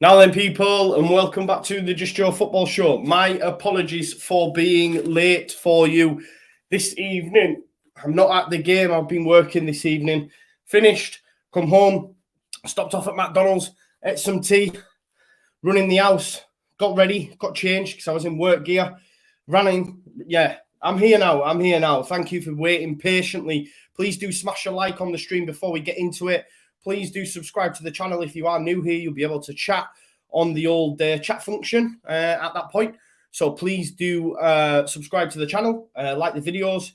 Now then, people, and welcome back to the Just Joe Football Show. My apologies for being late for you this evening. I'm not at the game. I've been working this evening. Finished, come home, stopped off at McDonald's, ate some tea, running the house, got ready, got changed because I was in work gear, ran in. Yeah, I'm here now. Thank you for waiting patiently. Please do smash a like on the stream before we get into it. Please do subscribe to the channel. If you are new here, you'll be able to chat on the old chat function at that point. So please do subscribe to the channel, like the videos.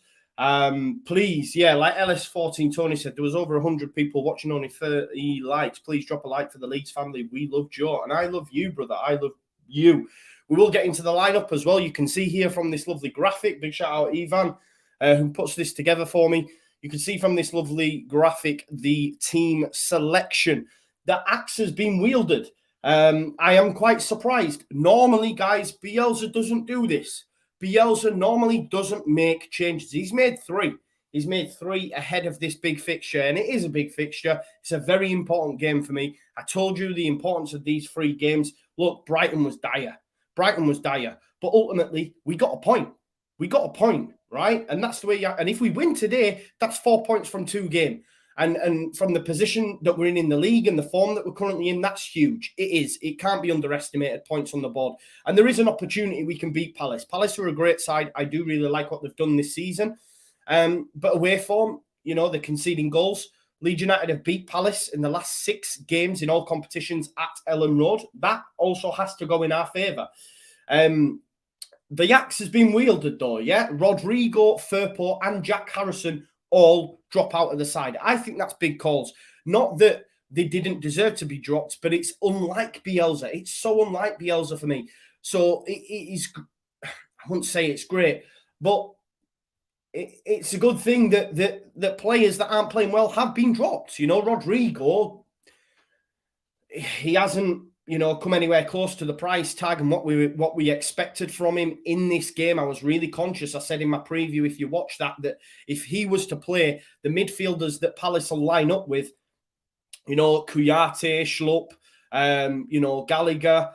Please, yeah, like LS14 Tony said, there was over 100 people watching, only 30 likes. Please drop a like for the Leeds family. We love Joe, and I love you, brother. I love you. We will get into the lineup as well. You can see here from this lovely graphic. Big shout out Ivan, who puts this together for me. You can see from this lovely graphic the team selection. The axe has been wielded. I am quite surprised. Normally, guys, Bielsa doesn't do this. Bielsa normally doesn't make changes. He's made three. He's made three ahead of this big fixture, and it is a big fixture. It's a very important game for me. I told you the importance of these three games. Look, Brighton was dire. But ultimately, we got a point. Right? And that's the way and if we win today, that's 4 points from 2 games. And from the position that we're in the league and the form that we're currently in, that's huge. It is. It can't be underestimated, points on the board. And there is an opportunity we can beat Palace. Palace are a great side. I do really like what they've done this season. But away form, you know, they're conceding goals. Leeds United have beat Palace in the last 6 games in all competitions at Ellen Road. That also has to go in our favour. The axe has been wielded, though, yeah? Rodrigo, Firpo, and Jack Harrison all drop out of the side. I think that's big calls. Not that they didn't deserve to be dropped, but it's unlike Bielsa. It's so unlike Bielsa for me. So it is, I wouldn't say it's great, but it's a good thing that players that aren't playing well have been dropped. You know, Rodrigo, he hasn't, you know, come anywhere close to the price tag and what we expected from him in this game. I was really conscious. I said in my preview, if you watch that if he was to play the midfielders that Palace will line up with, you know, Kouyaté, Schlupp, you know, Gallagher,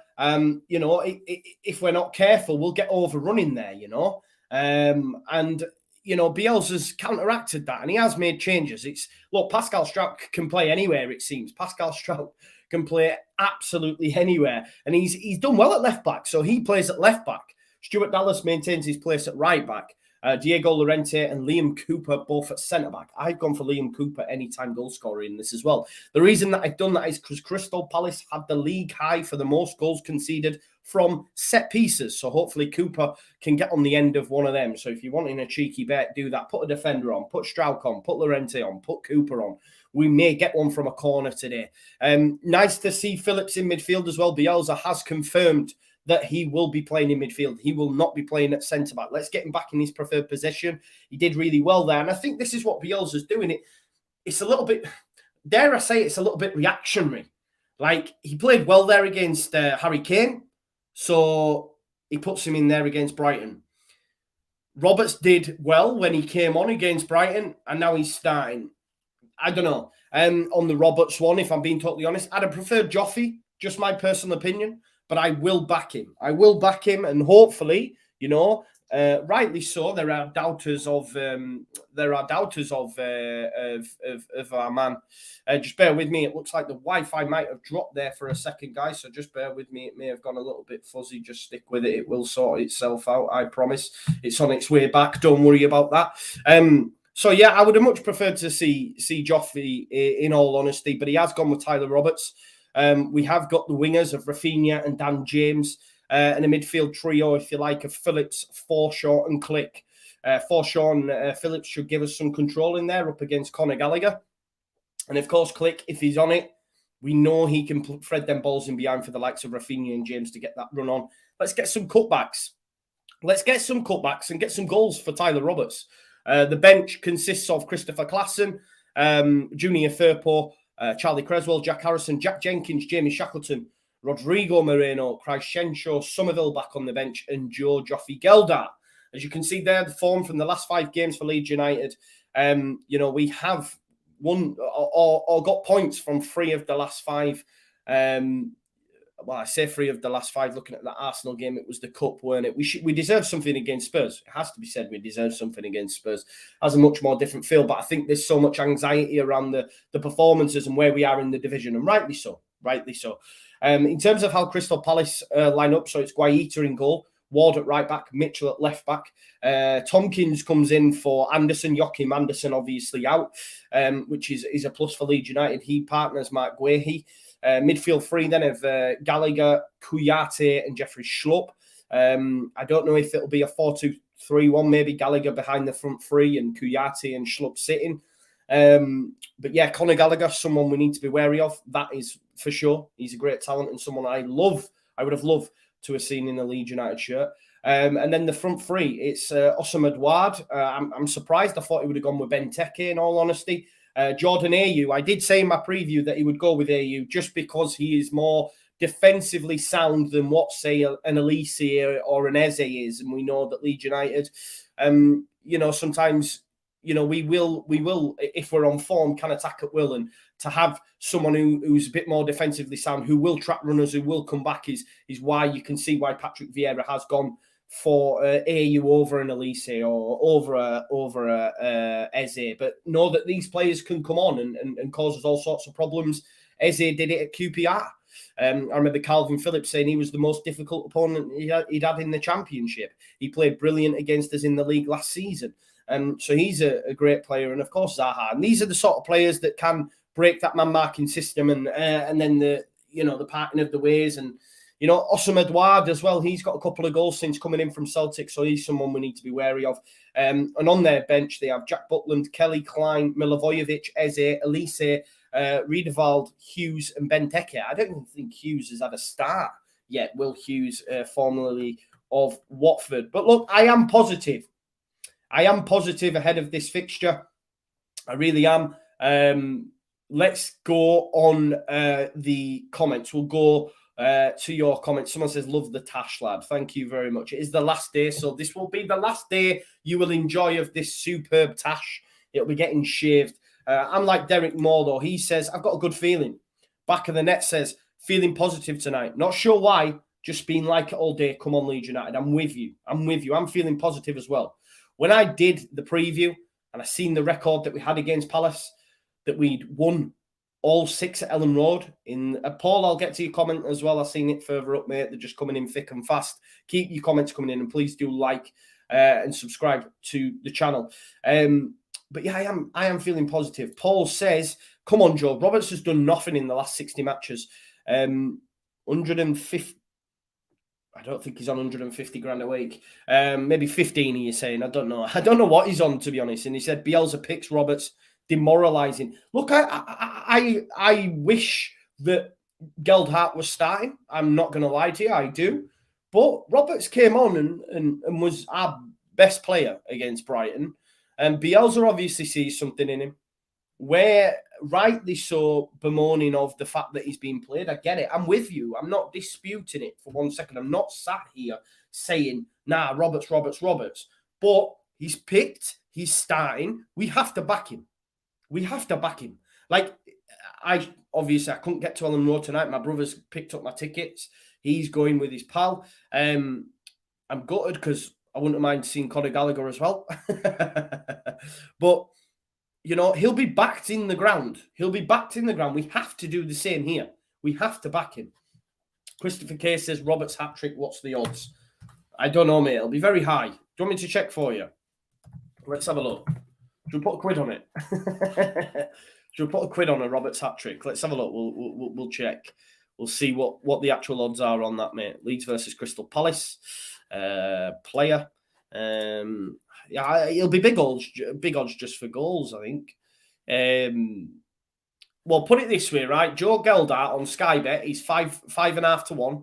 you know, if we're not careful, we'll get overrun in there, you know. And, you know, Bielsa's counteracted that and he has made changes. Look, Pascal Struijk can play anywhere, it seems. Pascal Struijk can play absolutely anywhere. And he's done well at left back. So he plays at left back. Stuart Dallas maintains his place at right back. Diego Llorente and Liam Cooper both at centre back. I've gone for Liam Cooper anytime goal scorer in this as well. The reason that I've done that is because Crystal Palace had the league high for the most goals conceded from set pieces. So hopefully Cooper can get on the end of one of them. So if you're wanting a cheeky bet, do that. Put a defender on, put Struijk on, put Llorente on, put Cooper on. We may get one from a corner today. Nice to see Phillips in midfield as well. Bielsa has confirmed that he will be playing in midfield. He will not be playing at centre-back. Let's get him back in his preferred position. He did really well there. And I think this is what Bielsa's doing. It's a little bit, dare I say, it's a little bit reactionary. Like, he played well there against Harry Kane. So he puts him in there against Brighton. Roberts did well when he came on against Brighton. And now he's starting. I don't know. On the Roberts one, if I'm being totally honest, I'd have preferred Joffy, just my personal opinion. But I will back him. And hopefully, you know, rightly so. There are doubters of our man. Just bear with me. It looks like the Wi-Fi might have dropped there for a second, guys. So just bear with me. It may have gone a little bit fuzzy. Just stick with it. It will sort itself out. I promise. It's on its way back. Don't worry about that. So yeah, I would have much preferred to see Joffrey in all honesty, but he has gone with Tyler Roberts. We have got the wingers of Rafinha and Dan James and a midfield trio, if you like, of Phillips, Forshaw and Click. Forshaw and Phillips should give us some control in there up against Conor Gallagher. And of course, Click, if he's on it, we know he can thread them balls in behind for the likes of Rafinha and James to get that run on. Let's get some cutbacks. And get some goals for Tyler Roberts. The bench consists of Christopher Klassen, Junior Firpo, Charlie Creswell, Jack Harrison, Jack Jenkins, Jamie Shackleton, Rodrigo Moreno, Crescencio, Somerville back on the bench, and Joe Joffe Geldart. As you can see there, the form from the last 5 games for Leeds United. You know, we have won or got points from 3 of the last 5 well, I say 3 of the last 5. Looking at that Arsenal game, it was the cup, weren't it? We deserve something against Spurs. It has to be said, we deserve something against Spurs. Has a much more different feel, but I think there's so much anxiety around the performances and where we are in the division, and rightly so. Rightly so. In terms of how Crystal Palace line up, so it's Guaita in goal, Ward at right back, Mitchell at left back. Tompkins comes in for Anderson. Joachim Anderson obviously out, which is a plus for Leeds United. He partners Mark Guehi. Midfield 3 then of Gallagher, Kouyaté and Jeffrey Schlupp. I don't know if it'll be a 4-2-3-1, maybe Gallagher behind the front 3 and Kouyaté and Schlupp sitting. But yeah, Conor Gallagher, someone we need to be wary of. That is for sure. He's a great talent and someone I would have loved to have seen in a Leeds United shirt. And then the front 3, it's Osam Edouard. I'm surprised. I thought he would have gone with Benteke, in all honesty. Jordan Ayew, I did say in my preview that he would go with Ayew just because he is more defensively sound than what, say, an Elise or an Eze is. And we know that Leeds United, sometimes, we will, if we're on form, can attack at will. And to have someone who's a bit more defensively sound, who will track runners, who will come back, is why you can see why Patrick Vieira has gone for AU over an Elise or over a Eze. But know that these players can come on and cause us all sorts of problems. Eze did it at QPR. I remember Calvin Phillips saying he was the most difficult opponent he'd had in the Championship. He played brilliant against us in the league last season. So he's a great player. And of course, Zaha. And these are the sort of players that can break that man-marking system and then the parting of the ways. And, Osam Edouard as well. He's got a couple of goals since coming in from Celtic. So he's someone we need to be wary of. And on their bench, they have Jack Butland, Kelly Klein, Milivojevic, Eze, Elise, Riedewald, Hughes and Benteke. I don't even think Hughes has had a start yet. Will Hughes, formerly of Watford. But look, I am positive. Ahead of this fixture. I really am. Let's go on the comments. We'll go to your comments. Someone says, love the tash, lad. Thank you very much. It is the last day, so this will be the last day you will enjoy of this superb tash. It'll be getting shaved. I'm like Derek Moore, though. He says, I've got a good feeling. Back of the net says, feeling positive tonight. Not sure why, just been like it all day. Come on, Leeds United. I'm with you. I'm feeling positive as well. When I did the preview and I seen the record that we had against Palace, that we'd won all 6 at Ellen Road. Paul, I'll get to your comment as well. I've seen it further up, mate. They're just coming in thick and fast. Keep your comments coming in and please do like and subscribe to the channel. But yeah, I am feeling positive. Paul says, come on, Joe. Roberts has done nothing in the last 60 matches. 150. I don't think he's on 150 grand a week. Maybe 15, you're saying. I don't know. I don't know what he's on, to be honest. And he said, Bielsa picks Roberts. Demoralising. Look, I wish that Geldhart was starting. I'm not going to lie to you. I do. But Roberts came on and was our best player against Brighton. And Bielsa obviously sees something in him. We're rightly so bemoaning of the fact that he's been played. I get it. I'm with you. I'm not disputing it for 1 second. I'm not sat here saying, nah, Roberts. But he's picked. He's starting. We have to back him. Like, I couldn't get to Ellen Road tonight. My brother's picked up my tickets. He's going with his pal. I'm gutted because I wouldn't mind seeing Conor Gallagher as well. But, he'll be backed in the ground. We have to do the same here. We have to back him. Christopher K says, Roberts hat-trick, what's the odds? I don't know, mate. It'll be very high. Do you want me to check for you? Let's have a look. Should we put a quid on it? Should we put a quid on a Roberts hat-trick? Let's have a look. We'll check. We'll see what the actual odds are on that, mate. Leeds versus Crystal Palace. Player. Yeah, it'll be big odds just for goals, I think. Well, put it this way, right? Joe Geldart on Sky Bet, he's 5.5 to 1,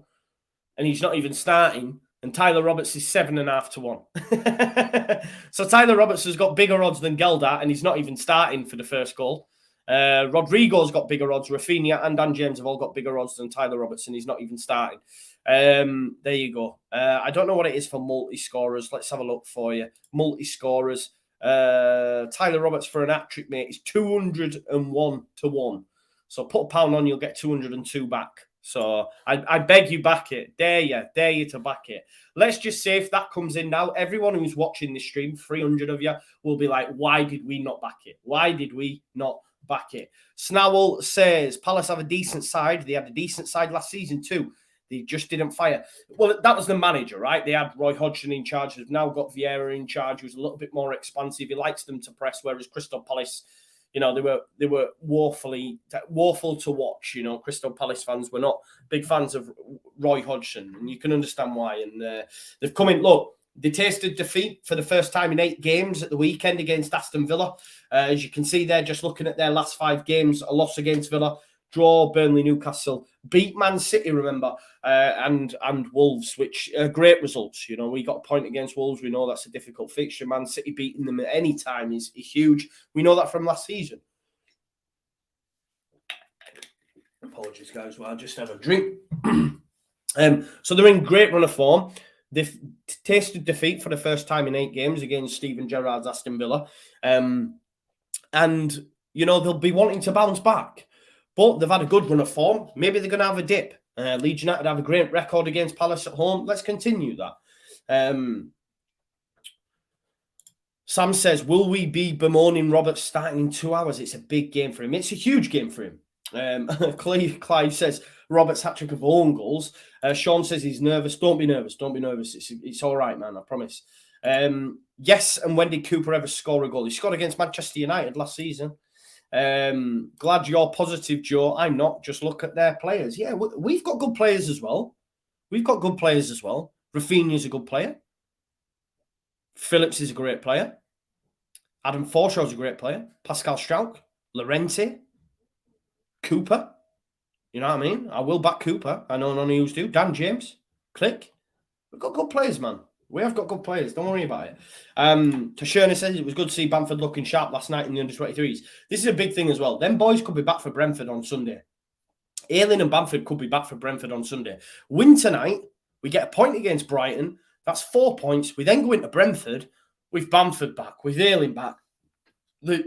and he's not even starting. And Tyler Roberts is 7.5 to 1. So Tyler Roberts has got bigger odds than Geldart, and he's not even starting for the first goal. Rodrigo's got bigger odds. Rafinha and Dan James have all got bigger odds than Tyler Roberts, and he's not even starting. There you go. I don't know what it is for multi-scorers. Let's have a look for you. Multi-scorers. Tyler Roberts for an hat-trick, mate, is 201 to 1. So put a pound on, you'll get 202 back. So I beg you, back it. Dare you to back it. Let's just say if that comes in now, everyone who's watching this stream, 300 of you, will be like, why did we not back it? Why did we not back it? Snowell says, Palace have a decent side. They had a decent side last season too. They just didn't fire. Well, that was the manager, right? They had Roy Hodgson in charge. They've now got Vieira in charge, who's a little bit more expansive. He likes them to press, whereas Crystal Palace, you know, they were woeful to watch. You know, Crystal Palace fans were not big fans of Roy Hodgson, and you can understand why. And they've come in. Look, they tasted defeat for the first time in 8 games at the weekend against Aston Villa. As you can see there, just looking at their last 5 games, a loss against Villa, draw, Burnley, Newcastle, beat Man City, remember, and Wolves, which are great results. You know, we got a point against Wolves. We know that's a difficult fixture. Man City beating them at any time is huge. We know that from last season. Apologies, guys. Well, I just have a drink. So they're in great run of form. They've tasted defeat for the first time in 8 games against Steven Gerrard's Aston Villa. And, you know, they'll be wanting to bounce back. But they've had a good run of form. Maybe they're going to have a dip. Leeds United have a great record against Palace at home. Let's continue that. Sam says, will we be bemoaning Roberts starting in 2 hours? It's a big game for him. It's a huge game for him. Clive says, Roberts hat-trick of own goals. Sean says he's nervous. Don't be nervous. Don't be nervous. It's all right, man. I promise. Yes, and when did Cooper ever score a goal? He scored against Manchester United last season. Glad you're positive, Joe. I'm not. Just look at their players. Yeah, we've got good players as well. Rafinha's a good player. Phillips is a great player. Adam Forshaw's a great player. Pascal Struijk, Llorente, Cooper. You know what I mean? I will back Cooper. I know none of you do. Dan James, Click. We've got good players, man. We have got good players. Don't worry about it. Tashurna says it was good to see Bamford looking sharp last night in the under-23s. This is a big thing as well. Them boys could be back for Brentford on Sunday. Ayling and Bamford could be back for Brentford on Sunday. Win tonight. We get a point against Brighton. That's 4 points. We then go into Brentford with Bamford back, with Ayling back. We're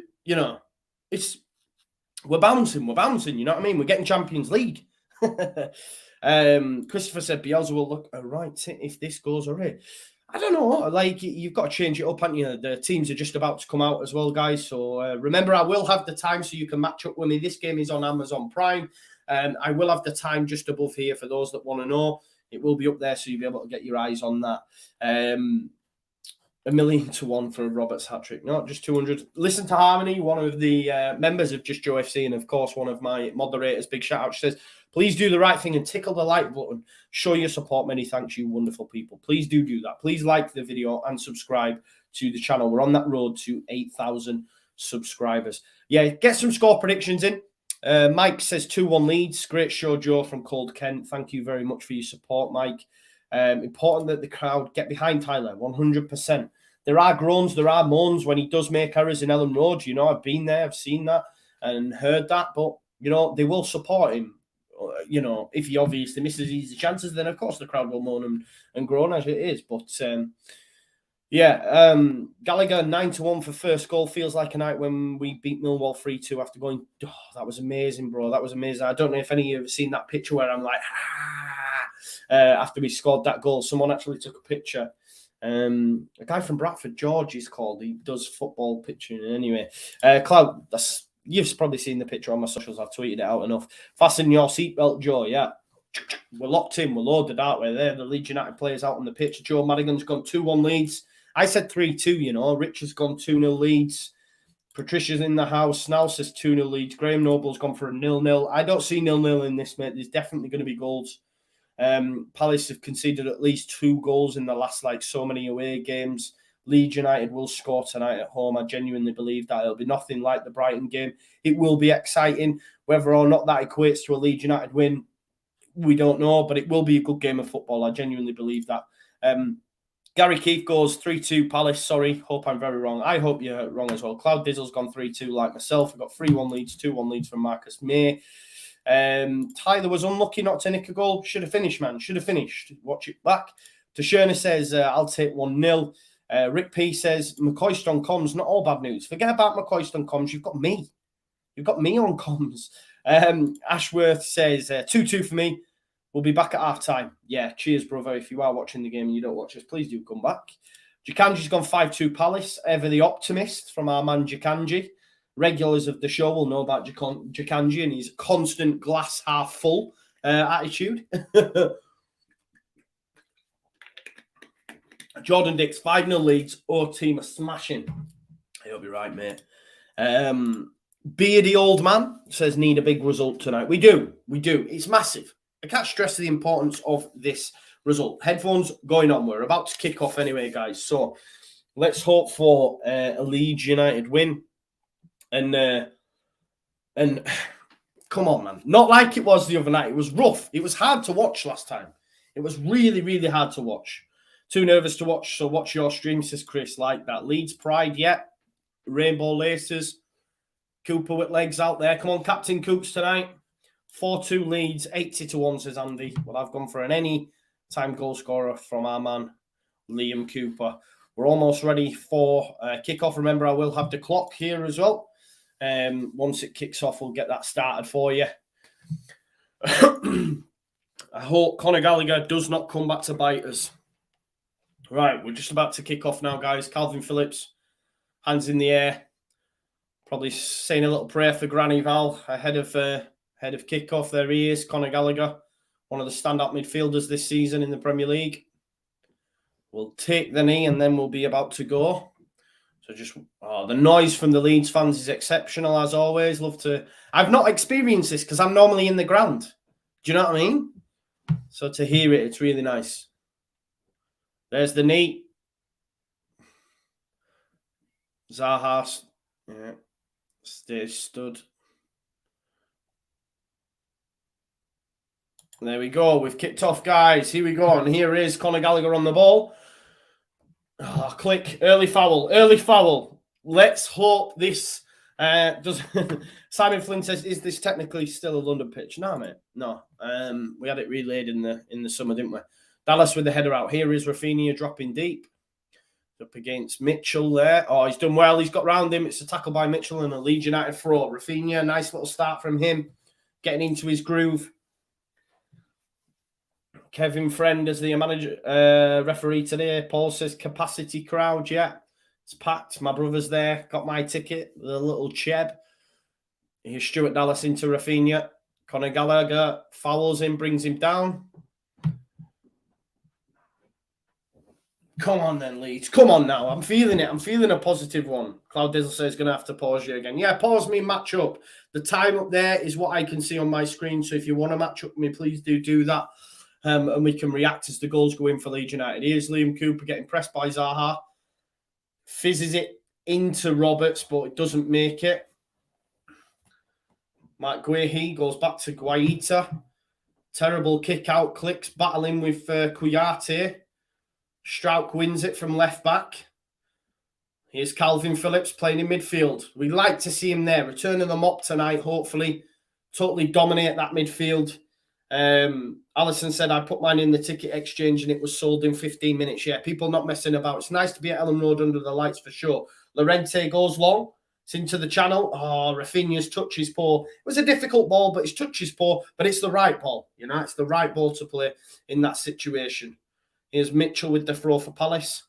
bouncing. You know what I mean? We're getting Champions League. Christopher said Bielsa will look all right if this goes all right. I don't know. Like, you've got to change it up, haven't you? The teams are just about to come out as well, guys. So remember, I will have the time so you can match up with me. This game is on Amazon Prime. I will have the time just above here for those that want to know. It will be up there, so you'll be able to get your eyes on that. 1,000,000 to 1 for Robert's hat-trick. No, just 200. Listen to Harmony, one of the members of Just Joe FC, and of course, one of my moderators. Big shout out. She says, please do the right thing and tickle the like button. Show your support. Many thanks, you wonderful people. Please do that. Please like the video and subscribe to the channel. We're on that road to 8,000 subscribers. Yeah, get some score predictions in. Mike says 2-1 Leeds. Great show, Joe, from Cold Kent. Thank you very much for your support, Mike. Important that the crowd get behind Tyler, 100%. There are groans, there are moans when he does make errors in Ellen Road. You know, I've been there, I've seen that and heard that. But, you know, they will support him. You know, if he obviously misses easy chances, then, of course, the crowd will moan and groan as it is. But, Gallagher 9-1 for first goal. Feels like a night when we beat Millwall 3-2 after going, that was amazing, bro. That was amazing. I don't know if any of you have seen that picture where I'm like, after we scored that goal. Someone actually took a picture. A guy from Bradford, George, he's called. He does football picturing anyway. Cloud, you've probably seen the picture on my socials. I've tweeted it out enough. Fasten your seatbelt, Joe. Yeah. We're locked in. We're loaded, aren't we? There, the Leeds United players out on the pitch. Joe Madigan's gone 2-1 Leeds. I said 3-2, you know. Rich has gone 2-0 Leeds. Patricia's in the house. Now says 2-0 Leeds. Graham Noble's gone for a 0-0. I don't see 0-0 in this, mate. There's definitely going to be goals. Palace have conceded at least 2 goals in the last, so many away games. Leeds United will score tonight at home. I genuinely believe that. It'll be nothing like the Brighton game. It will be exciting. Whether or not that equates to a Leeds United win, we don't know, but it will be a good game of football. I genuinely believe that. Gary Keith goes 3-2 Palace. Sorry, hope I'm very wrong. I hope you're wrong as well. Cloud Dizzle's gone 3-2 like myself. We've got 3-1 Leeds, 2-1 Leeds from Marcus May. Tyler was unlucky not to nick a goal. Should have finished, man. Should have finished. Watch it back. Tashurna says, I'll take 1-0. Rick P says, McCoist on comms, not all bad news. Forget about McCoist on comms. You've got me. You've got me on comms. Ashworth says 2-2 for me. We'll be back at half-time. Yeah, cheers, brother. If you are watching the game and you don't watch us, please do come back. Jakanji's gone 5-2 Palace. Ever the optimist from our man Jakanji. Regulars of the show will know about Jakanji and his constant glass half full attitude. Jordan Dix, 5-0 Leeds. Our team are smashing. You'll be right, mate. Beardy old man says need a big result tonight. We do. It's massive. I can't stress the importance of this result. Headphones going on. We're about to kick off anyway, guys. So let's hope for a Leeds United win. And come on, man. Not like it was the other night. It was rough. It was hard to watch last time. It was really, really hard to watch. Too nervous to watch, so watch your stream, says Chris. Like that. Leeds pride, yeah. Rainbow laces. Cooper with legs out there. Come on, Captain Coops tonight. 4-2 Leeds, 80-1, says Andy. Well, I've gone for an any-time goal scorer from our man, Liam Cooper. We're almost ready for kickoff. Remember, I will have the clock here as well. Once it kicks off, we'll get that started for you. I hope Conor Gallagher does not come back to bite us. Right, we're just about to kick off now, guys. Calvin Phillips, hands in the air. Probably saying a little prayer for Granny Val ahead of kickoff. There he is, Conor Gallagher, one of the standout midfielders this season in the Premier League. We'll take the knee and then we'll be about to go. So just the noise from the Leeds fans is exceptional as always. Love to. I've not experienced this because I'm normally in the ground. Do you know what I mean? So to hear it, it's really nice. There's the knee. Zaha, yeah, stays stood. There we go. We've kicked off, guys. Here we go. And here is Conor Gallagher on the ball. Oh, click. Early foul. Early foul. Let's hope this does. Simon Flynn says, is this technically still a London pitch? No, mate. No. We had it relayed in the summer, didn't we? Dallas with the header out. Here is Rafinha dropping deep. Up against Mitchell there. Oh, he's done well. He's got round him. It's a tackle by Mitchell and a Leeds United throw. Rafinha, nice little start from him. Getting into his groove. Kevin Friend as the manager, referee today. Paul says capacity crowd. Yeah, it's packed. My brother's there. Got my ticket. The little Cheb. Here's Stuart Dallas into Rafinha. Conor Gallagher fouls him, brings him down. Come on then, Leeds. Come on now. I'm feeling it. I'm feeling a positive one. Cloud Dizzle says going to have to pause you again. Yeah, pause me, match up. The time up there is what I can see on my screen. So if you want to match up with me, please do that. And we can react as the goals go in for Leeds United. Here's Liam Cooper getting pressed by Zaha. Fizzes it into Roberts, but it doesn't make it. Mike Guehi goes back to Guaita. Terrible kick out, clicks, battling with Kouyaté. Strauch wins it from left back. Here's Calvin Phillips playing in midfield. We'd like to see him there. Returning the mop tonight, hopefully. Totally dominate that midfield. Alison said, I put mine in the ticket exchange and it was sold in 15 minutes. Yeah, people not messing about. It's nice to be at Ellen Road under the lights for sure. Lorente goes long. It's into the channel. Oh, Rafinha's touch is poor. It was a difficult ball, but his touch is poor. But it's the right ball. You know, it's the right ball to play in that situation. Here's Mitchell with the throw for Palace.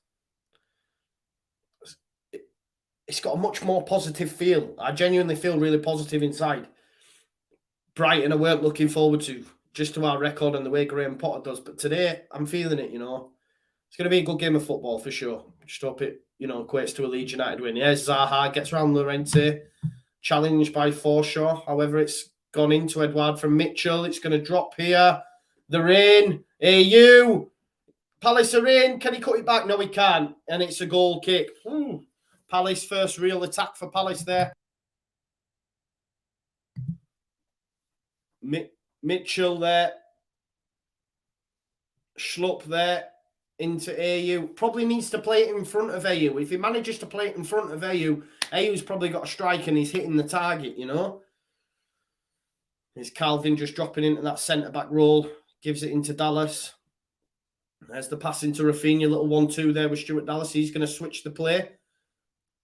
It's got a much more positive feel. I genuinely feel really positive inside. Brighton I weren't looking forward to, just to our record and the way Graham Potter does. But today, I'm feeling it, you know. It's going to be a good game of football for sure. Just hope it, you know, equates to a Leeds United win. Yes, Zaha gets round Lorente. Challenged by Forshaw. However, it's gone into Edouard from Mitchell. It's going to drop here. They're in. AU. Palace are in. Can he cut it back? No, he can't. And it's a goal kick. Palace first real attack for Palace there. Mitchell there. Schlupp there into AU. Probably needs to play it in front of AU. If he manages to play it in front of AU, AU's probably got a strike and he's hitting the target, you know. There's Calvin just dropping into that centre-back role. Gives it into Dallas. There's the pass into Rafinha. Little 1-2 there with Stuart Dallas. He's going to switch the play.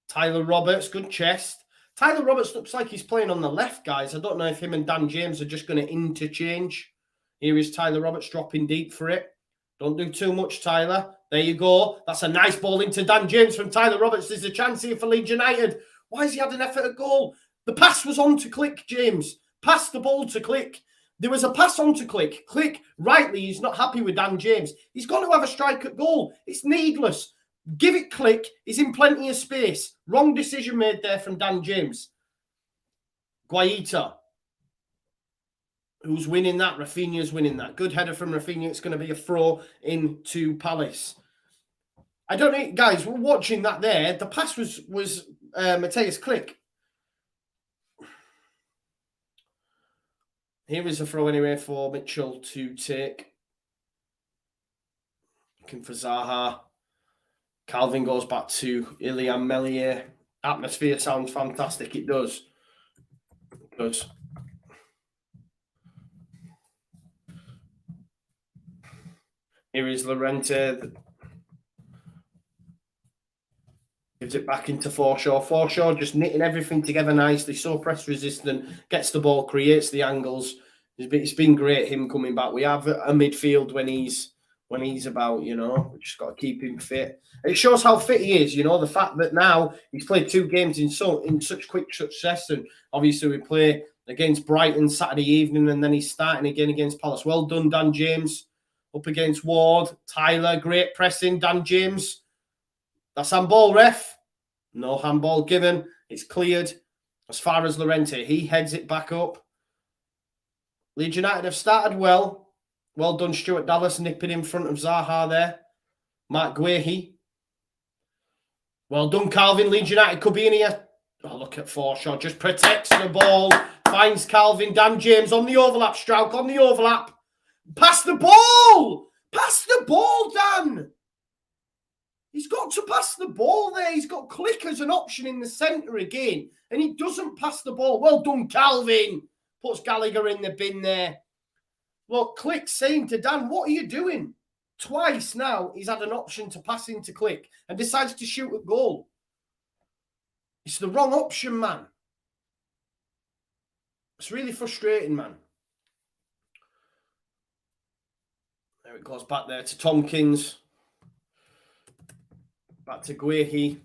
Tyler Roberts, good chest. Tyler Roberts looks like he's playing on the left, guys. I don't know if him and Dan James are just going to interchange. Here is Tyler Roberts dropping deep for it. Don't do too much, Tyler. There you go. That's a nice ball into Dan James from Tyler Roberts. There's a chance here for Leeds United. Why has he had an effort at goal? The pass was on to Click, James. Pass the ball to Click. There was a pass on to Click. Click, rightly, he's not happy with Dan James. He's got to have a strike at goal. It's needless. Give it Click. He's in plenty of space. Wrong decision made there from Dan James. Guaita. Who's winning that? Rafinha's winning that. Good header from Rafinha. It's going to be a throw into Palace. I don't know, guys, we're watching that there. The pass was Mateus Click. Here is a throw anyway for Mitchell to take. Looking for Zaha. Calvin goes back to Ilian Melier. Atmosphere sounds fantastic. It does. It does. Here is Llorente. Gives it back into Forshaw. Forshaw just knitting everything together nicely. So press resistant. Gets the ball, creates the angles. It's been great, him coming back. We have a midfield when he's about, you know. We just got to keep him fit. It shows how fit he is, you know. The fact that now he's played 2 games in such quick success. And obviously we play against Brighton Saturday evening and then he's starting again against Palace. Well done, Dan James. Up against Ward. Tyler, great pressing. Dan James. That's handball, ref. No handball given. It's cleared. As far as Llorente, he heads it back up. Leeds United have started well. Well done, Stuart Dallas, nipping in front of Zaha there. Mark Guehi. Well done, Calvin. Leeds United could be in here. Oh, look at Forshaw. Just protects the ball. Finds Calvin. Dan James on the overlap. Strauch on the overlap. Pass the ball! Pass the ball, Dan! He's got to pass the ball there. He's got Click as an option in the centre again. And he doesn't pass the ball. Well done, Calvin. Puts Gallagher in the bin there. Look, Click saying to Dan, what are you doing? Twice now he's had an option to pass into Click and decides to shoot at goal. It's the wrong option, man. It's really frustrating, man. There it goes back there to Tompkins. Back to Guehi.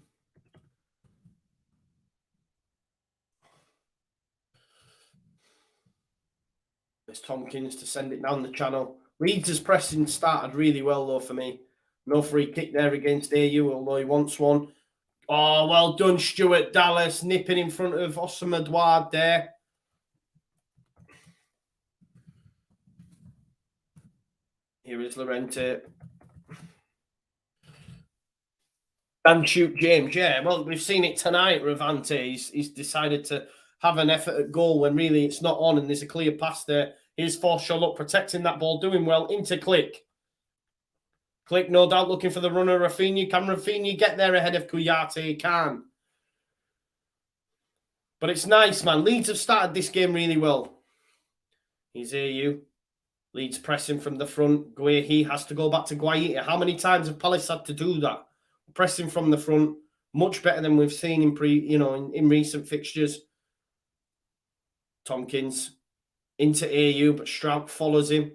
There's Tompkins to send it down the channel. Leeds' pressing started really well, though, for me. No free kick there against AU, although he wants one. Oh, well done, Stuart Dallas, nipping in front of Osama Edouard there. Here is Llorente. Dan shoot James, yeah. Well, we've seen it tonight, Ravante. He's decided to have an effort at goal when really it's not on and there's a clear pass there. Here's Forshaw, look, protecting that ball, doing well, into Click. Click, no doubt, looking for the runner, Rafinha. Can Rafinha get there ahead of Kouyaté? He can. But it's nice, man. Leeds have started this game really well. Here's AU. Leeds pressing from the front. Guehi has to go back to Guaita. How many times have Palace had to do that? Pressing from the front, much better than we've seen in recent fixtures. Tompkins into AU, but Strauch follows him.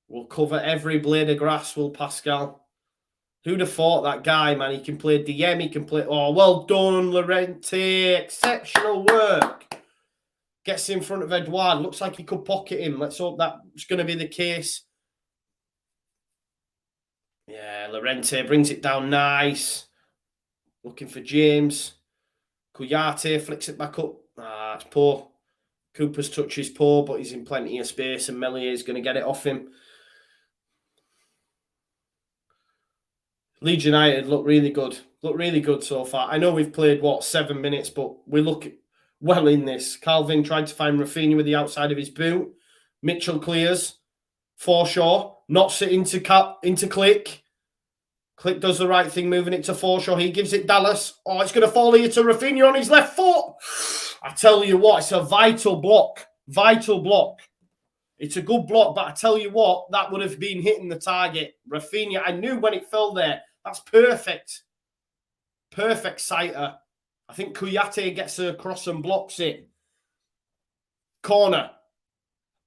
We'll cover every blade of grass, will Pascal. Who'd have thought that guy, man? He can play DM, he can play... Oh, well done, Llorente. Exceptional work. Gets in front of Edouard. Looks like he could pocket him. Let's hope that's going to be the case. Yeah, Llorente brings it down nice. Looking for James. Kouyaté flicks it back up. Ah, it's poor. Cooper's touch is poor, but he's in plenty of space and Melier is going to get it off him. Leeds United look really good. Look really good so far. I know we've played, 7 minutes, but we look well in this. Calvin tried to find Rafinha with the outside of his boot. Mitchell clears. Forshaw knocks it into Click. Click does the right thing, moving it to Forshaw. He gives it Dallas. Oh, it's going to fall here to Rafinha on his left foot. I tell you what, it's a vital block. Vital block. It's a good block, but I tell you what, that would have been hitting the target. Rafinha, I knew when it fell there. That's perfect. Perfect sighter I think Kouyaté gets across and blocks it. Corner.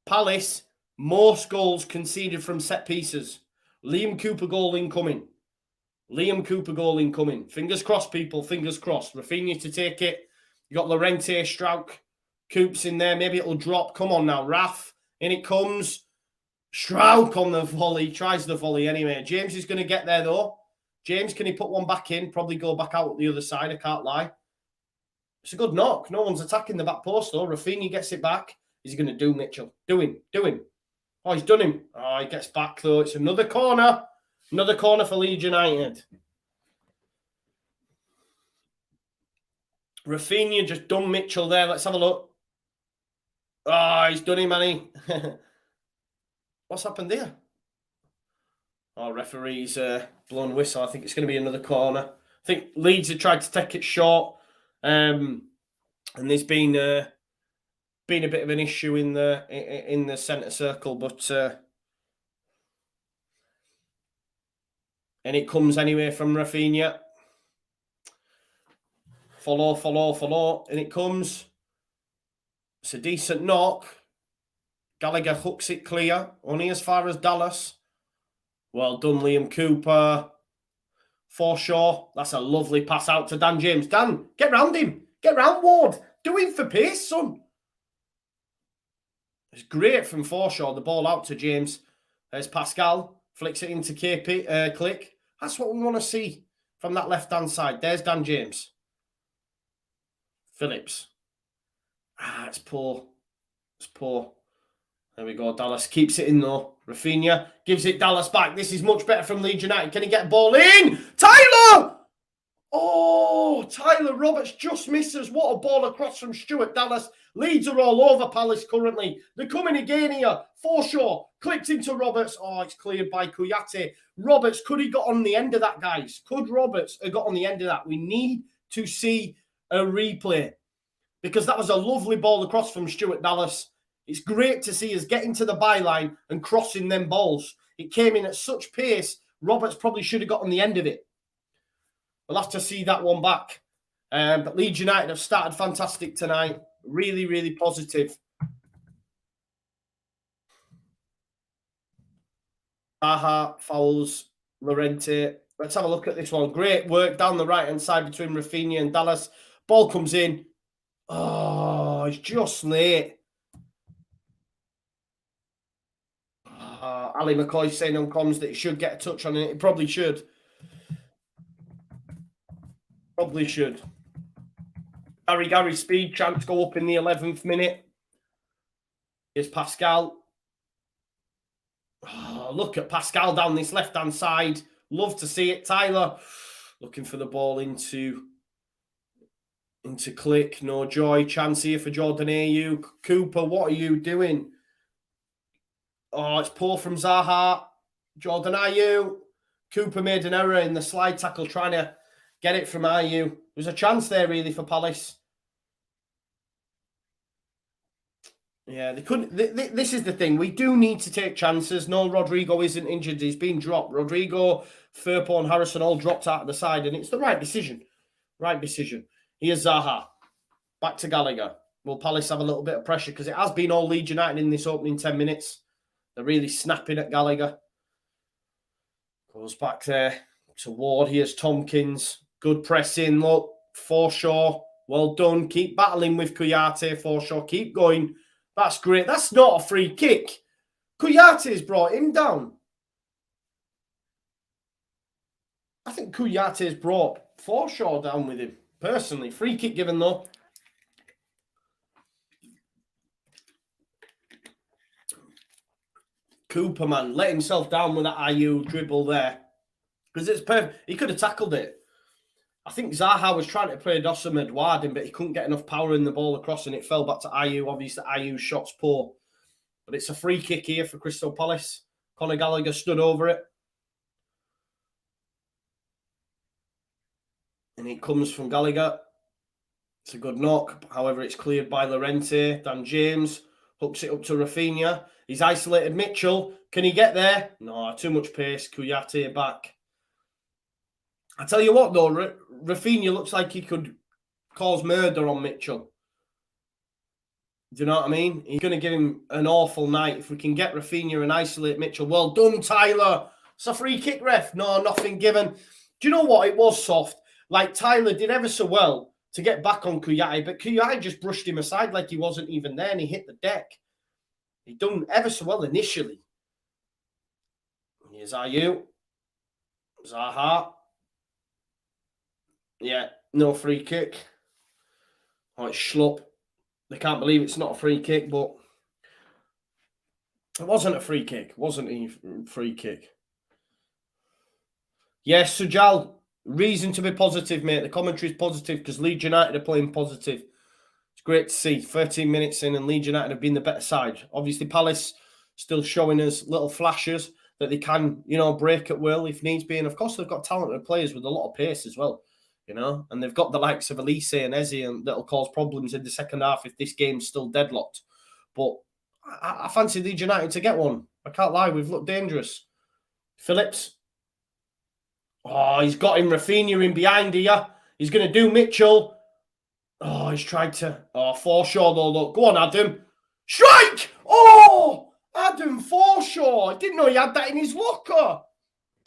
Palace, most goals conceded from set pieces. Liam Cooper goal incoming. Liam Cooper goal incoming. Fingers crossed, people. Fingers crossed. Rafinha to take it. You got Llorente, Strauch. Coops in there. Maybe it'll drop. Come on now. Raf. In it comes. Strauch on the volley. Tries the volley anyway. James is going to get there, though. James, can he put one back in? Probably go back out the other side. I can't lie. It's a good knock. No one's attacking the back post, though. Rafinha gets it back. Is he going to do Mitchell? Do him. Do him. Oh, he's done him. Oh, he gets back, though. It's another corner. Another corner for Leeds United. Rafinha just done Mitchell there. Let's have a look. Oh, he's done him, Manny. What's happened there? Oh, referee's blown whistle. I think it's going to be another corner. I think Leeds have tried to take it short. And there's been a bit of an issue in the centre circle, but and it comes anyway from Rafinha. Follow, and it comes. It's a decent knock. Gallagher hooks it clear, only as far as Dallas. Well done, Liam Cooper. Forshaw. That's a lovely pass out to Dan James. Dan, get round him. Get round Ward. Do him for pace, son. It's great from Forshaw. The ball out to James. There's Pascal. Flicks it into KP. Click. That's what we want to see from that left-hand side. There's Dan James. Phillips. It's poor. It's poor. There we go. Dallas keeps it in, though. Rafinha gives it Dallas back. This is much better from Leeds United. Can he get a ball in? Tyler! Oh, Tyler Roberts just misses. What a ball across from Stuart Dallas. Leeds are all over Palace currently. They're coming again here. Forshaw clipped into Roberts. Oh, it's cleared by Kouyaté. Roberts, could he got on the end of that, guys? Could Roberts have got on the end of that? We need to see a replay because that was a lovely ball across from Stuart Dallas. It's great to see us getting to the byline and crossing them balls. It came in at such pace, Roberts probably should have got on the end of it. We'll have to see that one back. But Leeds United have started fantastic tonight. Really, really positive. Aha, fouls, Llorente. Let's have a look at this one. Great work down the right-hand side between Rafinha and Dallas. Ball comes in. Oh, it's just late. Ali McCoy saying on comms that he should get a touch on it. He probably should. Probably should. Gary speed chance go up in the 11th minute. Here's Pascal. Oh, look at Pascal down this left-hand side. Love to see it. Tyler looking for the ball into Click. No joy. Chance here for Jordan Ayew. Cooper, what are you doing? Oh, it's poor from Zaha. Jordan Ayew. Cooper made an error in the slide tackle trying to get it from Ayew. There's a chance there really for Palace. Yeah, they couldn't. This is the thing. We do need to take chances. No, Rodrigo isn't injured. He's been dropped. Rodrigo, Firpo and Harrison all dropped out of the side, and it's the right decision. Right decision. Here's Zaha. Back to Gallagher. Will Palace have a little bit of pressure? Because it has been all Leeds United in this opening 10 minutes. They're really snapping at Gallagher. Goes back there to Ward. Here's Tompkins. Good pressing. Look, Forshaw. Well done. Keep battling with Kouyaté. Forshaw. Keep going. That's great. That's not a free kick. Kouyaté's brought him down. I think Kouyaté's brought Forshaw down with him. Personally. Free kick given though. Cooper, man, let himself down with that Ayew dribble there. Because it's perfect. He could have tackled it. I think Zaha was trying to play Dossum Edouard, but he couldn't get enough power in the ball across and it fell back to Ayew. Obviously, Ayew's shot's poor. But it's a free kick here for Crystal Palace. Conor Gallagher stood over it. And it comes from Gallagher. It's a good knock. However, it's cleared by Llorente. Dan James hooks it up to Rafinha. He's isolated Mitchell. Can he get there? No, too much pace. Kouyaté back. I tell you what, though, Rafinha looks like he could cause murder on Mitchell. Do you know what I mean? He's going to give him an awful night. If we can get Rafinha and isolate Mitchell, well done, Tyler. It's a free kick, ref. No, nothing given. Do you know what? It was soft. Like, Tyler did ever so well to get back on Kuyai, but Kuyai just brushed him aside like he wasn't even there, and he hit the deck. He done ever so well initially. Here's Ayew. Zaha. Yeah, no free kick. Oh, it's Schlupp. They can't believe it's not a free kick, but it wasn't a free kick. Wasn't a free kick. Yes, Sujal, reason to be positive, mate. The commentary is positive because Leeds United are playing positive. It's great to see. 13 minutes in and Leeds United have been the better side. Obviously, Palace still showing us little flashes that they can, you know, break at will if needs be. And, of course, they've got talented players with a lot of pace as well. You know, and they've got the likes of Elise and Eze, and that'll cause problems in the second half if this game's still deadlocked. But I fancy Leeds United to get one. I can't lie, we've looked dangerous. Phillips. Oh, he's got him. Rafinha in behind here. He's going to do Mitchell. Oh, he's tried to. Oh, Forshaw though, look. Go on, Adam. Strike! Oh, Adam Forshaw. I didn't know he had that in his locker.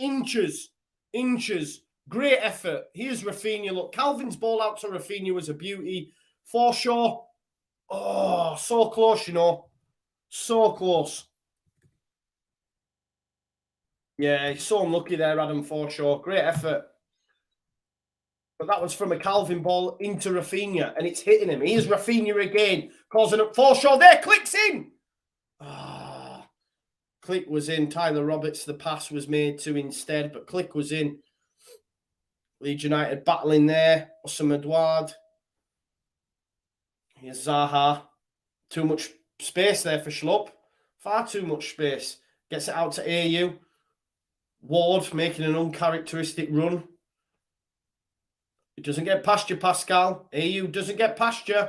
Inches. Great effort. Here's Rafinha. Look, Calvin's ball out to Rafinha was a beauty. Forshaw. Oh, so close, you know. So close. Yeah, he's so unlucky there, Adam Forshaw. Great effort. But that was from a Calvin ball into Rafinha, and it's hitting him. Here's Rafinha again, causing up Forshaw there. Clicks in. Ah, Click was in. Tyler Roberts, the pass was made to instead, but Click was in. Leeds United battling there. Osam Edouard. Here's Zaha. Too much space there for Schlupp. Far too much space. Gets it out to Ayew. Ward making an uncharacteristic run. It doesn't get past you, Pascal. Ayew doesn't get past you.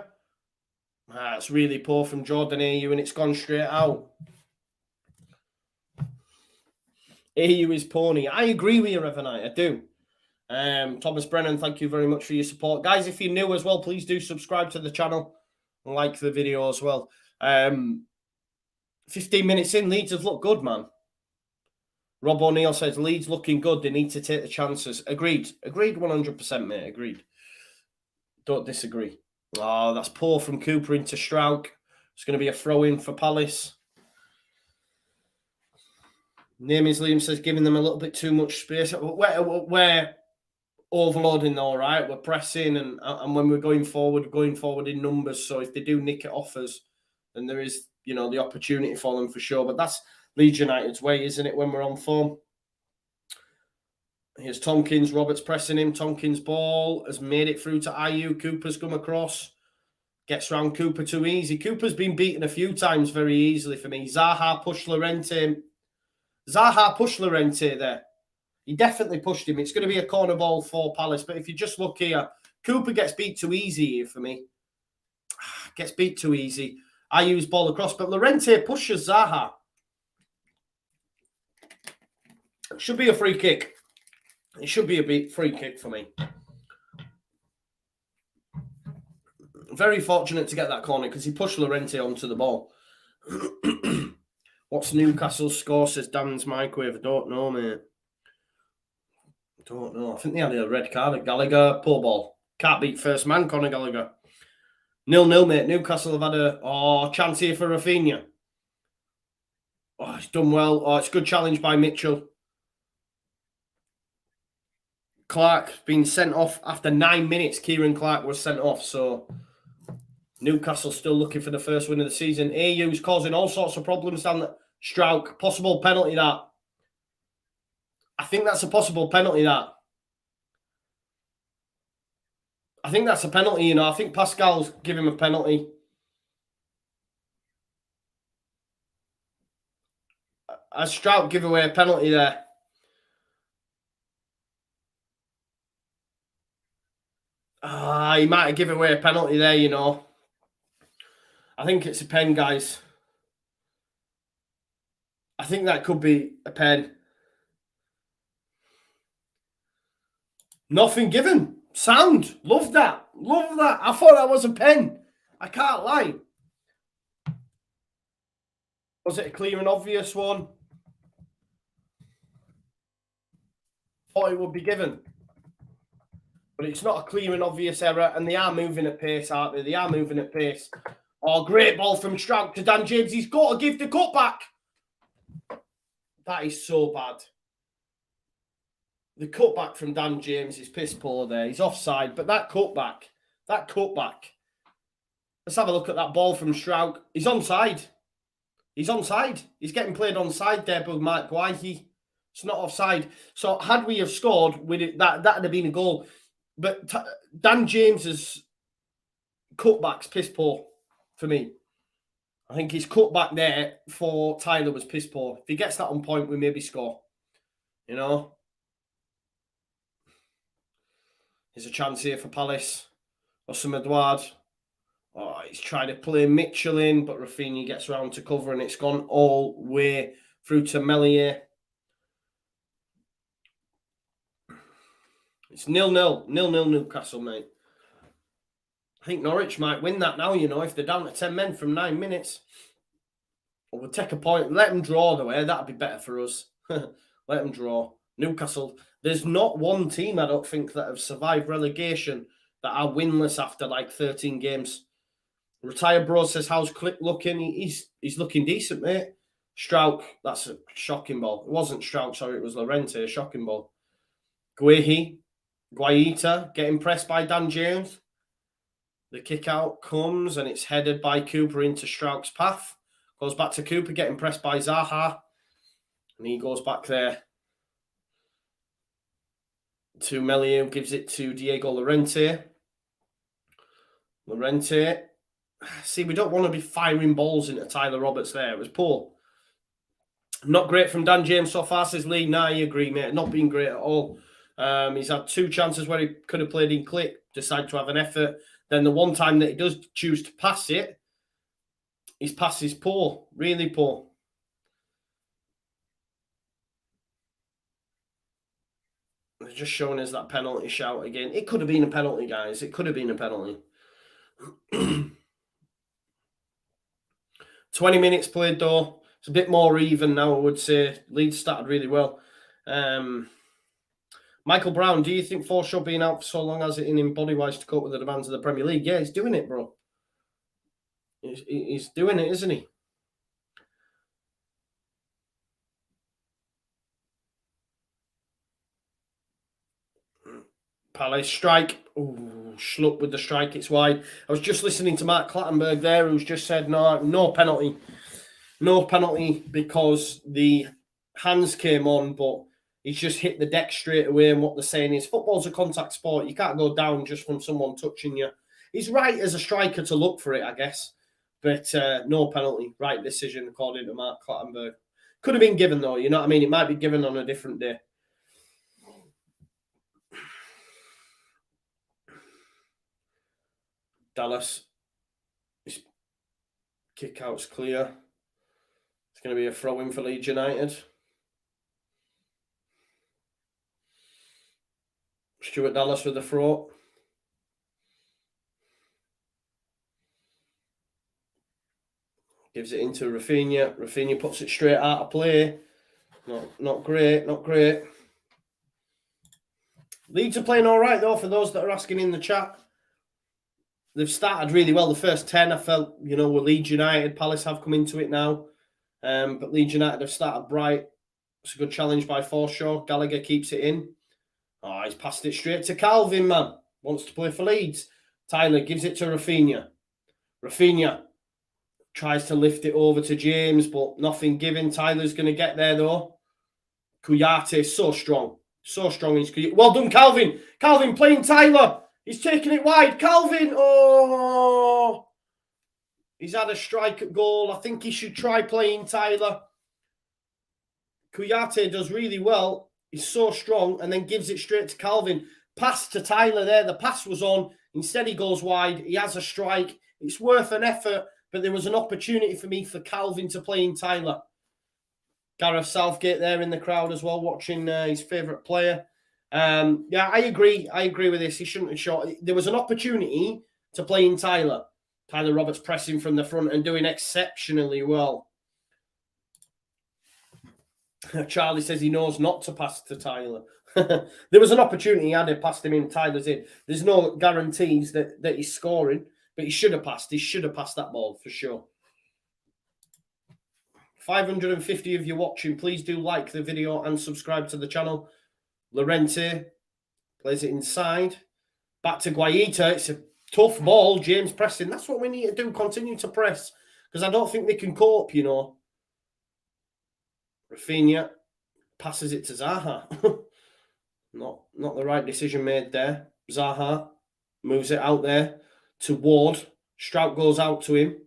It's really poor from Jordan Ayew, and it's gone straight out. Ayew is pony. I agree with you, Revenite. I do. Thomas Brennan, thank you very much for your support. Guys, if you're new as well, please do subscribe to the channel and like the video as well. 15 minutes in, Leeds have looked good, man. Rob O'Neill says, Leeds looking good. They need to take the chances. Agreed. Agreed 100%, mate. Agreed. Don't disagree. Oh, that's poor from Cooper into Strauch. It's going to be a throw-in for Palace. Namies Liam says, giving them a little bit too much space. We're overloading, all right. We're pressing, and when we're going forward in numbers. So if they do nick it off us, then there is, you know, the opportunity for them for sure. But that's Leeds United's way, isn't it, when we're on form? Here's Tompkins. Roberts pressing him. Tompkins' ball has made it through to Ayew. Cooper's come across. Gets round Cooper too easy. Cooper's been beaten a few times very easily for me. Zaha pushed Llorente. There. He definitely pushed him. It's going to be a corner ball for Palace. But if you just look here, Cooper gets beat too easy here for me. Gets beat too easy. Ayew's ball across. But Llorente pushes Zaha. It should be a free kick. It should be a free kick for me. Very fortunate to get that corner because he pushed Llorente onto the ball. What's Newcastle's score, says Dan's Microwave? I don't know, mate. I don't know. I think they had a red card at Gallagher. Poor ball. Can't beat first man, Conor Gallagher. 0-0, mate. Newcastle have had a chance here for Rafinha. Oh, he's done well. Oh, it's a good challenge by Mitchell. Clark's been sent off after 9 minutes. Kieran Clark was sent off, so Newcastle still looking for the first win of the season. Ayew's causing all sorts of problems down the Strauch. Possible penalty, that. I think that's a possible penalty, that. I think that's a penalty, you know. I think Pascal's give him a penalty. As Strauch give away a penalty there. He might have given away a penalty there, you know. I think it's a pen, guys. I think that could be a pen. Nothing given. Sound. Love that. Love that. I thought that was a pen. I can't lie. Was it a clear and obvious one? Thought it would be given. But it's not a clear and obvious error, and they are moving at pace, aren't they? They are moving at pace. Oh, great ball from Stroud to Dan James. He's got to give the cut back. That is so bad. The cutback from Dan James is piss poor there. He's offside, but that cutback. Let's have a look at that ball from Stroud. He's onside. He's onside. He's getting played onside there by Mike Guahi. It's not offside. So had we have scored with it, that'd have been a goal. But Dan James's cutback's piss poor for me. I think his cutback there for Tyler was piss poor. If he gets that on point, we maybe score. You know? There's a chance here for Palace. Osam Edouard. Oh, he's trying to play Mitchell in, but Rafinha gets round to cover, and it's gone all the way through to Melier. It's 0-0. 0-0 Newcastle, mate. I think Norwich might win that now, you know, if they're down to 10 men from 9 minutes. Or we'll take a point. Let them draw the way. That'd be better for us. Let them draw. Newcastle. There's not one team, I don't think, that have survived relegation that are winless after like 13 games. Retired Bro says, how's Click looking? He's looking decent, mate. Strauch, that's a shocking ball. It wasn't Strauch, sorry, it was Llorente, a shocking ball. Guaita, getting pressed by Dan James. The kick out comes and it's headed by Cooper into Strauch's path. Goes back to Cooper, getting pressed by Zaha. And he goes back there to Melier, gives it to Diego Llorente. See, we don't want to be firing balls into Tyler Roberts there. It was poor. Not great from Dan James so far, says Lee. Nah, I agree, mate. Not been great at all. He's had 2 chances where he could have played in Click, decided to have an effort. Then the one time that he does choose to pass it, his pass is poor, really poor. They're just showing us that penalty shout again. It could have been a penalty, guys. It could have been a penalty. 20 minutes played, though. It's a bit more even now, I would say. Leeds started really well. Michael Brown, do you think Forshaw being out for so long has it in him body-wise to cope with the demands of the Premier League? Yeah, he's doing it, bro. He's doing it, isn't he? Palace strike. Ooh, Schlupp with the strike. It's wide. I was just listening to Mark Clattenburg there, who's just said no penalty. No penalty because the hands came on, but he's just hit the deck straight away. And what they're saying is football's a contact sport. You can't go down just from someone touching you. He's right as a striker to look for it, I guess. But no penalty. Right decision, according to Mark Clattenburg. Could have been given, though. You know what I mean? It might be given on a different day. Dallas. His kick out's clear. It's going to be a throw-in for Leeds United. Stuart Dallas with the throw. Gives it into Rafinha. Rafinha puts it straight out of play. Not great. Leeds are playing all right, though, for those that are asking in the chat. They've started really well. The first 10, I felt, with Leeds United. Palace have come into it now. But Leeds United have started bright. It's a good challenge by Forshaw. Gallagher keeps it in. Oh, he's passed it straight to Calvin, man. Wants to play for Leeds. Tyler gives it to Rafinha. Rafinha tries to lift it over to James, but nothing given. Tyler's going to get there, though. Kouyaté, so strong. So strong. Well done, Calvin. Calvin playing Tyler. He's taking it wide. Calvin. Oh. He's had a strike at goal. I think he should try playing Tyler. Kouyaté does really well. He's so strong and then gives it straight to Calvin. Pass to Tyler there. The pass was on. Instead, he goes wide. He has a strike. It's worth an effort, but there was an opportunity for me for Calvin to play in Tyler. Gareth Southgate there in the crowd as well, watching his favourite player. Yeah, I agree. I agree with this. He shouldn't have shot. There was an opportunity to play in Tyler. Tyler Roberts pressing from the front and doing exceptionally well. Charlie says he knows not to pass to Tyler. There was an opportunity he had to pass him in. Tyler's in. There's no guarantees that he's scoring, but he should have passed. He should have passed that ball for sure. 550 of you watching. Please do like the video and subscribe to the channel. Llorente plays it inside. Back to Guaita. It's a tough ball. James pressing. That's what we need to do. Continue to press. Because I don't think they can cope, you know. Rafinha passes it to Zaha. Not the right decision made there. Zaha moves it out there to Ward. Strout goes out to him.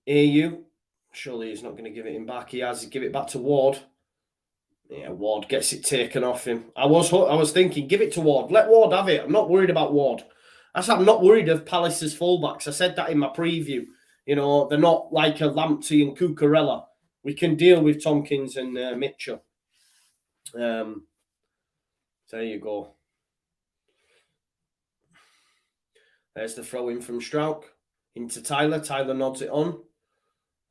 AU. Surely he's not going to give it him back. He has to give it back to Ward. Yeah, Ward gets it taken off him. I was thinking, give it to Ward. Let Ward have it. I'm not worried about Ward. I'm not worried of Palace's fullbacks. I said that in my preview. You know, they're not like a Lamptey and Cucurella. We can deal with Tompkins and Mitchell. There you go. There's the throw in from Strauch into Tyler. Tyler nods it on.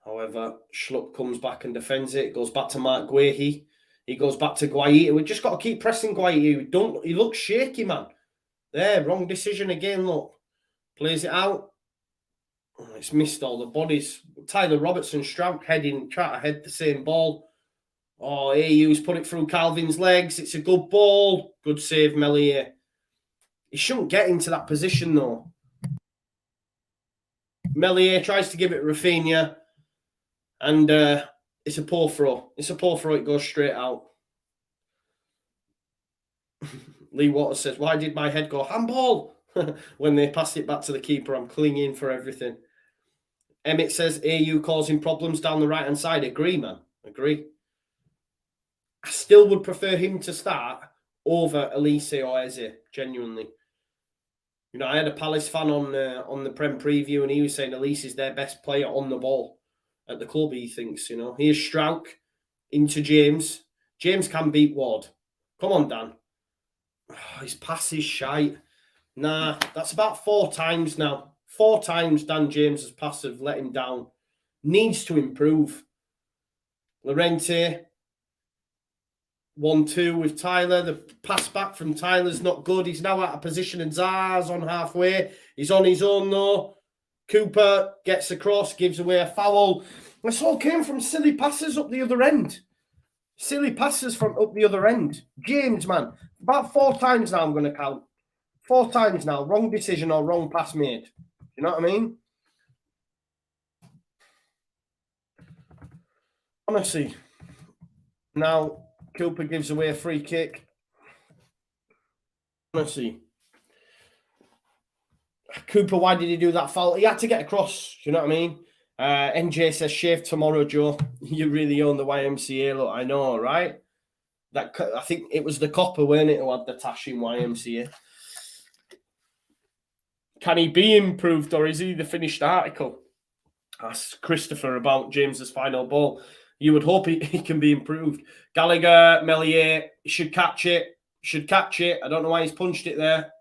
However, Schlupp comes back and defends it. It goes back to Mark Guehi. He goes back to Guaita. We've just got to keep pressing Guaita. He looks shaky, man. There, wrong decision again, look. Plays it out. Oh, it's missed all the bodies. Tyler Robertson, Strauch heading, trying to head the same ball. Oh, AU's put it through Calvin's legs. It's a good ball. Good save, Meslier. He shouldn't get into that position, though. Meslier tries to give it Rafinha. And it's a poor throw. It's a poor throw. It goes straight out. Lee Waters says, why did my head go handball? When they passed it back to the keeper, I'm clinging for everything. Emmett says, AU causing problems down the right-hand side. Agree, man. Agree. I still would prefer him to start over Elise or Eze, genuinely. You know, I had a Palace fan on the Prem preview, and he was saying Elise is their best player on the ball at the club, he thinks, you know. Here's Strauch into James. James can beat Ward. Come on, Dan. Oh, his pass is shite. Nah, that's about 4 times now. 4 times Dan James' pass have let him down. Needs to improve. Llorente. 1-2 with Tyler. The pass back from Tyler's not good. He's now out of position and Zaha's on halfway. He's on his own though. Cooper gets across, gives away a foul. This all came from silly passes up the other end. Silly passes from up the other end. James, man. About 4 times now I'm going to count. 4 times now. Wrong decision or wrong pass made. You know what I mean? Honestly. Now, Cooper gives away a free kick. Honestly. Cooper, why did he do that foul? He had to get across. You know what I mean? NJ says, shave tomorrow, Joe. You really own the YMCA. Look, I know, right? That I think it was the copper, weren't it, who had the Tashing YMCA. Can he be improved, or is he the finished article? Ask Christopher about James's final ball. You would hope he can be improved. Gallagher, Meslier, should catch it. Should catch it. I don't know why he's punched it there.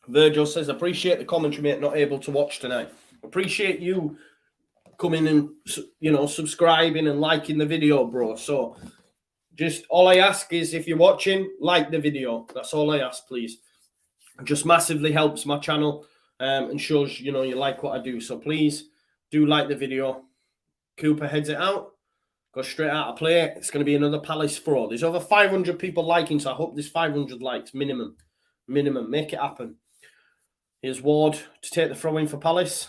Virgil says, appreciate the commentary, mate, not able to watch tonight. Appreciate you coming and, you know, subscribing and liking the video, bro. So just all I ask is, if you're watching, like the video. That's all I ask, please. It just massively helps my channel and shows, you know, you like what I do. So please do like the video. Cooper heads it out. Goes straight out of play. It's going to be another Palace throw. There's over 500 people liking, so I hope there's 500 likes minimum. Minimum. Make it happen. Here's Ward to take the throw in for Palace.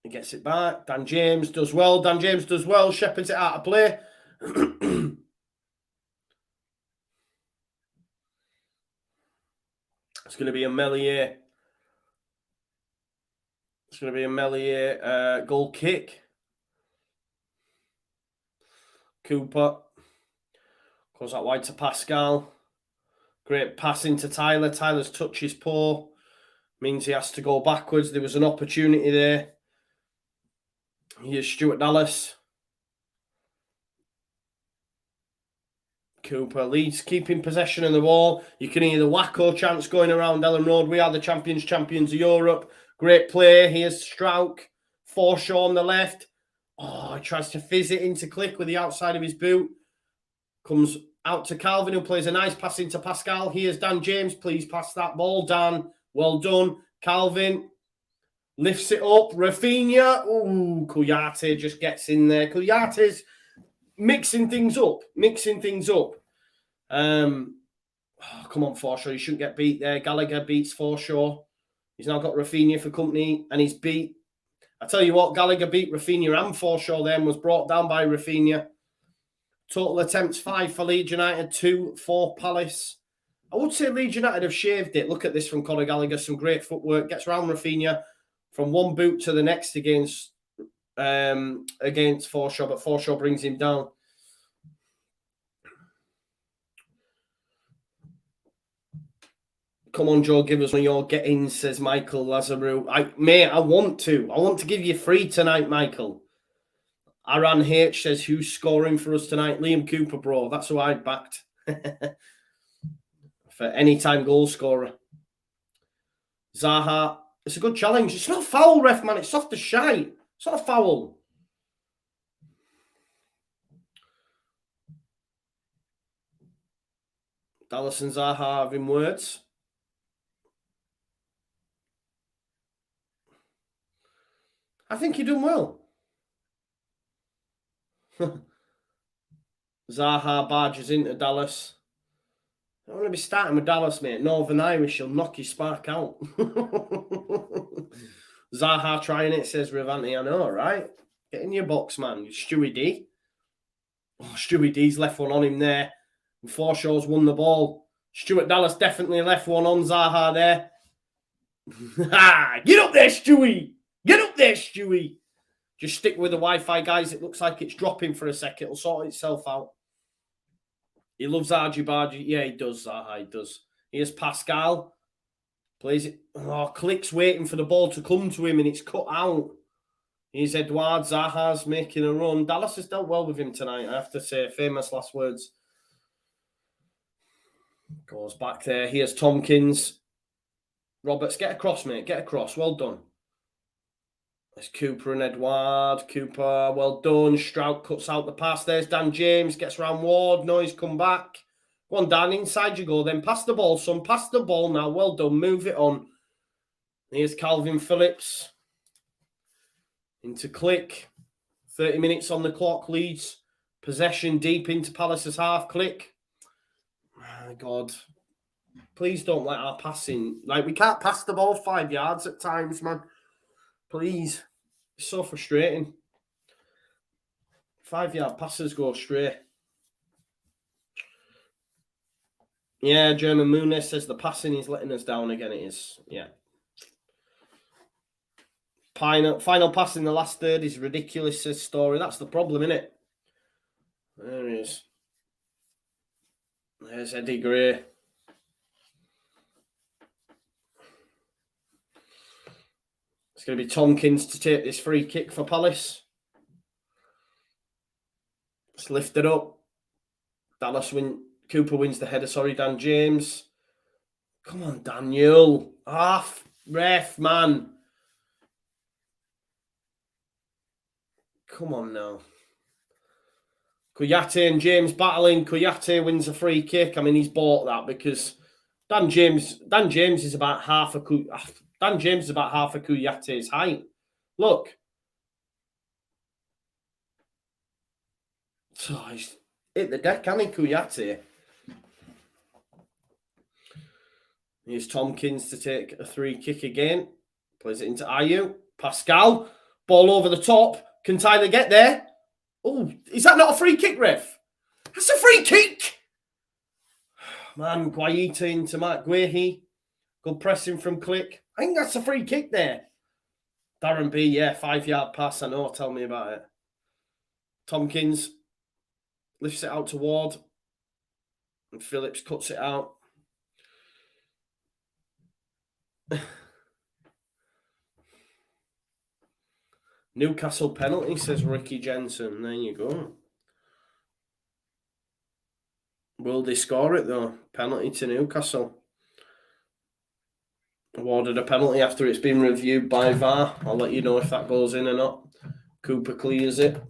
He gets it back. Dan James does well. Dan James does well. Shepherds it out of play. It's going to be a Meslier. It's going to be a Meslier goal kick. Cooper goes out wide to Pascal. Great pass into Tyler. Tyler's touch is poor. Means he has to go backwards. There was an opportunity there. Here's Stuart Dallas. Cooper. Leeds keeping possession of the ball. You can hear the wacko chants going around Ellen Road. We are the champions of Europe. Great play. Here's Strauch. Forshaw on the left. Oh, he tries to fizz it into Click with the outside of his boot. Comes out to Calvin, who plays a nice pass into Pascal. Here's Dan James. Please pass that ball. Dan, well done. Calvin lifts it up. Rafinha. Ooh, Kouyaté just gets in there. Kouyaté's mixing things up. Oh, come on, Forshaw. You shouldn't get beat there. Gallagher beats Forshaw. He's now got Rafinha for company, and he's beat. I tell you what, Gallagher beat Rafinha and Forshaw then, was brought down by Rafinha. Total attempts 5 for Leeds United, 2 for Palace. I would say Leeds United have shaved it. Look at this from Conor Gallagher. Some great footwork. Gets around Rafinha from one boot to the next against Forshaw, but Forshaw brings him down. Come on, Joe, give us one of your get-ins, says Michael Lazarou. I want to give you free tonight, Michael. Aran H says, who's scoring for us tonight? Liam Cooper, bro. That's who I backed. For anytime goal scorer. Zaha. It's a good challenge. It's not a foul, ref, man. It's soft as shite. It's not a foul. Dallas and Zaha having words. I think you're doing well. Zaha barges into Dallas. I don't want to be starting with Dallas, mate. Northern Irish, will knock your spark out. Zaha trying it, says Rivanti. I know, right? Get in your box, man. Stewie D. Oh, Stewie D's left one on him there. And Forshaw's won the ball. Stuart Dallas definitely left one on Zaha there. Get up there, Stewie! Get up there, Stewie! Just stick with the Wi-Fi, guys. It looks like it's dropping for a sec. It'll sort itself out. He loves argy-bargy. Yeah, he does, Zaha. He does. Here's Pascal. Plays it. Oh, Click's waiting for the ball to come to him, and it's cut out. Here's Edouard. Zaha's making a run. Dallas has dealt well with him tonight, I have to say. Famous last words. Goes back there. Here's Tompkins. Roberts, get across, mate. Get across. Well done. There's Cooper and Edouard. Cooper, well done. Stroud cuts out the pass. There's Dan James. Gets around Ward. No, he's come back. Go on, Dan. Inside you go. Then pass the ball, son. Pass the ball now. Well done. Move it on. Here's Calvin Phillips. Into Click. 30 minutes on the clock. Leeds. Possession deep into Palace's half. Click. My God. Please don't let our passing. Like, we can't pass the ball 5 yards at times, man. Please. It's so frustrating. 5-yard passes go straight. Yeah, German Muniz says the passing is letting us down again. It is. Yeah. Final pass in the last third is ridiculous, says Story. That's the problem, isn't it? There he is. There's Eddie Gray. It's going to be Tompkins to take this free kick for Palace. It's lifted up. Cooper wins the header. Sorry, Dan James. Come on, Daniel. Half ref, man. Come on now. Kouyaté and James battling. Kouyaté wins a free kick. I mean, he's bought that because Dan James is about half a Kouyaté's height. Look. So he's hit the deck, can he, Kouyaté? Here's Tompkins to take a free kick again. Plays it into Ayew. Pascal. Ball over the top. Can Tyler get there? Oh, is that not a free kick, ref? That's a free kick! Man, Guaita into Mark Guehi. Good pressing from Click. I think that's a free kick there. Darren B, yeah, 5-yard pass. I know, tell me about it. Tompkins lifts it out to Ward. And Phillips cuts it out. Newcastle penalty, says Ricky Jensen. There you go. Will they score it, though? Penalty to Newcastle. Awarded a penalty after it's been reviewed by VAR. I'll let you know if that goes in or not. Cooper clears it.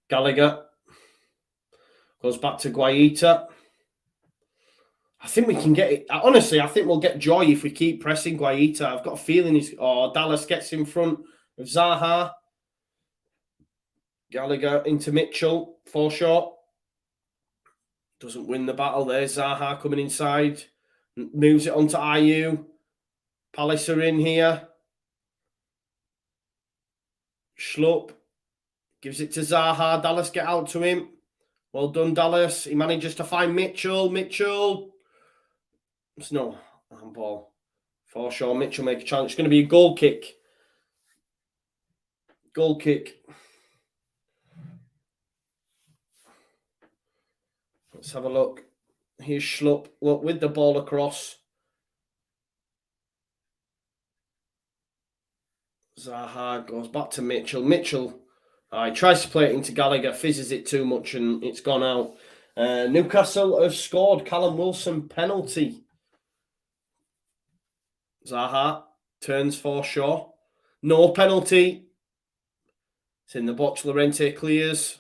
Gallagher goes back to Guaita. I think we can get it. Honestly, I think we'll get joy if we keep pressing Guaita. I've got a feeling Dallas gets in front of Zaha. Gallagher into Mitchell. Forshaw. Doesn't win the battle there. Zaha coming inside. Moves it onto Ayew. Palace are in here. Schlupp. Gives it to Zaha. Dallas get out to him. Well done, Dallas. He manages to find Mitchell. Mitchell. It's no handball. Forshaw. Mitchell make a challenge. It's going to be a goal kick. Goal kick. Let's have a look. Here's Schlupp. Look, with the ball across. Zaha goes back to Mitchell. Mitchell he tries to play it into Gallagher, fizzes it too much, and it's gone out. Newcastle have scored. Callum Wilson penalty. Zaha turns Forshaw. No penalty. It's in the box. Llorente clears.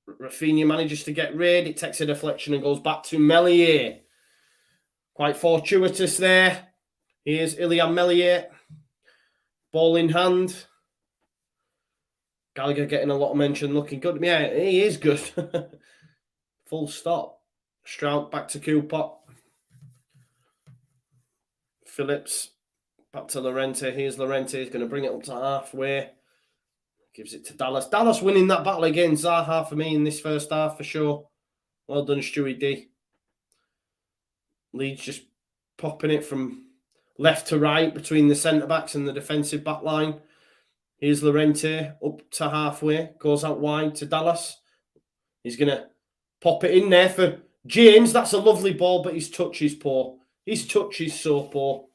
Rafinha manages to get rid. It takes a deflection and goes back to Meslier. Quite fortuitous there. Here's Ilian Meslier. Ball in hand. Gallagher getting a lot of mention, looking good. Yeah, he is good. Full stop. Stroud back to Cooper. Phillips back to Llorente. Here's Llorente. He's going to bring it up to halfway. Gives it to Dallas. Dallas winning that battle against Zaha for me in this first half for sure. Well done, Stewie D. Leeds just popping it from left to right between the centre-backs and the defensive back line. Here's Llorente up to halfway. Goes out wide to Dallas. He's going to pop it in there for James. That's a lovely ball, but his touch is poor. His touch is so poor.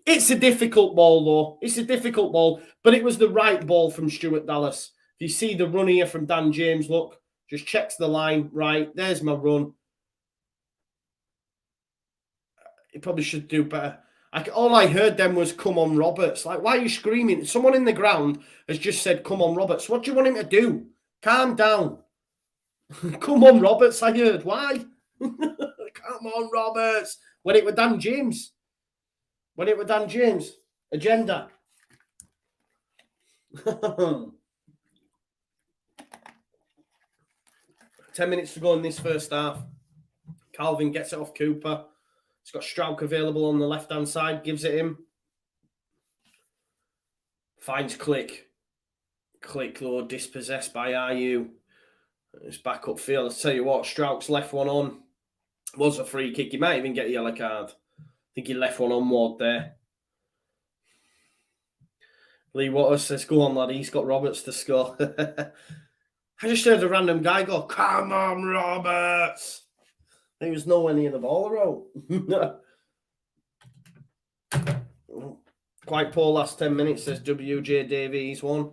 It's a difficult ball, though. It's a difficult ball, but it was the right ball from Stuart Dallas. If you see the run here from Dan James, look, just checks the line. Right, there's my run. He probably should do better. All I heard then was, come on, Roberts. Like, why are you screaming? Someone in the ground has just said, come on, Roberts. What do you want him to do? Calm down. Come on, Roberts, I heard. Why? Come on, Roberts. When it were Dan James. When it were Dan James. Agenda. 10 minutes to go in this first half. Calvin gets it off Cooper. He's got Strauch available on the left-hand side. Gives it him. Finds Click. Click, though, dispossessed by Ayew. It's back upfield. I'll tell you what, Strauch's left one on. Was a free kick. He might even get a yellow card. I think he left one on Ward there. Lee Waters says, go on, lad. He's got Roberts to score. I just heard a random guy go, come on, Roberts. There was nowhere near the ball around. Quite poor last 10 minutes, says WJ Davies one.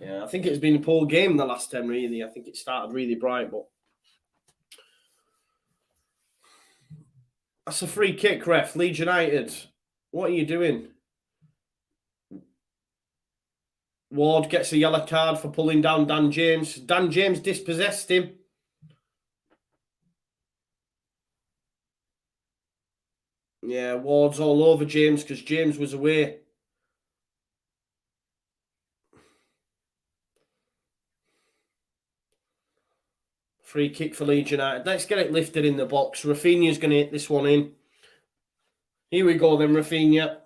Yeah, I think it's been a poor game the last 10, really. I think it started really bright, but that's a free kick, ref. Leeds United. What are you doing? Ward gets a yellow card for pulling down Dan James. Dan James dispossessed him. Yeah, Ward's all over James because James was away. Free kick for Leeds United. Let's get it lifted in the box. Rafinha's going to hit this one in. Here we go then, Rafinha.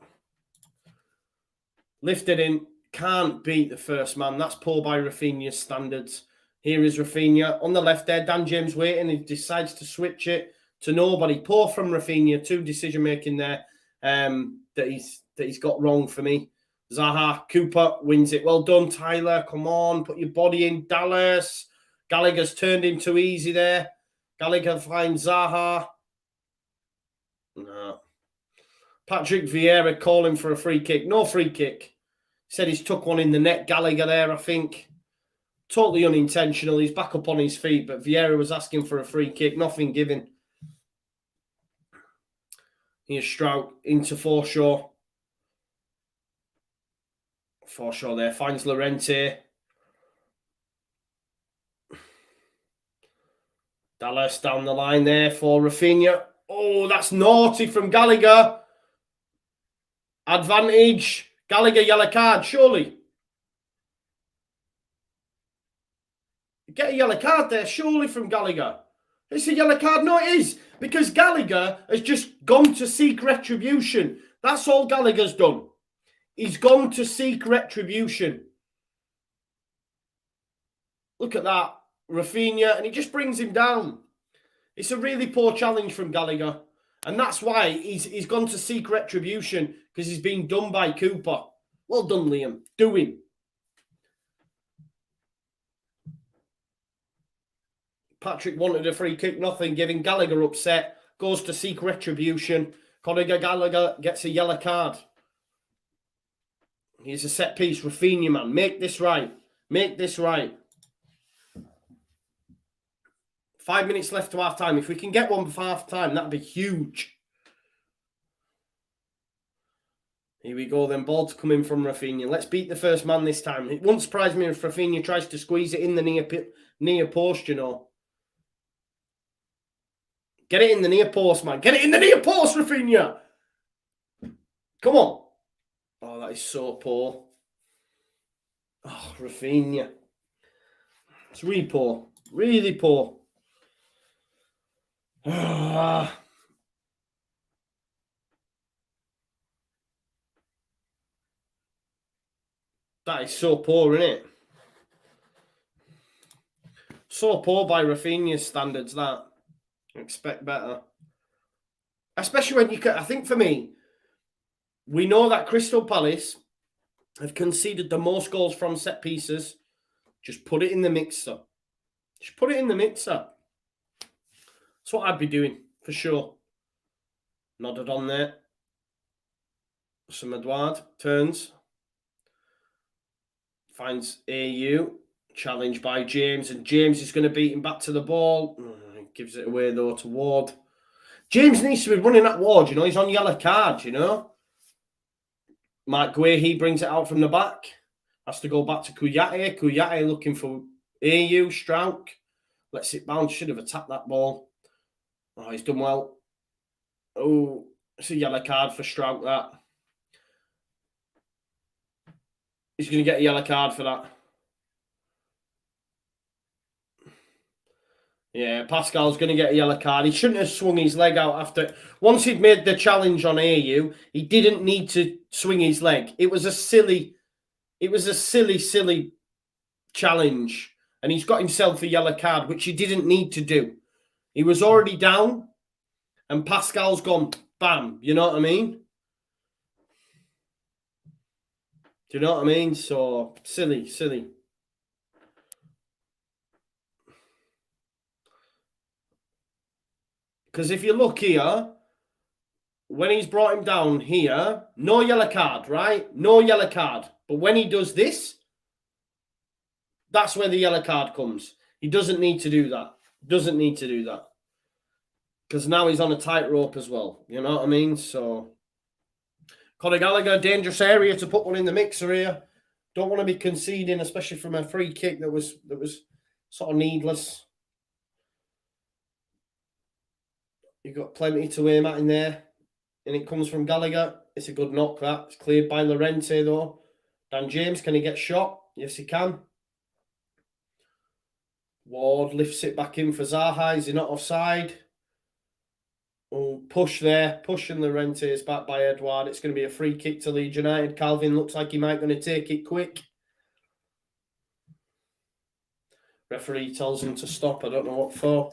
Lifted in. Can't beat the first man. That's poor by Rafinha's standards. Here is Rafinha. On the left there, Dan James waiting. He decides to switch it to nobody. Poor from Rafinha. Two decision-making there that he's got wrong for me. Zaha, Cooper wins it. Well done, Tyler. Come on, put your body in. Dallas. Gallagher's turned him too easy there. Gallagher finds Zaha. No. Patrick Vieira calling for a free kick. No free kick. Said he's took one in the net. Gallagher there, I think. Totally unintentional. He's back up on his feet, but Vieira was asking for a free kick. Nothing given. Here's Strout into Forshaw. Forshaw there finds Llorente. Dallas down the line there for Rafinha. Oh, that's naughty from Gallagher. Advantage. Gallagher, yellow card, surely. Get a yellow card there, surely, from Gallagher. It's a yellow card. No, it is. Because Gallagher has just gone to seek retribution. That's all Gallagher's done. He's gone to seek retribution. Look at that. Rafinha, and he just brings him down. It's a really poor challenge from Gallagher. And that's why he's gone to seek retribution, because he's been done by Cooper. Well done, Liam. Do him. Patrick wanted a free kick, nothing, giving Gallagher upset. Goes to seek retribution. Conor Gallagher gets a yellow card. Here's a set piece. Rafinha, man. Make this right. Make this right. 5 minutes left to half time. If we can get one before half time, that'd be huge. Here we go then. Ball to come in from Rafinha. Let's beat the first man this time. It won't surprise me if Rafinha tries to squeeze it in the near post, you know. Get it in the near post, man. Get it in the near post, Rafinha. Come on. Oh, that is so poor. Oh, Rafinha. It's really poor. Really poor. That is so poor, isn't it? So poor by Rafinha's standards, that. I expect better. Especially when you can, I think for me, we know that Crystal Palace have conceded the most goals from set pieces. Just put it in the mixer. Just put it in the mixer. That's what I'd be doing, for sure. Nodded on there. Some Edouard turns. Finds AU. Challenged by James. And James is going to beat him back to the ball. Gives it away, though, to Ward. James needs to be running at Ward, you know. He's on yellow card, you know. Mike Guehi brings it out from the back. Has to go back to Kouyaté. Kouyaté looking for AU. Strouk. Lets it bounce. Should have attacked that ball. Oh, he's done well. Oh, it's a yellow card for Strouk, that. He's going to get a yellow card for that. Yeah, Pascal's going to get a yellow card. He shouldn't have swung his leg out after. Once he'd made the challenge on AU, he didn't need to swing his leg. It was a silly challenge. And he's got himself a yellow card, which he didn't need to do. He was already down, and Pascal's gone, bam. You know what I mean? Do you know what I mean? So, silly. Because if you look here, when he's brought him down here, no yellow card, right? No yellow card. But when he does this, that's where the yellow card comes. He doesn't need to do that. Doesn't need to do that. Because now he's on a tightrope as well. You know what I mean? So, Conor Gallagher, dangerous area to put one in the mixer here. Don't want to be conceding, especially from a free kick that was sort of needless. You've got plenty to aim at in there. And it comes from Gallagher. It's a good knock, that. It's cleared by Llorente, though. Dan James, can he get shot? Yes, he can. Ward lifts it back in for Zaha. Is he not offside? Oh, push there. Pushing Llorente is back by Edouard. It's going to be a free kick to Leeds United. Calvin looks like he might going to take it quick. Referee tells him to stop. I don't know what for.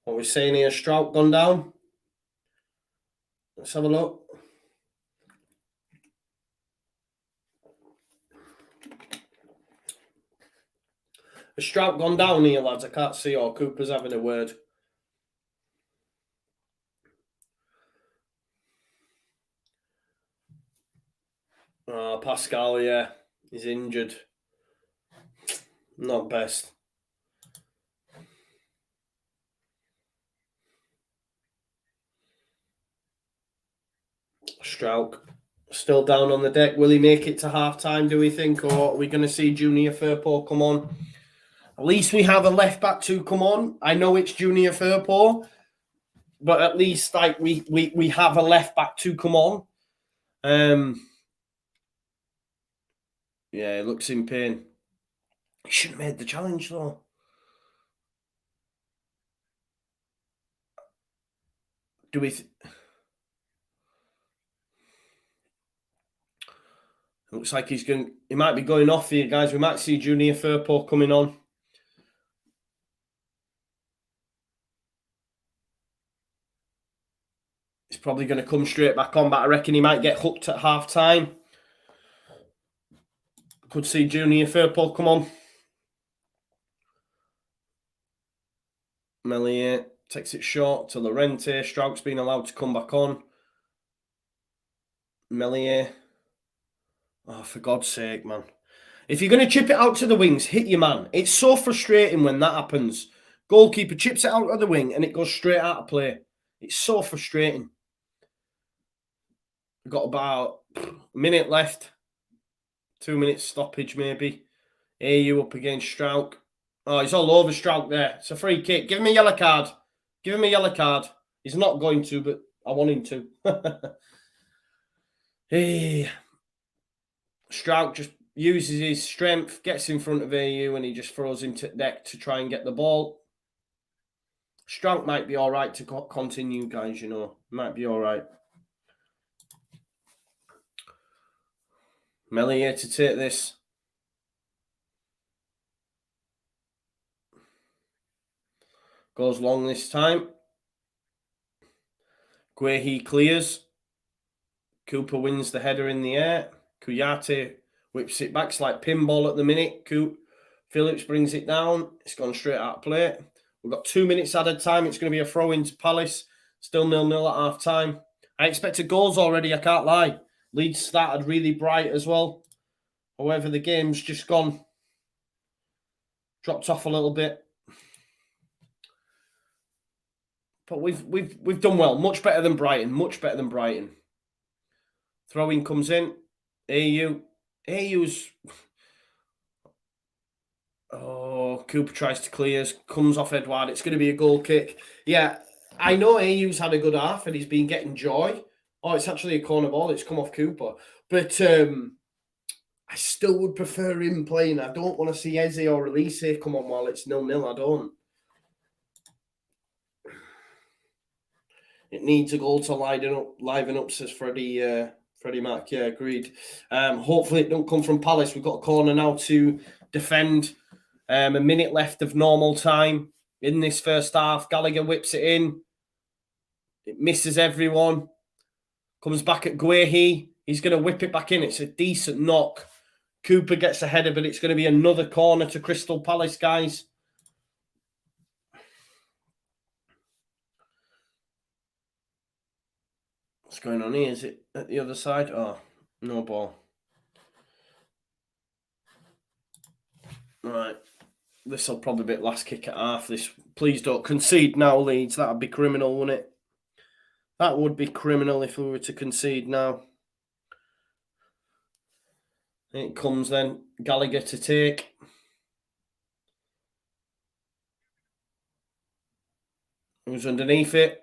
What we're saying here, Strout gone down. Let's have a look. Has Strout gone down here, lads? I can't see, or Cooper's having a word. Oh, Pascal, yeah. He's injured. Not best. Strauch still down on the deck. Will he make it to half-time, do we think? Or are we going to see Junior Firpo come on? At least we have a left-back to come on. I know it's Junior Firpo, but at least like we have a left-back to come on. Yeah, he looks in pain. He shouldn't have made the challenge, though. Do we... Looks like he might be going off here, guys. We might see Junior Firpo coming on. He's probably going to come straight back on, but I reckon he might get hooked at half-time. Could see Junior Firpo come on. Melier takes it short to Lorente. Strauch's been allowed to come back on. Melier. Oh, for God's sake, man. If you're going to chip it out to the wings, hit your man. It's so frustrating when that happens. Goalkeeper chips it out of the wing and it goes straight out of play. It's so frustrating. We've got about a minute left. 2 minutes stoppage, maybe. AU up against Strauch. Oh, he's all over Strauch there. It's a free kick. Give him a yellow card. Give him a yellow card. He's not going to, but I want him to. Hey. Strauch just uses his strength, gets in front of AU, and he just throws him to deck to try and get the ball. Strauch might be all right to continue, guys, you know. Might be all right. Melier to take this. Goes long this time. Guehi clears. Cooper wins the header in the air. Kuyate whips it back. It's like pinball at the minute. Phillips brings it down. It's gone straight out of play. We've got 2 minutes added time. It's going to be a throw into Palace. Still 0-0 at half-time. I expected goals already, I can't lie. Leeds started really bright as well. However, the game's just dropped off a little bit. But we've done well. Much better than Brighton. Much better than Brighton. Throw-in comes in. AU's... Oh, Cooper tries to clear. Comes off Edouard. It's going to be a goal kick. Yeah, I know AU's had a good half and he's been getting joy. Oh, it's actually a corner ball. It's come off Cooper. But I still would prefer him playing. I don't want to see Eze or Elise come on while it's 0-0. I don't. It needs a goal to liven up, says Freddie Mac. Yeah, agreed. Hopefully it don't come from Palace. We've got a corner now to defend. A minute left of normal time in this first half. Gallagher whips it in. It misses everyone. Comes back at Guehi. He's going to whip it back in. It's a decent knock. Cooper gets a header, but it's going to be another corner to Crystal Palace, guys. What's going on here? Is it at the other side? Oh, no ball. Right. This will probably be last kick at half. This, please don't concede now, Leeds. That would be criminal, wouldn't it? That would be criminal if we were to concede now. It comes then. Gallagher to take. Who's underneath it?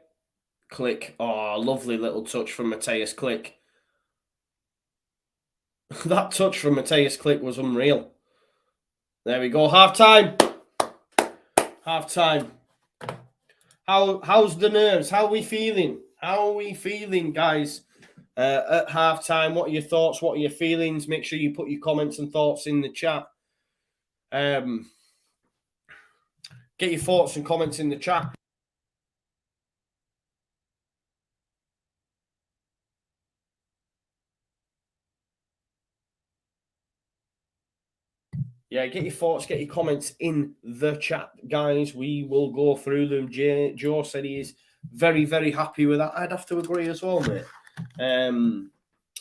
Click. Oh, lovely little touch from Mateus Click. That touch from Mateus Click was unreal. There we go. Half-time. Half-time. How's the nerves? How are we feeling? How are we feeling, guys? At half-time, what are your thoughts? What are your feelings? Make sure you put your comments and thoughts in the chat. Get your thoughts and comments in the chat. Yeah, get your thoughts, get your comments in the chat, guys. We will go through them. Joe said he is very, very happy with that. I'd have to agree as well, mate.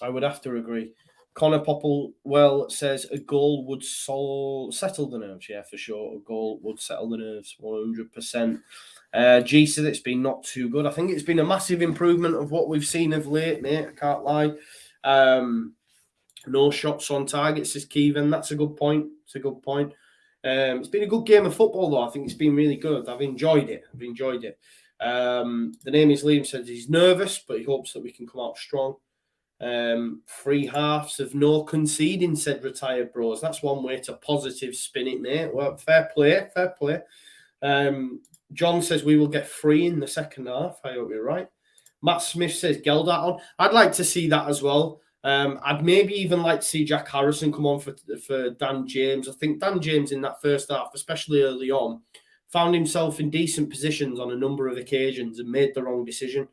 I would have to agree. Connor Popplewell says a goal would settle the nerves. Yeah, for sure. A goal would settle the nerves, 100%. G said it's been not too good. I think it's been a massive improvement of what we've seen of late, mate. I can't lie. No shots on target, says Kevin. That's a good point. It's a good point. It's been a good game of football, though. I think it's been really good. I've enjoyed it. The name is Liam says he's nervous, but he hopes that we can come out strong. 3 halves of no conceding, said Retired Bros. That's one way to positive spin it, mate. Well, fair play. John says we will get 3 in the second half. I hope you're right. Matt Smith says Geldart on. I'd like to see that as well. I'd maybe even like to see Jack Harrison come on for Dan James. I think Dan James in that first half, especially early on, found himself in decent positions on a number of occasions and made the wrong decision.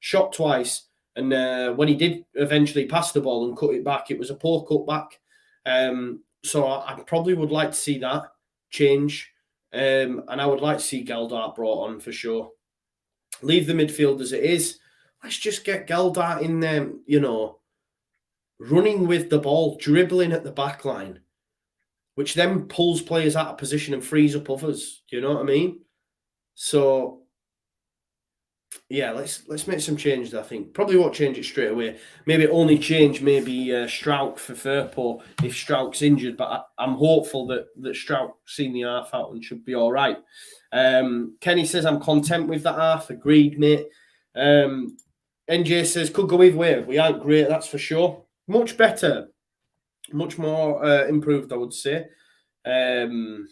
Shot twice. And when he did eventually pass the ball and cut it back, it was a poor cutback. So I probably would like to see that change. And I would like to see Geldart brought on for sure. Leave the midfield as it is. Let's just get Geldart in there, running with the ball, dribbling at the back line, which then pulls players out of position and frees up others. Do you know what I mean? So, yeah, let's make some changes, I think. Probably won't change it straight away. Maybe only change Strouk for Firpo if Strouk's injured, but I'm hopeful that Strouk's seen the half out and should be all right. Kenny says, I'm content with that half. Agreed, mate. NJ says, could go either way. We aren't great, that's for sure. Much better. Much more improved, I would say. Let's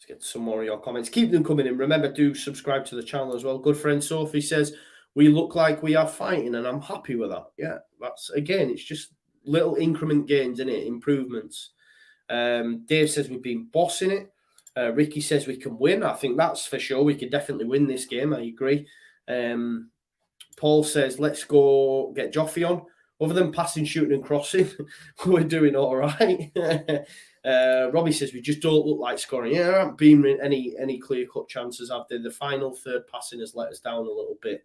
get some more of your comments. Keep them coming in. Remember, do subscribe to the channel as well. Good friend Sophie says, we look like we are fighting, and I'm happy with that. Yeah, that's, again, it's just little increment gains, isn't it? Improvements. Dave says we've been bossing it. Ricky says we can win. I think that's for sure. We could definitely win this game. I agree. Paul says, let's go get Joffy on. Other than passing, shooting and crossing, we're doing all right. Robbie says, we just don't look like scoring. Yeah, there haven't been any clear-cut chances, have there? The final third passing has let us down a little bit.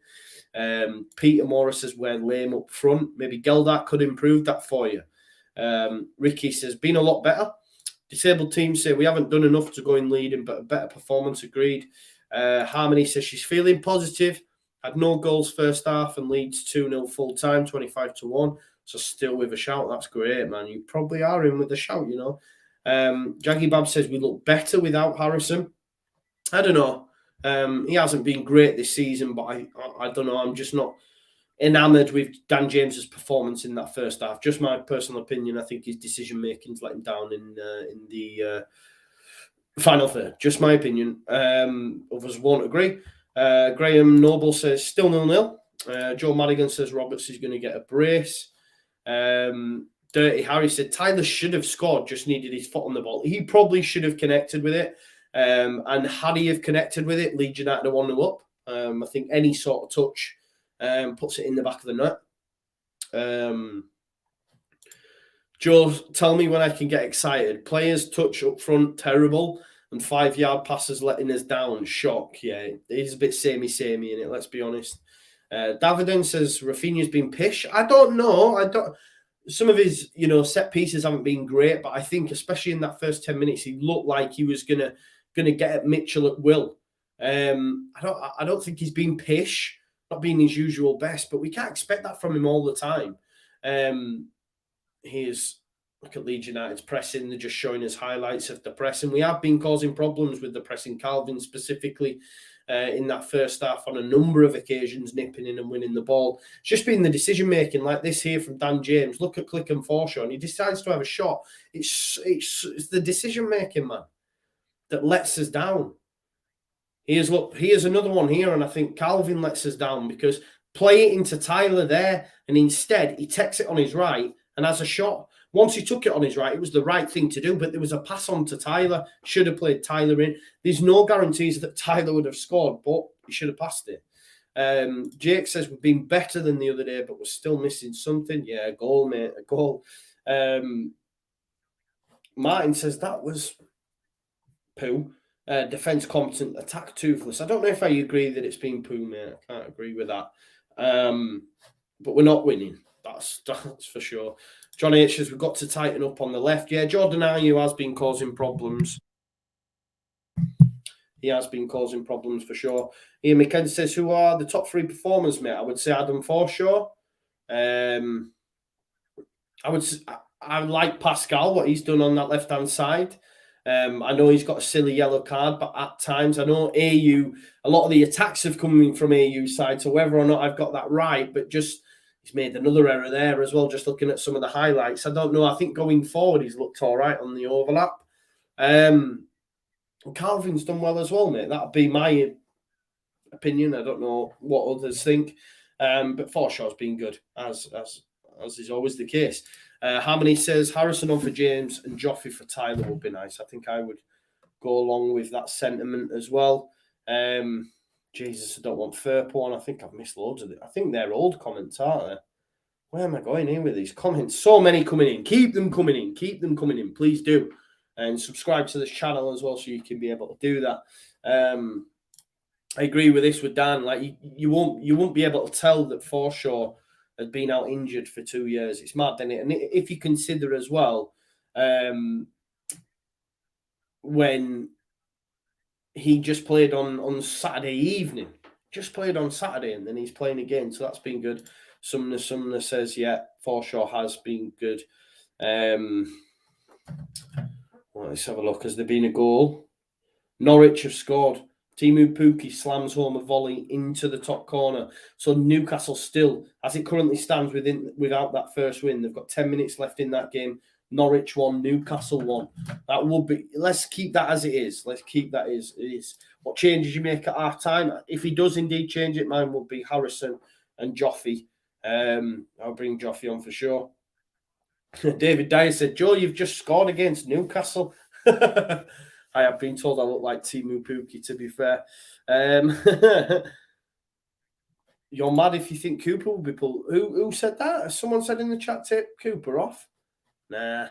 Peter Morris says, we're lame up front. Maybe Geldart could improve that for you. Ricky says, been a lot better. Disabled teams say, we haven't done enough to go in leading, but a better performance, agreed. Harmony says, she's feeling positive. Had no goals first half and Leeds 2-0 full time, 25-1. So still with a shout. That's great, man. You probably are in with a shout, Jaggy Bab says we look better without Harrison. I don't know. He hasn't been great this season, but I don't know. I'm just not enamoured with Dan James's performance in that first half. Just my personal opinion. I think his decision making's let him down in the final third. Just my opinion. Others won't agree. Graham Noble says still 0-0. Joe Madigan says Roberts is going to get a brace. Dirty Harry said Tyler should have scored, just needed his foot on the ball. He probably should have connected with it. And had he have connected with it, Leeds United are 1-0 up. I think any sort of touch puts it in the back of the net. Joe, tell me when I can get excited. Players touch up front, terrible. And 5-yard passes letting us down. Shock. Yeah, it is a bit samey, in it, let's be honest. Davidin says Rafinha's been pish. I don't know. Some of his, set pieces haven't been great, but I think especially in that first 10 minutes, he looked like he was gonna get at Mitchell at will. I don't think he's been pish, not being his usual best, but we can't expect that from him all the time. Look at Leeds United's pressing. They're just showing us highlights of the pressing. We have been causing problems with the pressing. Calvin specifically in that first half on a number of occasions, nipping in and winning the ball. It's just been the decision-making like this here from Dan James. Look at Click and Forshaw, and he decides to have a shot. It's the decision-making, man, that lets us down. Here's another one here, and I think Calvin lets us down because play it into Tyler there, and instead he takes it on his right and has a shot. Once he took it on his right, it was the right thing to do, but there was a pass on to Tyler. Should have played Tyler in. There's no guarantees that Tyler would have scored, but he should have passed it. Jake says we've been better than the other day, but we're still missing something. Yeah, a goal, mate, a goal. Martin says that was poo. Defence competent, attack toothless. I don't know if I agree that it's been poo, mate. I can't agree with that. But we're not winning. That's for sure. John H says we've got to tighten up on the left. Yeah, Jordan Ayew has been causing problems. He has been causing problems for sure. Ian McKenzie says, who are the top 3 performers, mate? I would say Adam Forshaw. I like Pascal, what he's done on that left-hand side. I know he's got a silly yellow card, but at times I know AU, a lot of the attacks have come from AU's side, so whether or not I've got that right, but just he's made another error there as well, just looking at some of the highlights. I don't know. I think going forward, he's looked all right on the overlap. Calvin's done well as well, mate. That'd be my opinion. I don't know what others think. But Forshaw's been good, as is always the case. Harmony says Harrison on for James and Joffrey for Tyler would be nice. I think I would go along with that sentiment as well. Jesus, I don't want Firpo on. I think I've missed loads of it. I think they're old comments, aren't they? Where am I going here with these comments? So many coming in. Keep them coming in. Keep them coming in. Please do. And subscribe to this channel as well so you can be able to do that. I agree with this with Dan. Like you won't be able to tell that Forshaw had been out injured for 2 years. It's mad, isn't it? And if you consider as well, when he just played on Saturday evening, and then he's playing again, so that's been good. Sumner says, yeah, Forshaw has been good. Let's have a look. Has there been a goal? Norwich have scored. Timu Pukki slams home a volley into the top corner. So Newcastle still, as it currently stands without that first win, they've got 10 minutes left in that game. Norwich won, Newcastle won. That would be. Let's keep that as it is. Let's keep that as it is. What changes you make at half time? If he does indeed change it, mine would be Harrison and Joffrey. I'll bring Joffrey on for sure. David Dyer said, Joe, you've just scored against Newcastle. I have been told I look like Timu Pukki, to be fair. You're mad if you think Cooper will be pulled. Who said that? Someone said in the chat, take Cooper off. Nah.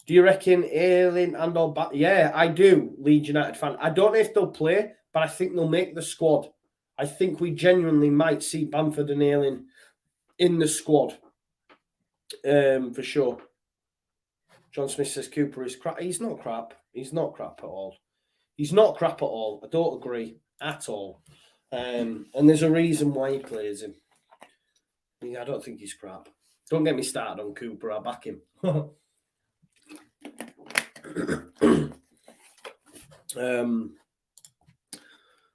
Do you reckon Ayling and or yeah, I do, Leeds United fan. I don't know if they'll play, but I think they'll make the squad. I think we genuinely might see Bamford and Ayling in the squad. For sure. John Smith says Cooper is crap. He's not crap. He's not crap at all. He's not crap at all. I don't agree at all. And there's a reason why he plays him. I don't think he's crap. Don't get me started on Cooper. I'll back him.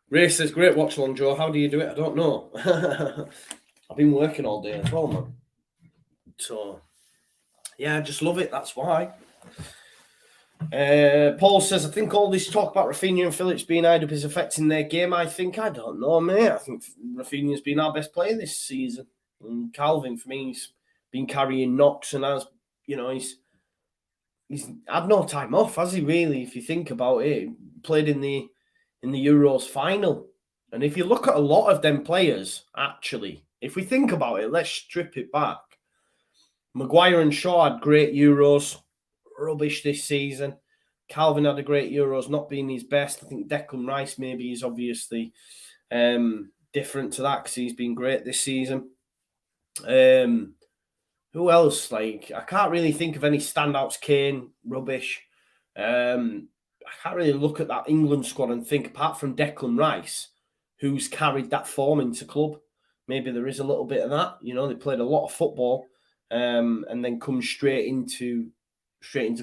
Ray says, great watch along, Joe. How do you do it? I don't know. I've been working all day as well, man. So, yeah, I just love it. That's why. Paul says, I think all this talk about Rafinha and Phillips being eyed up is affecting their game. I don't know, mate. I think Rafinha's been our best player this season. And Calvin, for me, he's been carrying knocks and he's had no time off, has he really, if you think about it? Played in the Euros final. And if you look at a lot of them players, actually, if we think about it, let's strip it back. Maguire and Shaw had great Euros. Rubbish this season. Calvin had a great Euros, not being his best. I think Declan Rice maybe is obviously different to that because he's been great this season. Who else? I can't really think of any standouts. Kane, rubbish. I can't really look at that England squad and think, apart from Declan Rice, who's carried that form into club. Maybe there is a little bit of that. They played a lot of football and then come straight into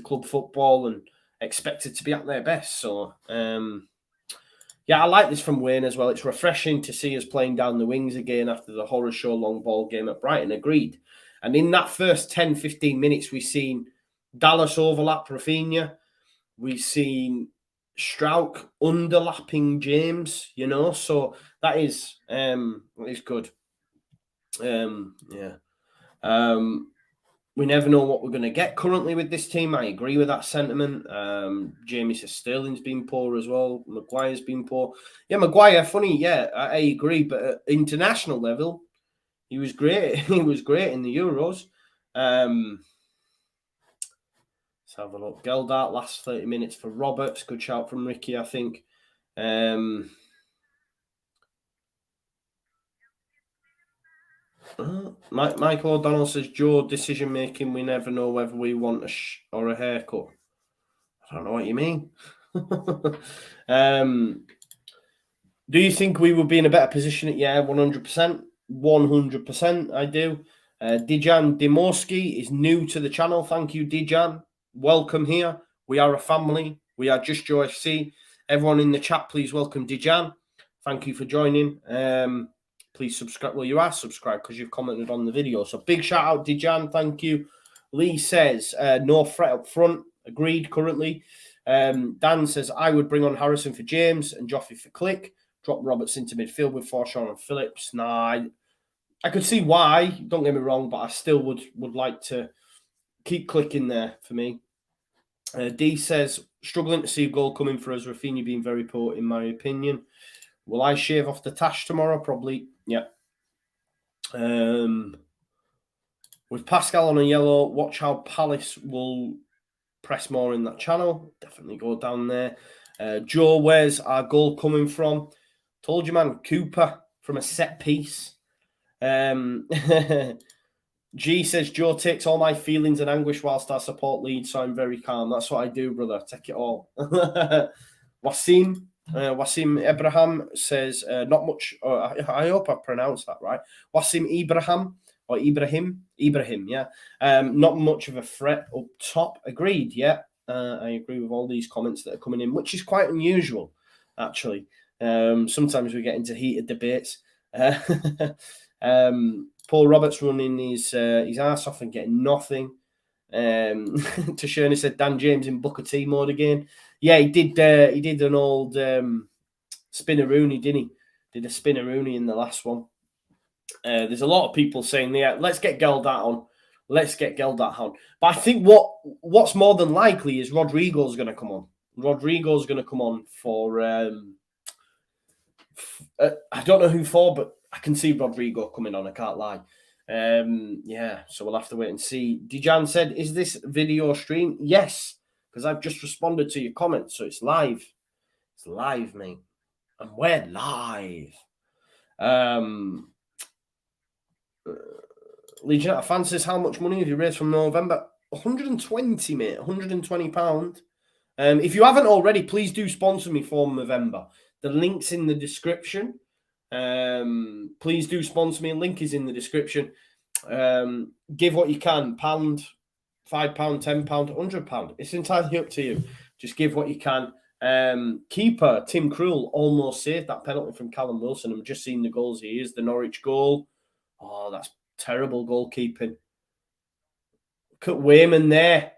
club football and expected to be at their best. So, yeah, I like this from Wayne as well. It's refreshing to see us playing down the wings again after the horror show long ball game at Brighton. Agreed. And in that first 10, 15 minutes, we've seen Dallas overlap Rafinha. We've seen Strauch underlapping James, so that is good. Yeah. We never know what we're going to get currently with this team. I agree with that sentiment. Jamie says Sterling's been poor as well. Maguire's been poor. Yeah, Maguire, funny. Yeah, I agree. But at international level, he was great. He was great in the Euros. Let's have a look. Geldart, last 30 minutes for Roberts. Good shout from Ricky, I think. Michael O'Donnell says, Joe, decision making, we never know whether we want a or a haircut. I don't know what you mean. Do you think we would be in a better position? Yeah, 100%. 100%, I do. Dijan Dimorski is new to the channel. Thank you, Dijan. Welcome here. We are a family. We are Just Joe FC. Everyone in the chat, please welcome Dijan. Thank you for joining. Please subscribe. Well, you are subscribed because you've commented on the video. So big shout out, Dijan. Thank you. Lee says, no threat up front. Agreed currently. Dan says, I would bring on Harrison for James and Joffrey for Click. Drop Roberts into midfield with Forshaw and Phillips. Nah, I could see why. Don't get me wrong, but I still would like to keep clicking there for me. D says, struggling to see a goal coming for us. Rafinha being very poor, in my opinion. Will I shave off the tash tomorrow? Probably, yeah. With Pascal on a yellow, watch how Palace will press more in that channel. Definitely go down there. Joe, where's our goal coming from? Told you, man, Cooper from a set piece. G says, Joe takes all my feelings and anguish whilst I support Leeds, so I'm very calm. That's what I do, brother. Take it all. Wasim Ibrahim says, not much. I hope I pronounced that right. Wasim Ibrahim or Ibrahim, yeah. Not much of a threat up top. Agreed, yeah. I agree with all these comments that are coming in, which is quite unusual, actually. Sometimes we get into heated debates. Paul Roberts running his ass off and getting nothing. Tashani said Dan James in Booker T mode again. Yeah, he did an old spinneroonie, didn't he? Did a spinneroonie in the last one. There's a lot of people saying, yeah, let's get Geldat on. Let's get Geldat on. But I think what's more than likely is Rodrigo's going to come on. Rodrigo's going to come on for I don't know who for, but I can see Rodrigo coming on. I can't lie. Yeah, so we'll have to wait and see. Dijan said, is this video stream? Yes, because I've just responded to your comments, so it's live. It's live, mate. And we're live. Legion fan says, how much money have you raised from November? 120, mate. £120. If you haven't already, please do sponsor me for November. The link's in the description. Please do sponsor me. Link is in the description. Give what you can. £1, £5, £10, £100. It's entirely up to you. Just give what you can. Keeper Tim Krul almost saved that penalty from Callum Wilson. I'm just seeing the goals. Here's the Norwich goal. Oh, that's terrible goalkeeping. Look at Wayman there.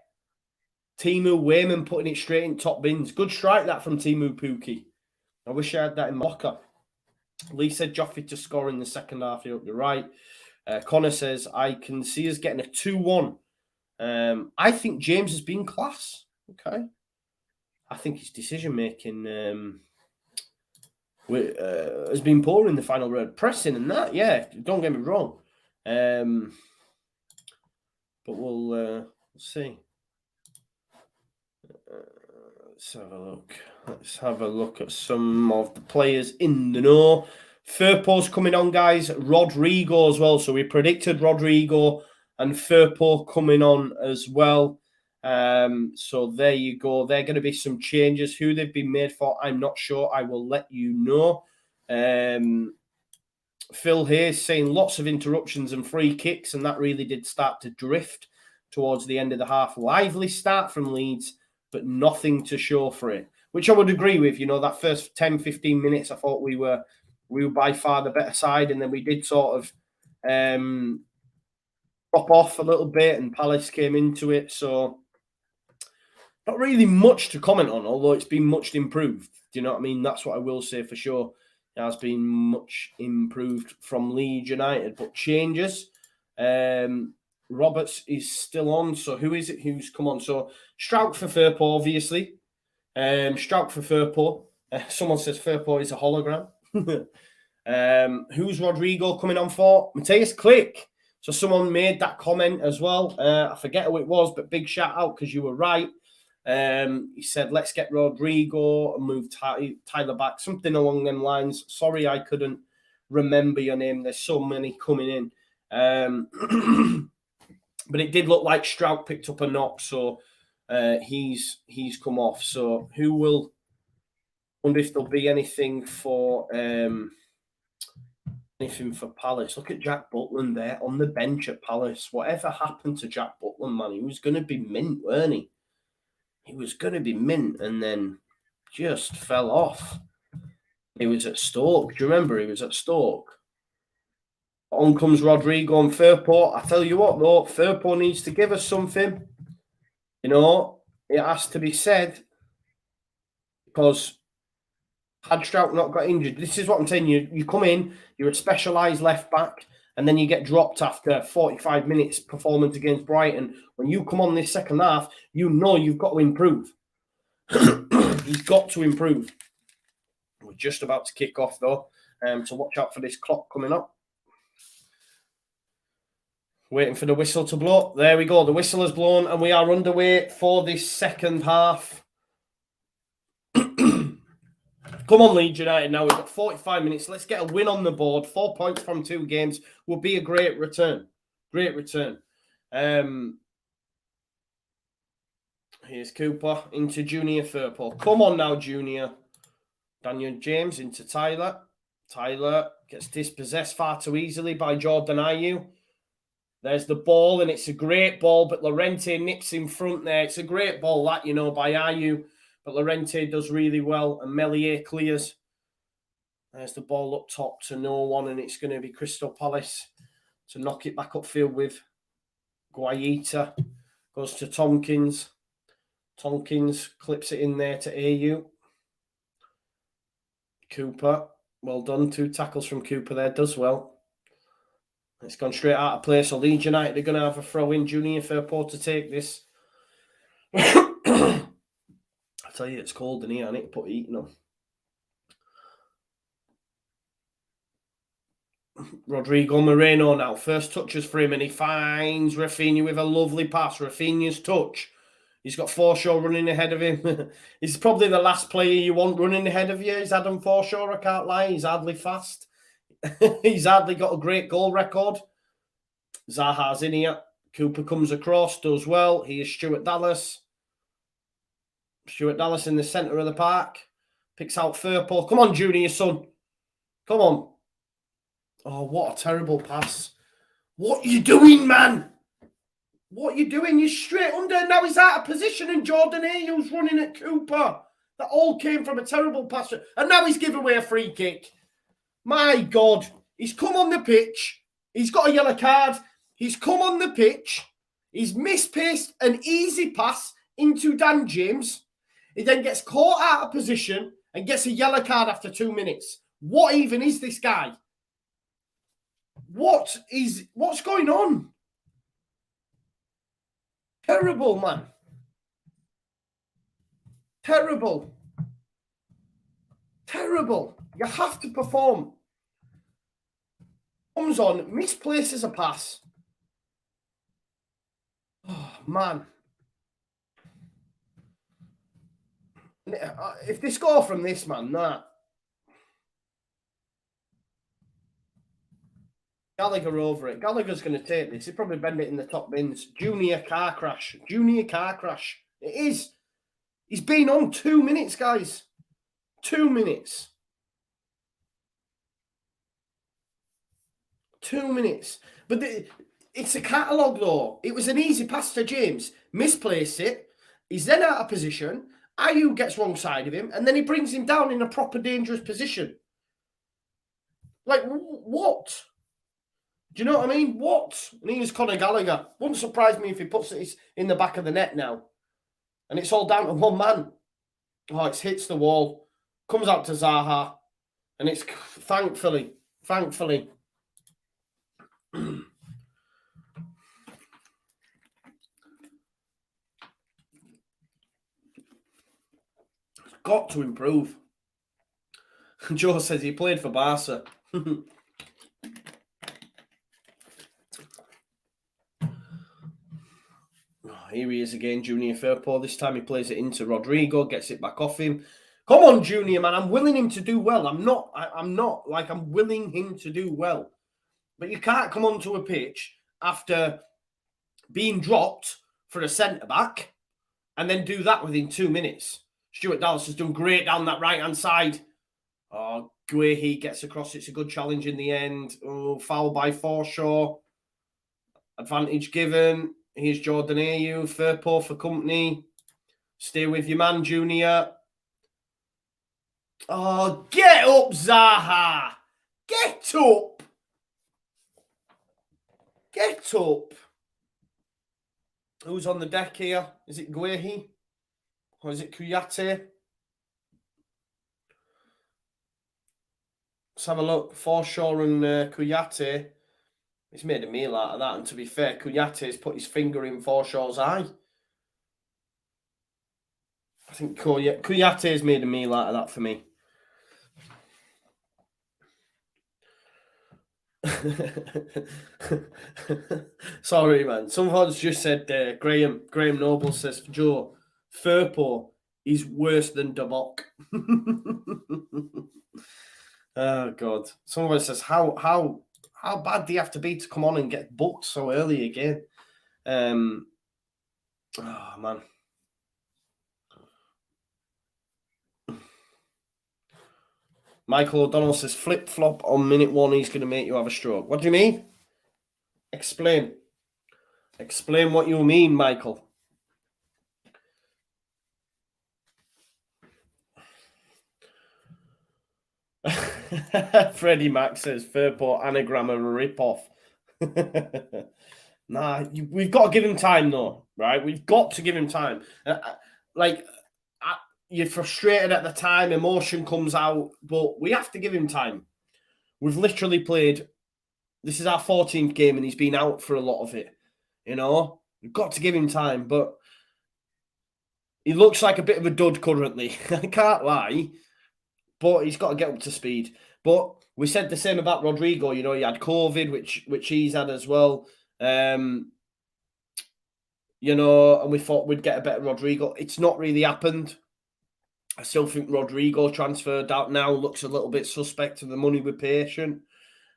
Timu Wayman putting it straight in top bins. Good strike that from Timu Pukki. I wish I had that in my locker. Lee said Joffrey to score in the second half. You're right. Connor says, I can see us getting a 2-1. I think James has been class. Okay. I think his decision-making has been poor in the final round. Pressing and that, yeah, don't get me wrong. But we'll see. Let's have a look. Let's have a look at some of the players in the know. Firpo's coming on, guys. Rodrigo as well. So we predicted Rodrigo and Firpo coming on as well. So there you go. There are going to be some changes. Who they've been made for, I'm not sure. I will let you know. Phil here saying lots of interruptions and free kicks, and that really did start to drift towards the end of the half. Lively start from Leeds, but nothing to show for it, which I would agree with. You know, that first 10, 15 minutes, I thought we were by far the better side, and then we did sort of drop off a little bit, and Palace came into it. So not really much to comment on, although it's been much improved. Do you know what I mean? That's what I will say for sure. It has been much improved from Leeds United, but changes. Roberts is still on. So who is it who's come on? So Strout for Firpo, obviously. Strout for Firpo. Someone says Firpo is a hologram. Who's Rodrigo coming on for? Matthias Click. So someone made that comment as well. I forget who it was, but big shout out because you were right. He said, let's get Rodrigo and move Tyler back. Something along them lines. Sorry, I couldn't remember your name. There's so many coming in. But it did look like Strout picked up a knock, so he's come off. So who will? Wonder if there'll be anything for Palace. Look at Jack Butland there on the bench at Palace. Whatever happened to Jack Butland, man? He was going to be mint, weren't he? He was going to be mint, and then just fell off. He was at Stoke. Do you remember? He was at Stoke. On comes Rodrigo and Firpo. I tell you what, though, Firpo needs to give us something. You know, it has to be said, because had Strout not got injured, this is what I'm saying. You come in, you're a specialised left back, and then you get dropped after 45 minutes performance against Brighton. When you come on this second half, you know you've got to improve. He's got to improve. We're just about to kick off, though, so watch out for this clock coming up. Waiting for the whistle to blow. There we go. The whistle has blown, and we are underway for this second half. Come on, Leeds United. Now we've got 45 minutes. Let's get a win on the board. 4 points from 2 games will be a great return. Great return. Here's Cooper into Junior Firpo. Come on now, Junior. Daniel James into Tyler. Tyler gets dispossessed far too easily by Jordan Ayew. There's the ball, and it's a great ball, but Llorente nips in front there. It's a great ball, that, you know, by Ayew, but Llorente does really well, and Meslier clears. There's the ball up top to no one, and it's going to be Crystal Palace to knock it back upfield with Guaita. Goes to Tompkins. Tompkins clips it in there to Ayew. Cooper, well done. 2 tackles from Cooper there, does well. It's gone straight out of play, so Leeds United are going to have a throw in. Junior Firpo to take this. I tell you, it's cold in here. I need to put heating on. Rodrigo Moreno now. First touches for him, and he finds Rafinha with a lovely pass. Rafinha's touch. He's got Forshaw running ahead of him. He's probably the last player you want running ahead of you. Is Adam Forshaw, I can't lie. He's hardly fast. He's hardly got a great goal record. Zaha's in here. Cooper comes across, does well. He is Stuart Dallas. Stuart Dallas in the centre of the park. Picks out Firpo. Come on, Junior, son. Come on. Oh, what a terrible pass. What are you doing, man? What are you doing? You're straight under. Now he's out of position, and Jordan Ayew's running at Cooper. That all came from a terrible pass. And now he's given away a free kick. My God. He's come on the pitch. He's got a yellow card. He's come on the pitch. He's mispaced an easy pass into Dan James. He then gets caught out of position and gets a yellow card after 2 minutes. What even is this guy? What's going on? Terrible, man. Terrible. Terrible. You have to perform. Comes on, misplaces a pass. Oh, man. If they score from this, man, that. Gallagher over it. Gallagher's going to take this. He'll probably bend it in the top bins. Junior car crash. Junior car crash. It is. He's been on 2 minutes, guys. 2 minutes. 2 minutes. But it's a catalogue, though. It was an easy pass to James. Misplaced it. He's then out of position. Ayew gets wrong side of him. And then he brings him down in a proper dangerous position. Like, what? Do you know what I mean? What? And here's Conor Gallagher. Wouldn't surprise me if he puts it in the back of the net now. And it's all down to one man. Oh, it hits the wall. Comes out to Zaha. And it's thankfully. Got to improve. Joe says he played for Barca. Here he is again, Junior Firpo. This time he plays it into Rodrigo, gets it back off him. Come on, Junior, man. I'm willing him to do well. I'm willing him to do well. But you can't come onto a pitch after being dropped for a centre-back and then do that within 2 minutes. Stuart Dallas has done great down that right-hand side. Oh, Guehi gets across. It's a good challenge in the end. Oh, foul by Forshaw. Advantage given. Here's Jordan Ayew. Firpo for company. Stay with your man, Junior. Oh, get up, Zaha. Get up. Get up. Who's on the deck here? Is it Guehi? Or is it Kouyaté? Let's have a look. Forshaw and Kouyaté. He's made a meal out of that. And to be fair, Kouyaté's put his finger in Forshaw's eye. I think Kouyaté's made a meal out of that for me. Sorry, man. Someone's just said, Graham Noble says, Joe, Firpo is worse than Dabok. Oh, God. Someone says, how bad do you have to be to come on and get booked so early again? Oh, man. Michael O'Donnell says, flip-flop on minute 1, he's going to make you have a stroke. What do you mean? Explain. Explain what you mean, Michael. Freddie Mac says, Firpo anagram a rip-off. Nah, we've got to give him time, though, right? We've got to give him time. You're frustrated at the time, emotion comes out, but we have to give him time. We've literally played, this is our 14th game, and he's been out for a lot of it. You know, we've got to give him time, but he looks like a bit of a dud currently. I can't lie, but he's got to get up to speed. But we said the same about Rodrigo. You know, he had COVID, which he's had as well. You know, and we thought we'd get a better Rodrigo. It's not really happened. I still think Rodrigo transferred out now looks a little bit suspect to the money we're patient.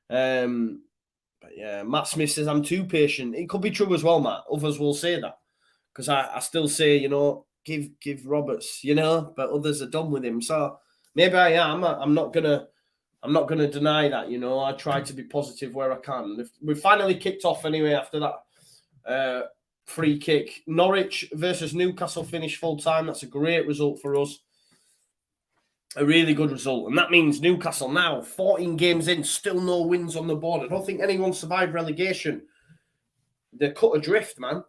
But yeah, Matt Smith says, I'm too patient. It could be true as well, Matt. Others will say that. Because I still say, you know, give Roberts, you know, but others are done with him. So maybe I am. I'm not gonna deny that, you know. I try to be positive where I can. We finally kicked off anyway after that free kick. Norwich versus Newcastle finished full time. That's a great result for us. A really good result. And that means Newcastle now, 14 games in, still no wins on the board. I don't think anyone survived relegation. They're cut adrift, man.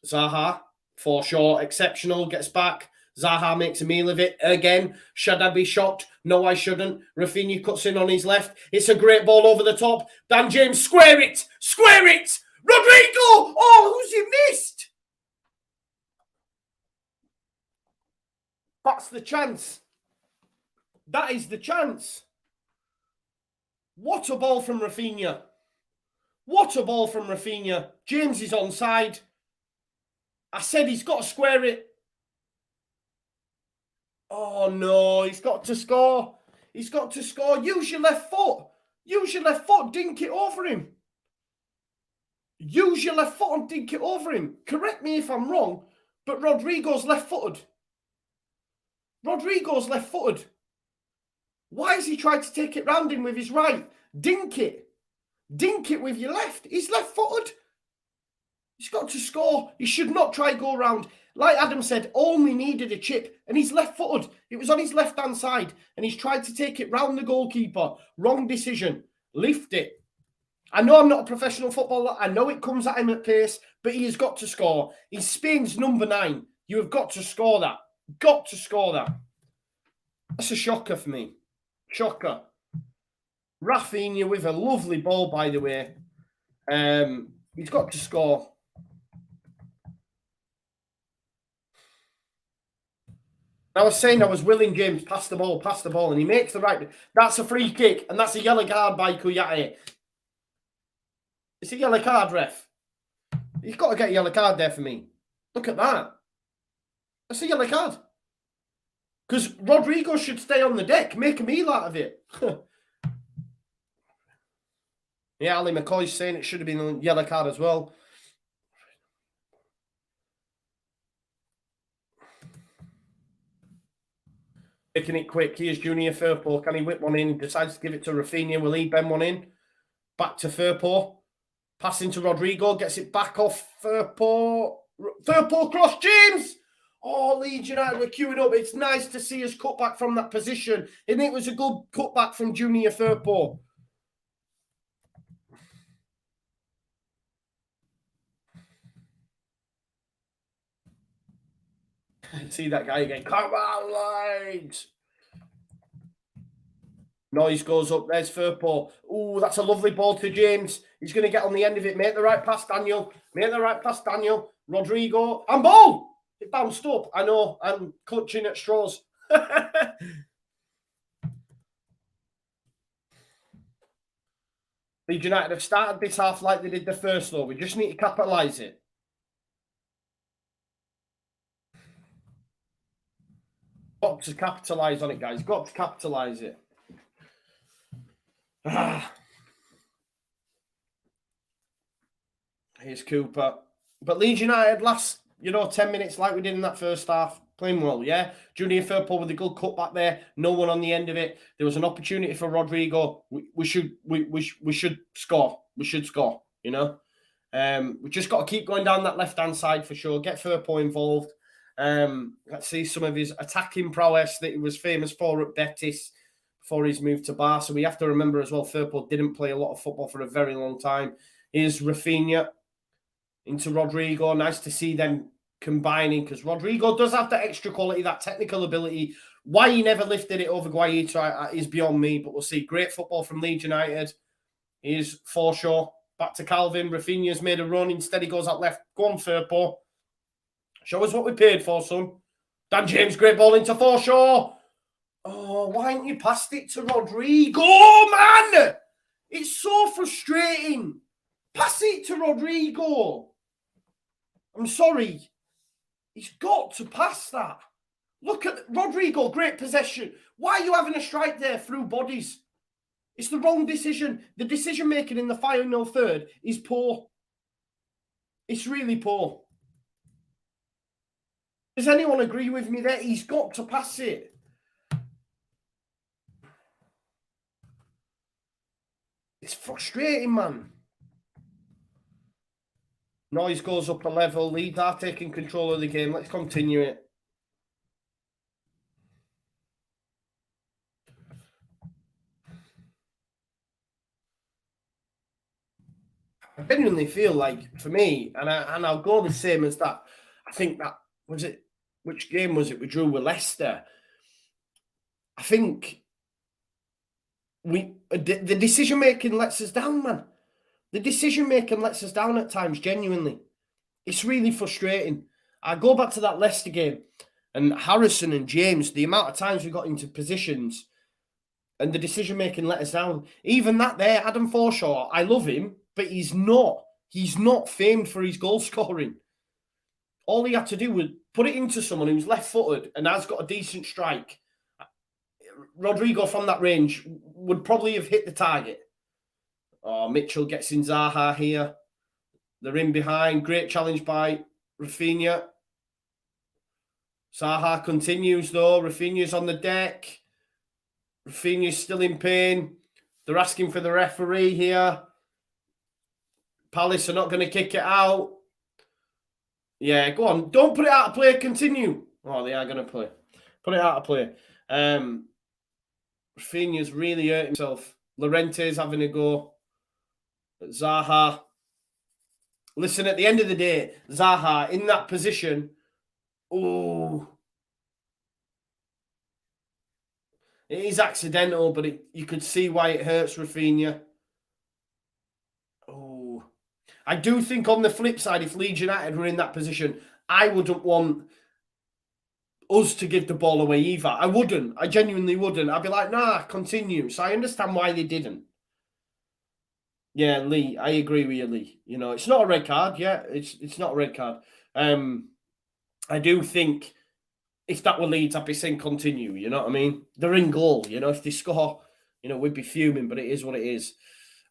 Zaha, Forshaw, exceptional, gets back. Zaha makes a meal of it again. Should I be shocked? No, I shouldn't. Rafinha cuts in on his left. It's a great ball over the top. Dan James, square it! Square it! Rodrigo! Oh, who's he missed? That's the chance. That is the chance. What a ball from Rafinha. What a ball from Rafinha. James is onside. I said he's got to square it. Oh, no. He's got to score. He's got to score. Use your left foot. Use your left foot. Dink it over him. Use your left foot and dink it over him. Correct me if I'm wrong, but Rodrigo's left-footed. Rodrigo's left-footed. Why has he tried to take it round him with his right? Dink it. Dink it with your left. He's left-footed. He's got to score. He should not try go round. Like Adam said, only needed a chip, and he's left-footed. It was on his left-hand side, and he's tried to take it round the goalkeeper. Wrong decision. Lift it. I know I'm not a professional footballer. I know it comes at him at pace, but he has got to score. He's Spain's number 9. You have got to score that. Got to score that. That's a shocker for me. Shocker. Rafinha with a lovely ball, by the way. He's got to score. I was saying I was willing James pass the ball, and he makes the right. That's a free kick, and that's a yellow card by Kouyaté. It's a yellow card, ref. You've got to get a yellow card there for me. Look at that. That's a yellow card. Because Rodrigo should stay on the deck, make a meal out of it. Yeah, Ali McCoy's saying it should have been a yellow card as well. Making it quick. Here's Junior Firpo. Can he whip one in? Decides to give it to Rafinha. Will he bend one in? Back to Firpo. Passing to Rodrigo. Gets it back off Firpo. Firpo cross. James! Oh, Leeds United were queuing up. It's nice to see us cut back from that position. And it was a good cutback from Junior Firpo. See that guy again. Come on, Leeds! Noise goes up. There's Firpo. Oh, that's a lovely ball to James. He's going to get on the end of it. Make the right pass, Daniel. Make the right pass, Daniel. Rodrigo. And ball! It bounced up. I know. I'm clutching at straws. Leeds United have started this half like they did the first, though. We just need to capitalise it. Got to capitalise on it, guys. Got to capitalise it. Here's Cooper. But Leeds United last, 10 minutes like we did in that first half, playing well, yeah? Junior Firpo with a good cut back there. No one on the end of it. There was an opportunity for Rodrigo. We should score. We should score, We just got to keep going down that left-hand side for sure. Get Firpo involved. Let's see some of his attacking prowess that he was famous for at Betis before he's moved to Barca. We have to remember as well, Firpo didn't play a lot of football for a very long time. Here's Rafinha into Rodrigo. Nice to see them combining because Rodrigo does have that extra quality, that technical ability. Why he never lifted it over Guaita is beyond me, but we'll see. Great football from Leeds United. Here's Forshaw. Back to Calvin. Rafinha's made a run. Instead, he goes out left. Go on, Firpo. Show us what we paid for, son. Dan James, great ball into Forshaw. Oh, why haven't you passed it to Rodrigo, man? It's so frustrating. Pass it to Rodrigo. I'm sorry. He's got to pass that. Look at Rodrigo, great possession. Why are you having a strike there through bodies? It's the wrong decision. The decision-making in the final third is poor. It's really poor. Does anyone agree with me there? He's got to pass it. It's frustrating, man. Noise goes up a level. Leeds are taking control of the game. Let's continue it. I genuinely feel like, for me, and I'll go the same as that. I think that was it. Which game was it? We drew with Leicester. I think the decision making lets us down, man. The decision making lets us down at times. Genuinely, it's really frustrating. I go back to that Leicester game, and Harrison and James. The amount of times we got into positions, and the decision making let us down. Even that there, Adam Forshaw. I love him, but he's not. He's not famed for his goal scoring. All he had to do was put it into someone who's left-footed and has got a decent strike. Rodrigo from that range would probably have hit the target. Oh, Mitchell gets in Zaha here. They're in behind. Great challenge by Rafinha. Zaha continues, though. Rafinha's on the deck. Rafinha's still in pain. They're asking for the referee here. Palace are not going to kick it out. Yeah, go on. Don't put it out of play. Continue. Oh, they are going to play. Put it out of play. Rafinha's really hurt himself. Llorente's having a go. Zaha. Listen, at the end of the day, Zaha in that position. Oh. It is accidental, but you could see why it hurts Rafinha. Oh. I do think on the flip side, if Leeds United were in that position, I wouldn't want us to give the ball away either. I wouldn't. I genuinely wouldn't. I'd be like, nah, continue. So I understand why they didn't. Yeah, Lee, I agree with you, Lee. It's not a red card. Yeah, it's not a red card. I do think if that were Leeds, I'd be saying continue. You know what I mean? They're in goal. If they score, we'd be fuming, but it is what it is.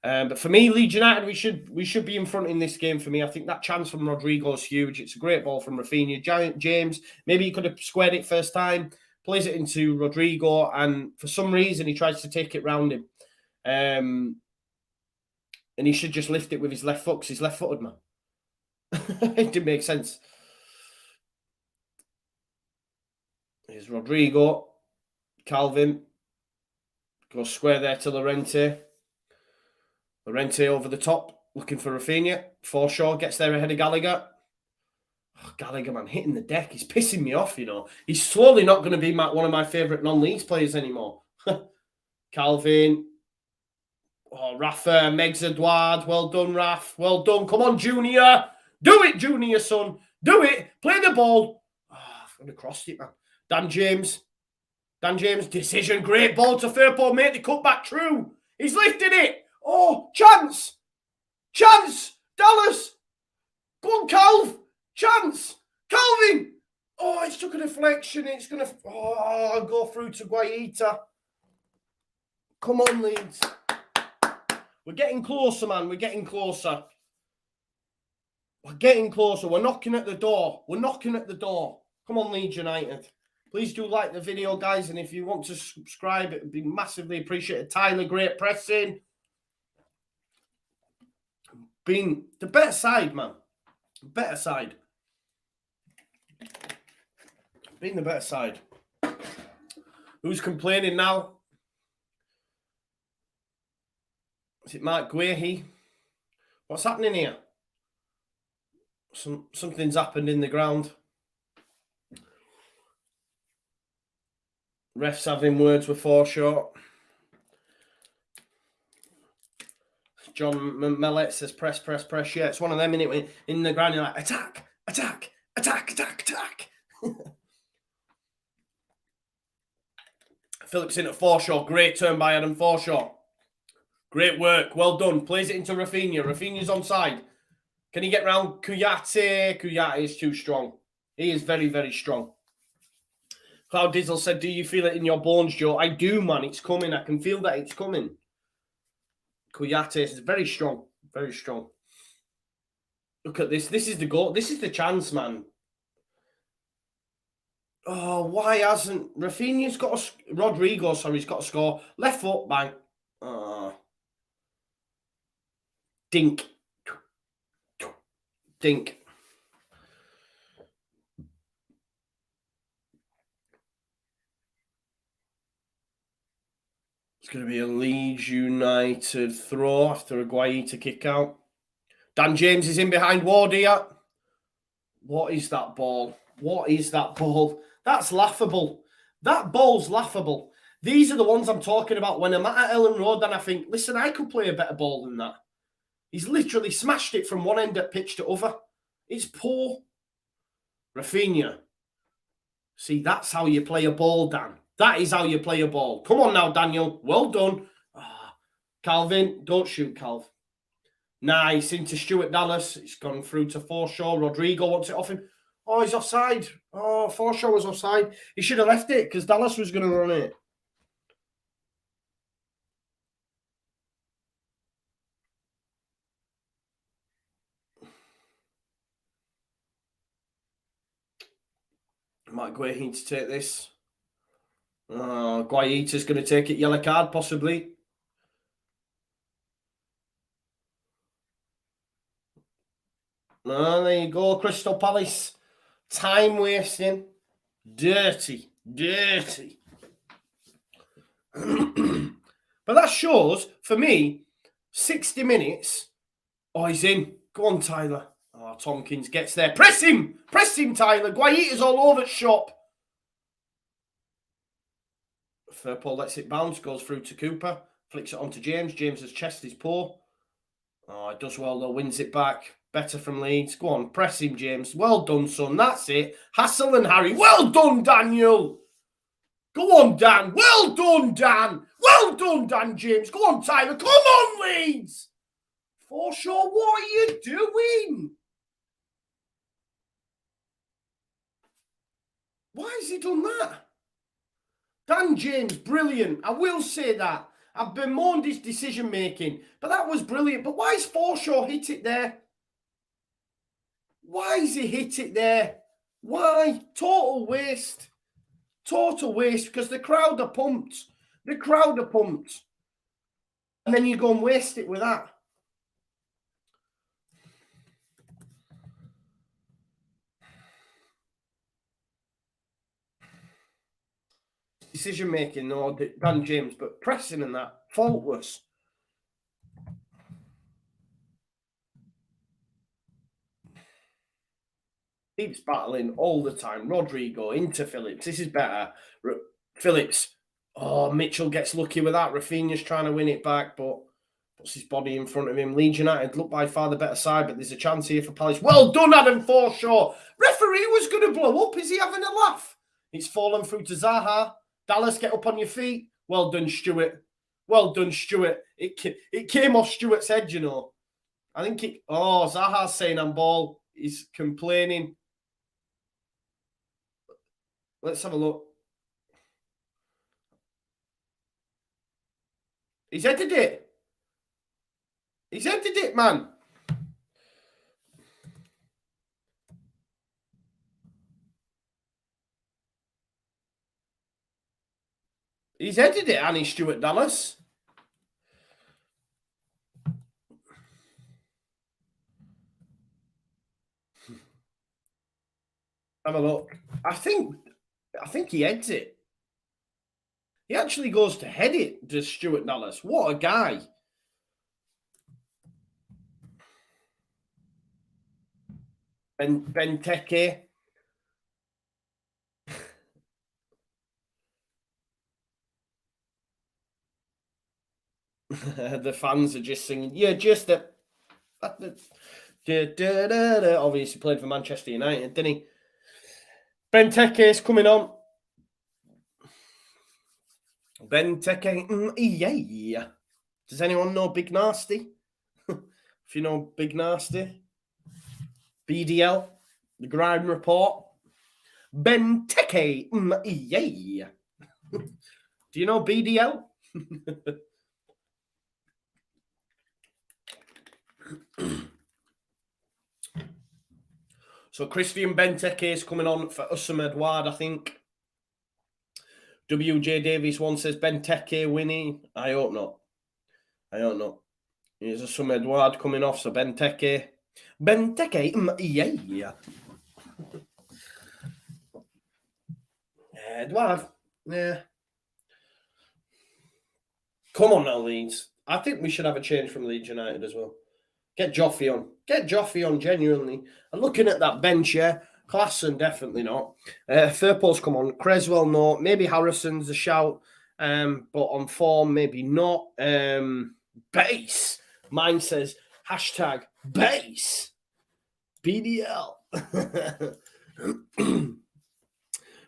But for me, Leeds United, we should be in front in this game. For me, I think that chance from Rodrigo is huge. It's a great ball from Rafinha. Giant James, maybe he could have squared it first time. Plays it into Rodrigo, and for some reason he tries to take it round him. And he should just lift it with his left foot because he's left-footed, man. It didn't make sense. Here's Rodrigo. Calvin. Goes square there to Llorente. Llorente over the top, looking for Rafinha. Forshaw gets there ahead of Gallagher. Oh, Gallagher, man, hitting the deck. He's pissing me off, you know. He's slowly not going to be one of my favourite non-Leeds players anymore. Calvin. Oh, Rafa, Megs Edouard. Well done, Raf. Well done. Come on, Junior. Do it, Junior, son. Do it. Play the ball. Oh, I've gonna crossed it, man. Dan James. Dan James, decision. Great ball to Firpo. Mate, the cutback true. He's lifted it. Oh, chance. Chance. Dallas. Go on, Calv. Chance. Calvin. Oh, it's took a deflection. It's going to go through to Guaita. Come on, Leeds. We're getting closer, man. We're getting closer. We're getting closer. We're knocking at the door. We're knocking at the door. Come on, Leeds United. Please do like the video, guys. And if you want to subscribe, it would be massively appreciated. Tyler, great pressing. Being the better side, man. Better side. Being the better side. Who's complaining now? Is it Mark Guehi? What's happening here? Something's happened in the ground. Refs having words with Forshaw. John Mellet says press, press, press. Yeah, it's one of them in the ground. You're like, attack, attack, attack, attack, attack. Phillips in at Forshaw. Great turn by Adam Forshaw. Great work. Well done. Plays it into Rafinha. Rafinha's onside. Can he get round Kuyate? Kuyate is too strong. He is very, very strong. Cloud Dizzle said, do you feel it in your bones, Joe? I do, man. It's coming. I can feel that it's coming. Kuyate is very strong. Very strong. Look at this. This is the goal. This is the chance, man. Oh, why hasn't Rafinha's got a... Rodrigo, sorry, he's got to score. Left foot, bang. Dink. Dink. It's going to be a Leeds United throw after a Guaita kick out. Dan James is in behind Ward here. What is that ball? What is that ball? That's laughable. That ball's laughable. These are the ones I'm talking about. When I'm at Ellen Road and I think, listen, I could play a better ball than that. He's literally smashed it from one end of pitch to other. It's poor. Rafinha. See, that's how you play a ball, Dan. That is how you play a ball. Come on now, Daniel. Well done. Calvin, don't shoot, Calv. Nice. Into Stuart Dallas. It's gone through to Forshaw. Rodrigo wants it off him. Oh, he's offside. Oh, Forshaw was offside. He should have left it because Dallas was going to run it. Might Guaita to take this. Guaita's going to take it. Yellow card, possibly. There you go, Crystal Palace. Time wasting. Dirty. Dirty. But that shows, for me, 60 minutes. Oh, he's in. Go on, Tyler. Oh, Tompkins gets there. Press him! Press him, Tyler. Guaita's all over shop. Firpo lets it bounce. Goes through to Cooper. Flicks it onto James. James's chest is poor. Oh, it does well, though. Wins it back. Better from Leeds. Go on. Press him, James. Well done, son. That's it. Hassel and Harry. Well done, Daniel. Go on, Dan. Well done, Dan. Well done, Dan James. Go on, Tyler. Come on, Leeds. Forshaw, what are you doing? Why has he done that? Dan James, brilliant. I will say that. I've bemoaned his decision-making, but that was brilliant. But why is Forshaw hit it there? Why has he hit it there? Why? Total waste. Total waste, because the crowd are pumped. The crowd are pumped. And then you go and waste it with that. Decision making, no, Dan James, but pressing and that, faultless. Keeps battling all the time. Rodrigo into Phillips. This is better. Phillips. Oh, Mitchell gets lucky with that. Rafinha's trying to win it back, but puts his body in front of him. Leeds United look by far the better side, but there's a chance here for Palace. Well done, Adam Forshaw. Referee was going to blow up. Is he having a laugh? It's fallen through to Zaha. Dallas, get up on your feet. Well done, Stuart. Well done, Stuart. It came off Stuart's head, you know. I think it... Oh, Zaha's saying on ball. He's complaining. Let's have a look. He's headed it. He's headed it, man. He's headed it, Annie Stewart Dallas. Have a look. I think he heads it. He actually goes to head it, does Stuart Dallas. What a guy. Benteke. The fans are just singing, yeah, just that. Obviously played for Manchester United, didn't he? Benteke's coming on. Benteke, yeah. Does anyone know Big Nasty? If you know Big Nasty. BDL, the Grime Report. Benteke, yeah. Do you know BDL? So Christian Benteke is coming on for Usam Edouard, I think. WJ Davies one says Benteke winning. I hope not. I don't know. Here's Usam Edouard coming off, so Benteke, yeah. Edouard, yeah. Come on now, Leeds. I think we should have a change from Leeds United as well. Get Joffrey on. Get Joffrey on, genuinely. And looking at that bench, yeah, Klassen, definitely not. Firpo's come on. Creswell, no. Maybe Harrison's a shout. But on form, maybe not. Base. Mine says, hashtag base. BDL.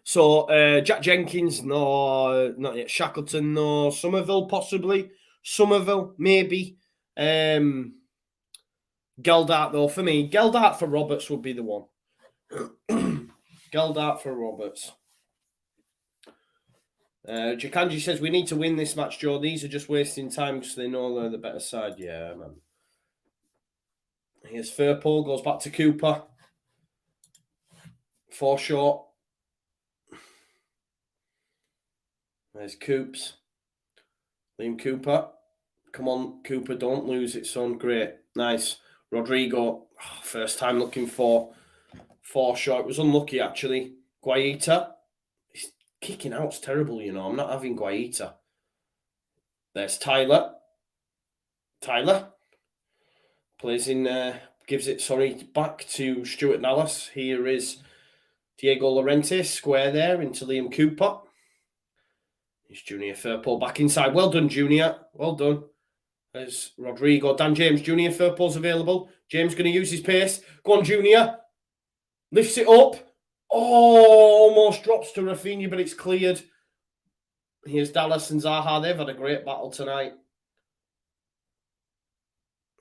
So, Jack Jenkins, no. Not yet. Shackleton, no. Somerville, possibly. Somerville, maybe. Geldart, though, for me, Geldart for Roberts would be the one. Geldart for Roberts. Jakanji says, we need to win this match, Joe. These are just wasting time because they know they're the better side. Yeah, man. Here's Firpo, goes back to Cooper. Forshaw. There's Coops. Liam Cooper. Come on, Cooper, don't lose it, son. Great. Nice. Rodrigo, first time looking for Forshaw. It was unlucky, actually. Guaita. His kicking out's terrible, you know. I'm not having Guaita. There's Tyler. Tyler. Plays in, gives it, back to Stuart Dallas. Here is Diego Llorente, square there into Liam Cooper. Here's Junior Firpo back inside. Well done, Junior. Well done. There's Rodrigo. Dan James, Junior Firpo's available. James going to use his pace. Go on, Junior. Lifts it up. Oh, almost drops to Rafinha, but it's cleared. Here's Dallas and Zaha. They've had a great battle tonight.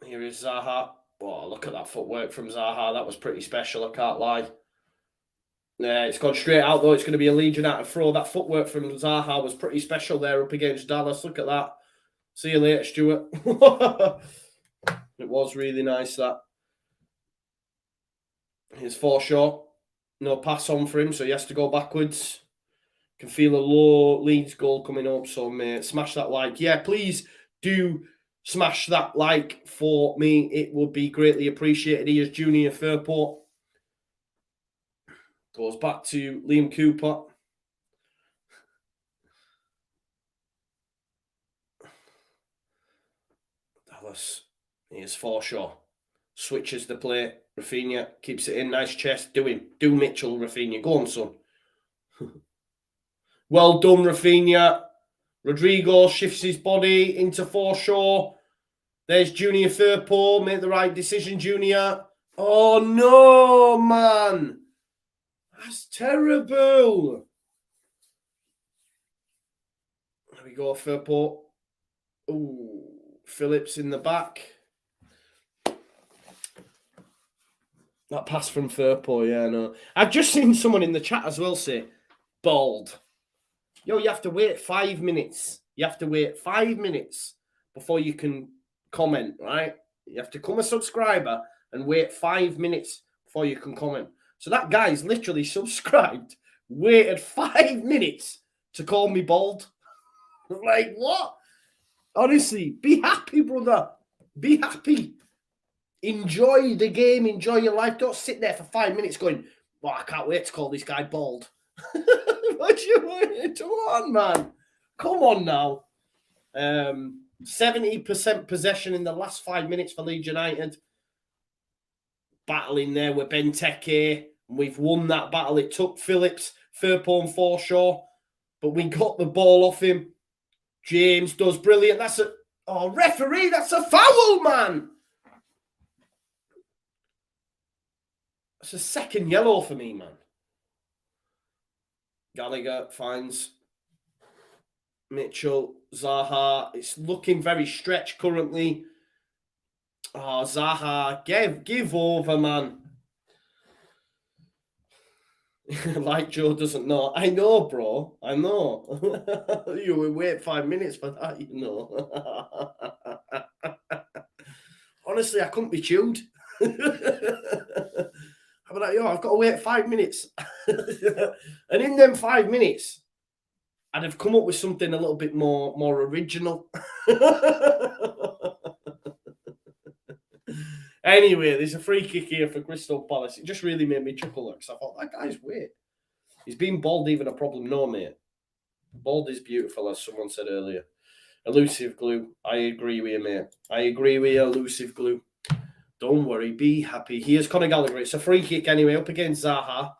Here is Zaha. Oh, look at that footwork from Zaha. That was pretty special, I can't lie. Yeah, it's gone straight out, though. It's going to be a Legion out of throw. That footwork from Zaha was pretty special there up against Dallas. Look at that. See you later, Stuart. It was really nice, that. Here's Forshaw. No pass on for him, so he has to go backwards. Can feel a low Leeds goal coming up, so mate, smash that like. Yeah, please do smash that like for me. It would be greatly appreciated. Here's Junior Firpo. Goes back to Liam Cooper. Dallas. Here's Forshaw. Switches the play. Rafinha keeps it in. Nice chest. Do him. Do Mitchell, Rafinha. Go on, son. Well done, Rafinha. Rodrigo shifts his body into Forshaw. There's Junior Firpo. Make the right decision, Junior. Oh, no, man. That's terrible. There we go, Firpo. Ooh, Phillips in the back. That pass from Firpo, yeah, no. I've just seen someone in the chat as well say, bald. Yo, you have to wait 5 minutes. You have to wait 5 minutes before you can comment, right? You have to become a subscriber and wait 5 minutes before you can comment. So that guy's literally subscribed, waited 5 minutes to call me bald. Like, what? Honestly, be happy, brother. Be happy. Enjoy the game. Enjoy your life. Don't sit there for 5 minutes going, well, I can't wait to call this guy bald. What you want? Come on, man. Come on now. 70% possession in the last 5 minutes for Leeds United. Battling there with Benteke. We've won that battle. It took Phillips, Firpo and Forshaw, but we got the ball off him. James does brilliant. That's a... Oh, referee, that's a foul, man. That's a second yellow for me, man. Gallagher finds Mitchell, Zaha. It's looking very stretched currently. Oh, Zaha, give over, man. Like Joe doesn't know. I know, bro. I know. You will wait 5 minutes for that, you know. Honestly, I couldn't be chewed. I'm like, yo, I've got to wait 5 minutes. And in them 5 minutes, I'd have come up with something a little bit more original. Anyway, there's a free kick here for Crystal Palace. It just really made me chuckle because I thought, that guy's weird. Is being bald even a problem? No, mate. Bald is beautiful, as someone said earlier. Elusive glue. I agree with you, mate. I agree with you, elusive glue. Don't worry, be happy. Here's Conor Gallagher. It's a free kick anyway, up against Zaha.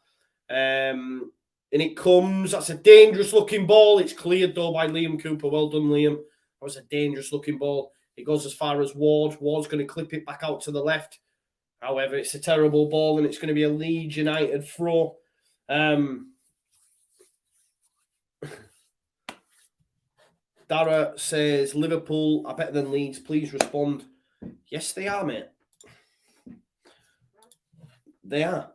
And it comes. That's a dangerous-looking ball. It's cleared, though, by Liam Cooper. Well done, Liam. That was a dangerous-looking ball. It goes as far as Ward. Ward's going to clip it back out to the left. However, it's a terrible ball, and it's going to be a Leeds United throw. Dara says, Liverpool are better than Leeds. Please respond. Yes, they are, mate. They are.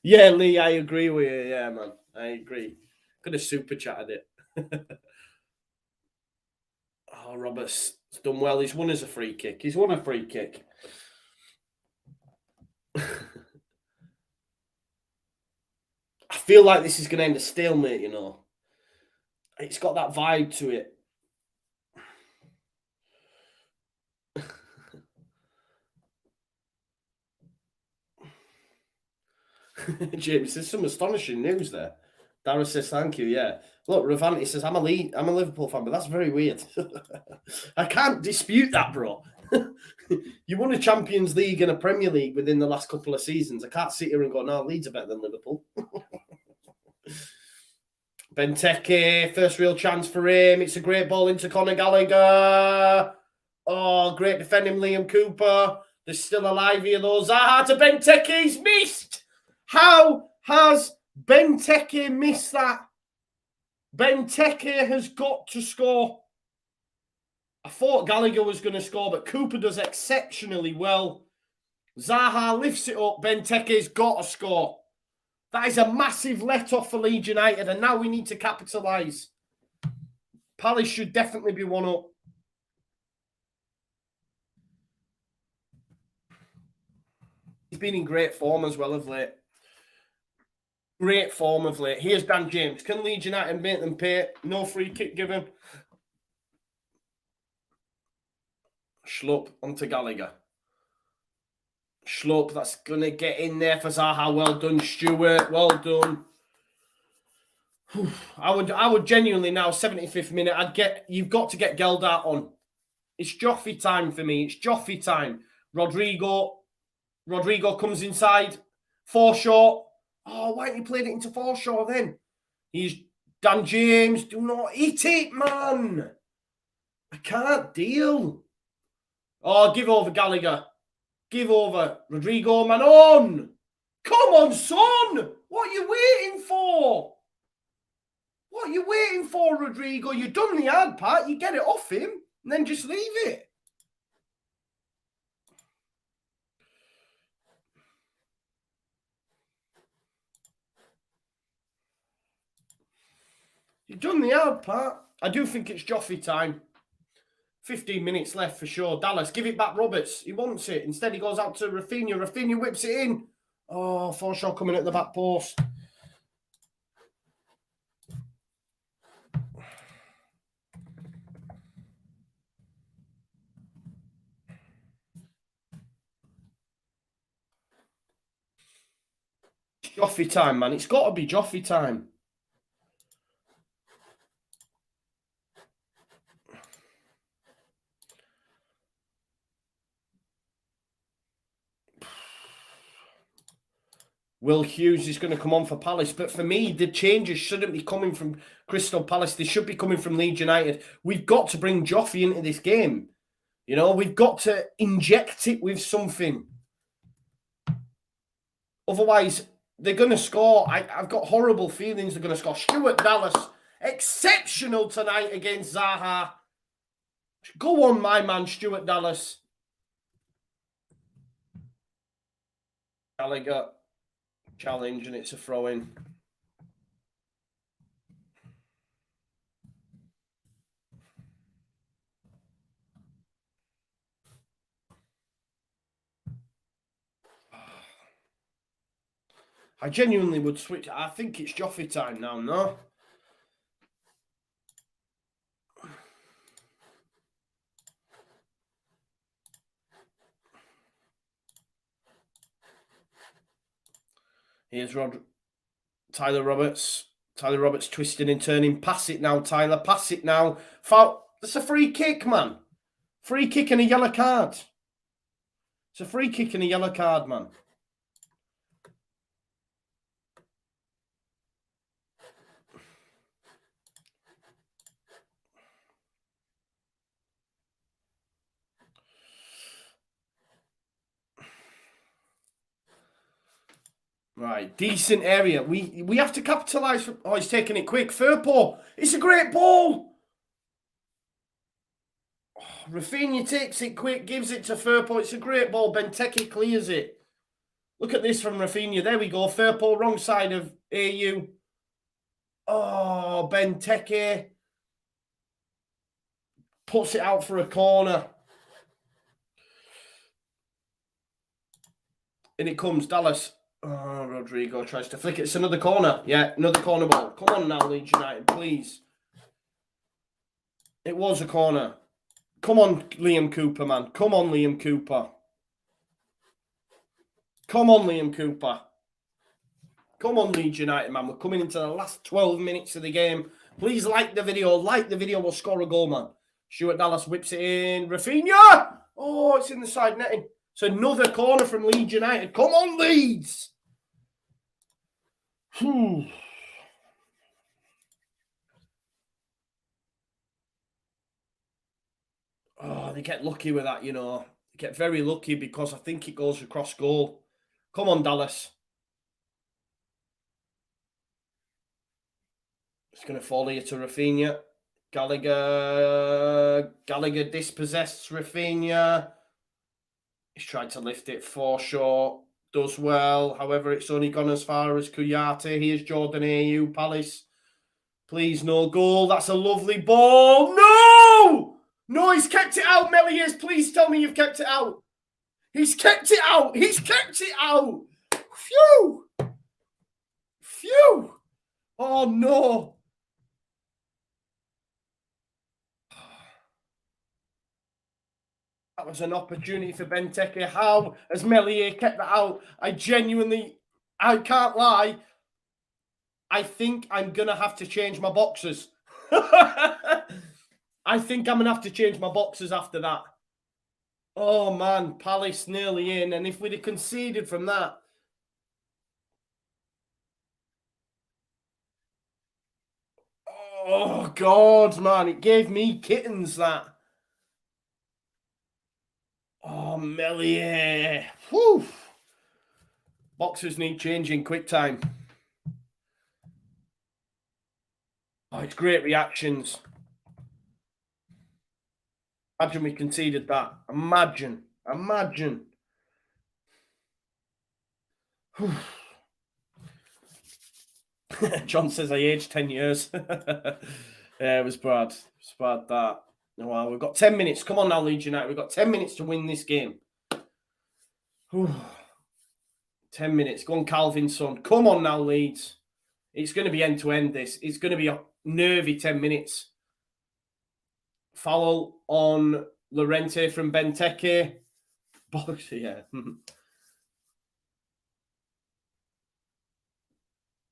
Yeah, Lee, I agree with you. Yeah, man. I agree. Could have super chatted it. Oh, Roberts done well. He's won as a free kick. He's won a free kick. I feel like this is going to end a stalemate, you know. It's got that vibe to it. James, there's some astonishing news there. Dara says, thank you, yeah. Look, Ravanti says, I'm a Liverpool fan, but that's very weird. I can't dispute that, bro. You won a Champions League and a Premier League within the last couple of seasons. I can't sit here and go, no, Leeds are better than Liverpool. Benteke, first real chance for him. It's a great ball into Conor Gallagher. Oh, great defending Liam Cooper. They're still alive here, though. Zaha to Benteke. He's missed. How has Benteke missed that? Benteke has got to score. I thought Gallagher was going to score, but Cooper does exceptionally well. Zaha lifts it up. Benteke's got to score. That is a massive let-off for Leeds United, and now we need to capitalise. Palace should definitely be 1-up. He's been in great form as well of late. Great form of late. Here's Dan James. Can Leeds United make them pay? No free kick given. Schlupp onto Gallagher. Schlupp, that's going to get in there for Zaha. Well done, Stuart. Well done. I would genuinely now, 75th minute, you've got to get Geldart on. It's Joffy time for me. It's Joffy time. Rodrigo comes inside. Forshaw. Oh, why haven't you played it into Forshaw then? He's Dan James. Do not eat it, man. I can't deal. Oh, give over Gallagher. Give over. Rodrigo, man on. Come on, son. What are you waiting for? What are you waiting for, Rodrigo? You've done the hard part. You get it off him and then just leave it. You've done the hard part. I do think it's Joffy time. 15 minutes left for sure. Dallas, give it back, Roberts. He wants it. Instead, he goes out to Rafinha. Rafinha whips it in. Oh, Forshaw coming at the back post. Joffy time, man. It's got to be Joffy time. Will Hughes is going to come on for Palace. But for me, the changes shouldn't be coming from Crystal Palace. They should be coming from Leeds United. We've got to bring Joffy into this game. You know, we've got to inject it with something. Otherwise, they're going to score. I've got horrible feelings they're going to score. Stuart Dallas, exceptional tonight against Zaha. Go on, my man, Stuart Dallas. Gallagher. Challenge, and it's a throw-in. I genuinely would switch. I think it's Joffy time now, no? Here's Tyler Roberts. Tyler Roberts twisting and turning. Pass it now, Tyler. Pass it now. Foul. It's a free kick, man. Free kick and a yellow card. It's a free kick and a yellow card, man. Right, decent area. We have to capitalise. Oh, he's taking it quick. Firpo. It's a great ball. Oh, Rafinha takes it quick, gives it to Firpo. It's a great ball. Benteke clears it. Look at this from Rafinha. There we go. Firpo, wrong side of AU. Oh, Benteke puts it out for a corner. And it comes, Dallas. Oh, Rodrigo tries to flick it. It's another corner. Yeah, another corner ball. Come on now, Leeds United, please. It was a corner. Come on, Liam Cooper, man. Come on, Liam Cooper. Come on, Liam Cooper. Come on, Leeds United, man. We're coming into the last 12 minutes of the game. Please like the video. Like the video. We'll score a goal, man. Stuart Dallas whips it in. Rafinha! Oh, it's in the side netting. It's another corner from Leeds United. Come on, Leeds! Oh, they get lucky with that, you know. They get very lucky because I think it goes across goal. Come on, Dallas. It's going to fall here to Rafinha. Gallagher dispossessed Rafinha. He's tried to lift it. Forshaw does well. However, it's only gone as far as Kuyate. Here's Jordan AU, Palace. Please, no goal. That's a lovely ball. No! No, he's kept it out, Melies. Please tell me you've kept it out. He's kept it out. He's kept it out. Phew. Phew. Oh, no. That was an opportunity for Benteke. How has Melies kept that out? I can't lie. I think I'm going to have to change my boxes. I think I'm going to have to change my boxes after that. Oh, man. Palace nearly in. And if we'd have conceded from that. Oh, God, man. It gave me kittens, that. Oh, Melies. Whew. Boxers need changing quick time. Oh, it's great reactions. Imagine we conceded that. Imagine. John says I aged 10 years. Yeah, it was bad. It's bad, that. Well, we've got 10 minutes. Come on now, Leeds United. We've got 10 minutes to win this game. 10 minutes. Go on, Calvin, son. Come on now, Leeds. It's going to be end-to-end, this. It's going to be a nervy 10 minutes. Foul on Llorente from Benteke. Box, yeah.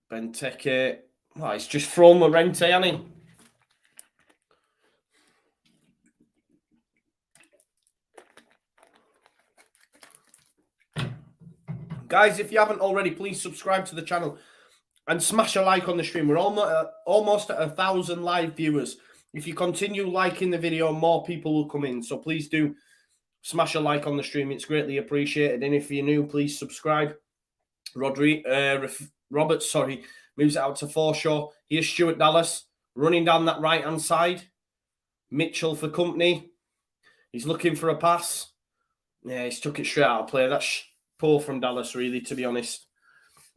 Benteke. Oh, it's just thrown Llorente, hasn't he? Guys, if you haven't already, please subscribe to the channel and smash a like on the stream. We're almost at 1,000 live viewers. If you continue liking the video, more people will come in. So please do smash a like on the stream. It's greatly appreciated. And if you're new, please subscribe. Roberts, moves it out to Forshaw. Here's Stuart Dallas running down that right-hand side. Mitchell for company. He's looking for a pass. Yeah, he's took it straight out of play. That's poor from Dallas, really, to be honest.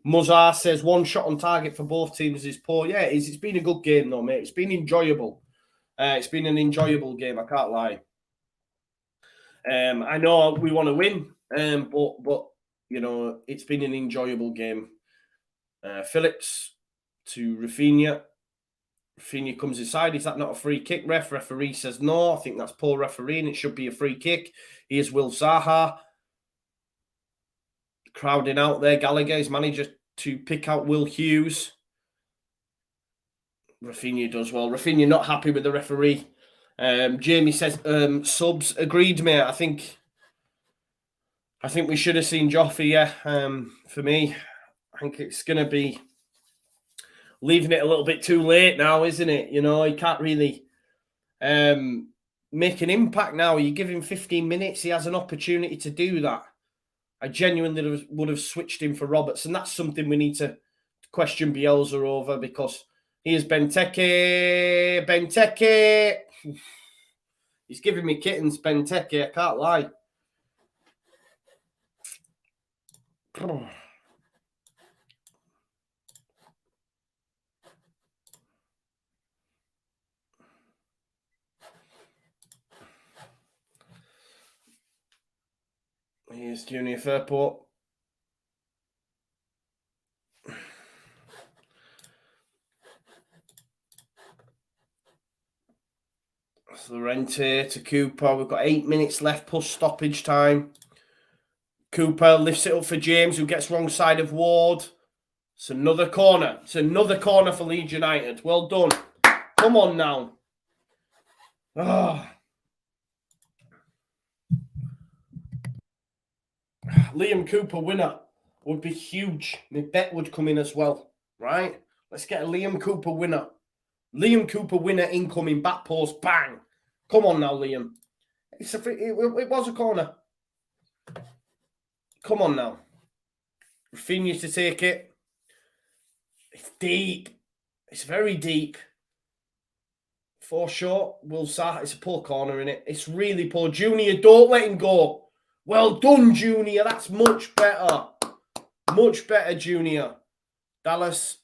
Muzar says one shot on target for both teams is poor. Yeah, it's been a good game, though, mate. It's been enjoyable. It's been an enjoyable game, I can't lie. I know we want to win, but you know, it's been an enjoyable game. Phillips to Rafinha. Rafinha comes inside. Is that not a free kick, ref? Referee says no. I think that's poor refereeing. It should be a free kick. Here's Will Zaha. Crowding out there. Gallagher, his manager, to pick out Will Hughes. Rafinha does well. Rafinha not happy with the referee. Jamie says subs. Agreed, mate. I think we should have seen Joffrey, yeah. For me, I think it's going to be leaving it a little bit too late now, isn't it? You know, he can't really make an impact now. You give him 15 minutes, he has an opportunity to do that. I genuinely would have switched him for Roberts, and that's something we need to question Bielsa over, because here's Benteke. Benteke. He's giving me kittens, Benteke. I can't lie. Here's Junior Firpo. Llorente to Cooper. We've got 8 minutes left plus stoppage time. Cooper lifts it up for James, who gets wrong side of Ward. It's another corner. It's another corner for Leeds United. Well done. Come on now. Oh. Liam Cooper winner would be huge. My bet would come in as well, right? Let's get a Liam Cooper winner. Liam Cooper winner incoming, back post, bang. Come on now, Liam. It was a corner. Come on now. Rafinha to take it. It's deep. It's very deep. For sure. Will Zaha. It's a poor corner, innit? It's really poor. Junior, don't let him go. Well done, Junior. That's much better. Much better, Junior. Dallas.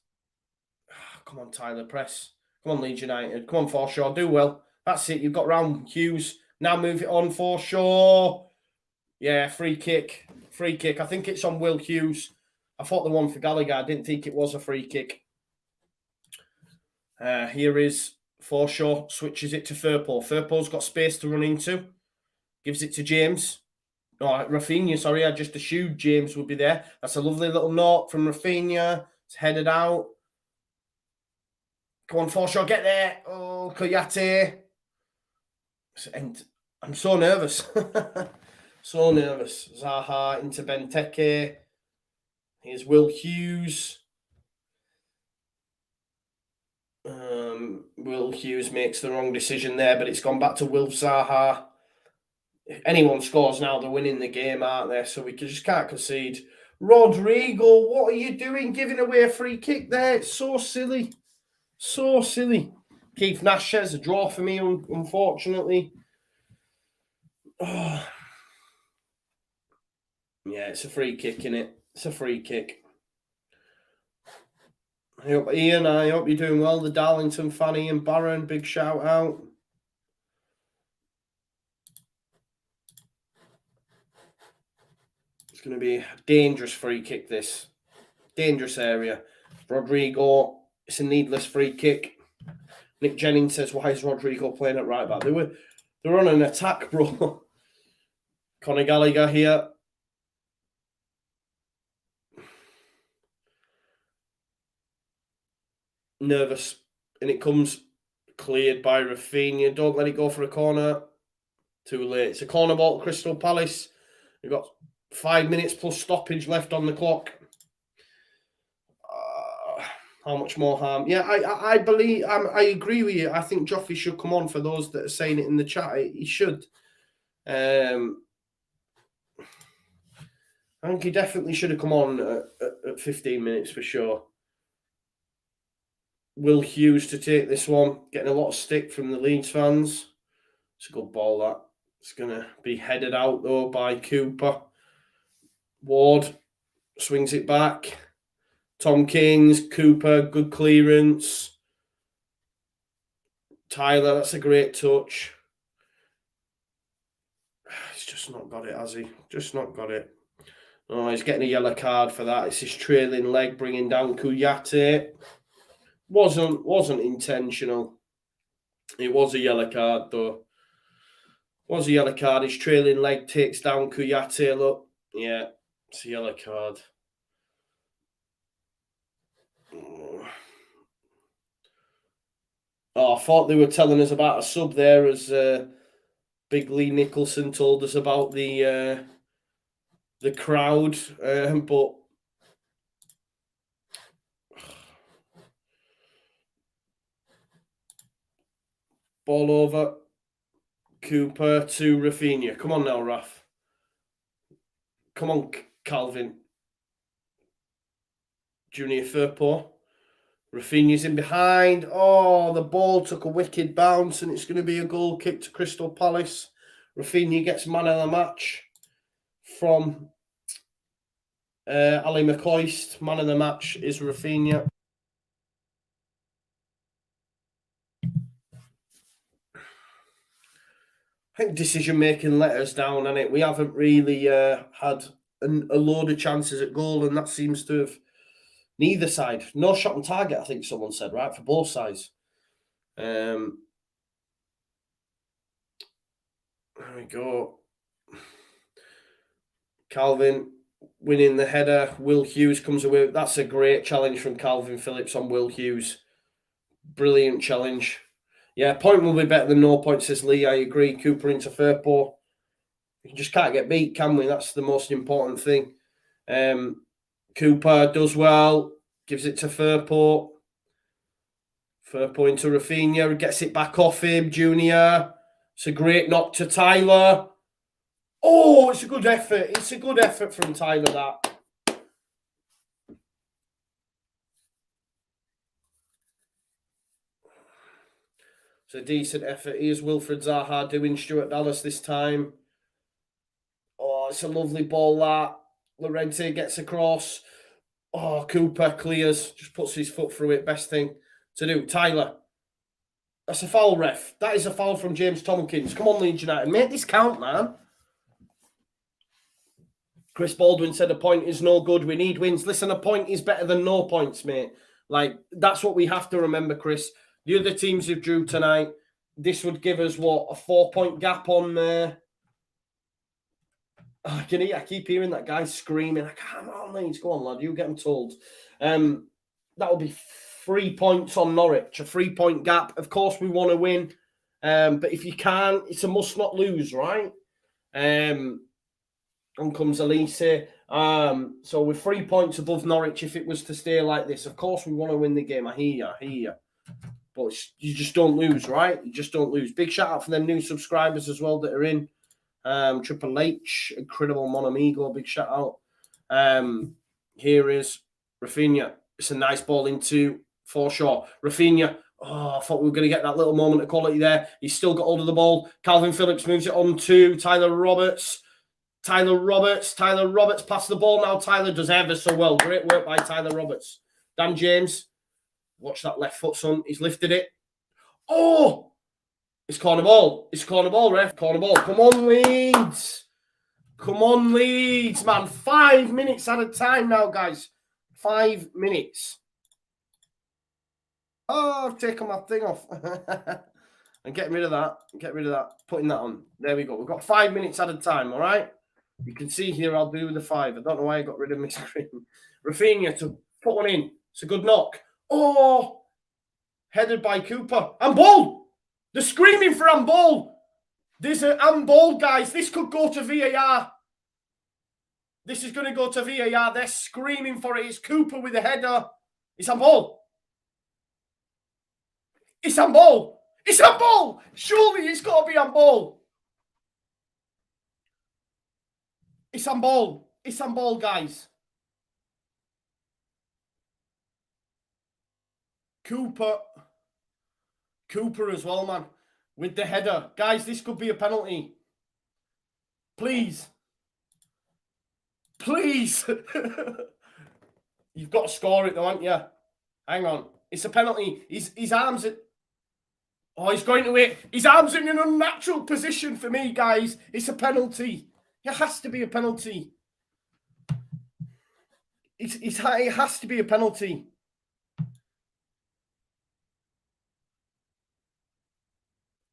Come on, Tyler, press. Come on, Leeds United. Come on, Forshaw. Do well. That's it. You've got round Hughes. Now move it on, Forshaw. Yeah, free kick. Free kick. I think it's on Will Hughes. I thought the one for Gallagher. I didn't think it was a free kick. Here is Forshaw. Switches it to Firpo. Firpo's got space to run into. Gives it to James. Oh, Rafinha, sorry. I just assumed James would be there. That's a lovely little note from Rafinha. It's headed out. Come on, Forshaw, get there. Oh, Koyate. And I'm so nervous. So nervous. Zaha into Benteke. Here's Will Hughes. Will Hughes makes the wrong decision there, but it's gone back to Will Zaha. If anyone scores now, they're winning the game, aren't they? So we just can't concede. Rodrigo, what are you doing giving away a free kick there? It's so silly. So silly. Keith Nash says a draw for me, unfortunately. Oh. Yeah, it's a free kick, innit? It's a free kick. Ian, I hope you're doing well. The Darlington fan, Ian Barron, big shout out. It's going to be a dangerous free kick, this. Dangerous area. Rodrigo, it's a needless free kick. Nick Jennings says, why is Rodrigo playing at right back? They were on an attack, bro. Conor Gallagher here. Nervous. And it comes cleared by Rafinha. Don't let it go for a corner. Too late. It's a corner ball to Crystal Palace. We've got 5 minutes plus stoppage left on the clock. How much more harm? Yeah, I believe, I agree with you. I think Joffrey should come on for those that are saying it in the chat. He should. I think he definitely should have come on at 15 minutes for sure. Will Hughes to take this one. Getting a lot of stick from the Leeds fans. It's a good ball, that. It's going to be headed out, though, by Cooper. Ward swings it back. Tom Kings, Cooper, good clearance. Tyler, that's a great touch. He's just not got it, has he? Just not got it. Oh, he's getting a yellow card for that. It's his trailing leg bringing down Kuyate. Wasn't intentional. It was a yellow card, though. Was a yellow card. His trailing leg takes down Kuyate. Look, yeah, it's a yellow card. Oh, I thought they were telling us about a sub there, as Big Lee Nicholson told us about the crowd, but ball over. Cooper to Rafinha. Come on now, Raf. Come on, Calvin. Junior Firpo. Rafinha's in behind. Oh, the ball took a wicked bounce, and it's going to be a goal kick to Crystal Palace. Rafinha gets man of the match from Ali McCoist. Man of the match is Rafinha. I think decision-making let us down, and we haven't really had a load of chances at goal, and that seems to have neither side. No shot on target, I think someone said, right, for both sides. There we go. Calvin winning the header. Will Hughes comes away. That's a great challenge from Calvin Phillips on Will Hughes. Brilliant challenge. Yeah, point will be better than no point, says Lee. I agree. Cooper into Firpo. You just can't get beat, can we? That's the most important thing. Cooper does well. Gives it to Firpo. Firpo into Rafinha. Gets it back off him. Junior. It's a great knock to Tyler. Oh, it's a good effort. It's a good effort from Tyler, that. It's a decent effort. Here's Wilfred Zaha doing Stuart Dallas this time. Oh, it's a lovely ball, that. Llorente gets across. Oh, Cooper clears. Just puts his foot through it. Best thing to do. Tyler. That's a foul, ref. That is a foul from James Tompkins. Come on, Leeds United. Make this count, man. Chris Baldwin said a point is no good. We need wins. Listen, a point is better than no points, mate. Like, that's what we have to remember, Chris. The other teams who drew tonight, this would give us, what, a 4-point gap on... I keep hearing that guy screaming. Come on, Leeds. Go on, lad. You get them told. That will be 3 points on Norwich, a 3-point gap. Of course, we want to win. But if you can, it's a must not lose, right? On comes Elise. So we're 3 points above Norwich if it was to stay like this. Of course, we want to win the game. I hear you. But you just don't lose, right? You just don't lose. Big shout out for them new subscribers as well that are in. Triple H, incredible Monamigo, big shout out. Here is Rafinha. It's a nice ball into Forshaw. Rafinha. Oh, I thought we were going to get that little moment of quality there. He's still got hold of the ball. Calvin Phillips moves it on to Tyler Roberts. Tyler Roberts passes the ball now. Tyler does ever so well. Great work by Tyler Roberts. Dan James. Watch that left foot, son. He's lifted it. Oh! It's corner ball. It's corner ball, ref. Corner ball. Come on, Leeds. Come on, Leeds, man. 5 minutes at a time now, guys. 5 minutes. Oh, I've taken my thing off. I'm getting rid of that. Putting that on. There we go. We've got 5 minutes at a time, all right? You can see here I'll do the 5. I don't know why I got rid of my screen. Rafinha to put one in. It's a good knock. Oh! Headed by Cooper. Handball! They're screaming for handball. There's an handball, guys. This could go to VAR. This is going to go to VAR. They're screaming for it. It's Cooper with the header. It's handball. It's handball. It's handball. Surely it's got to be handball. It's handball. It's handball, guys. Cooper as well, man. With the header. Guys, this could be a penalty. Please. Please. You've got to score it though, haven't you? Hang on. It's a penalty. His arms are... Oh, he's going to it. His arms are in an unnatural position for me, guys. It's a penalty. It has to be a penalty. It has to be a penalty.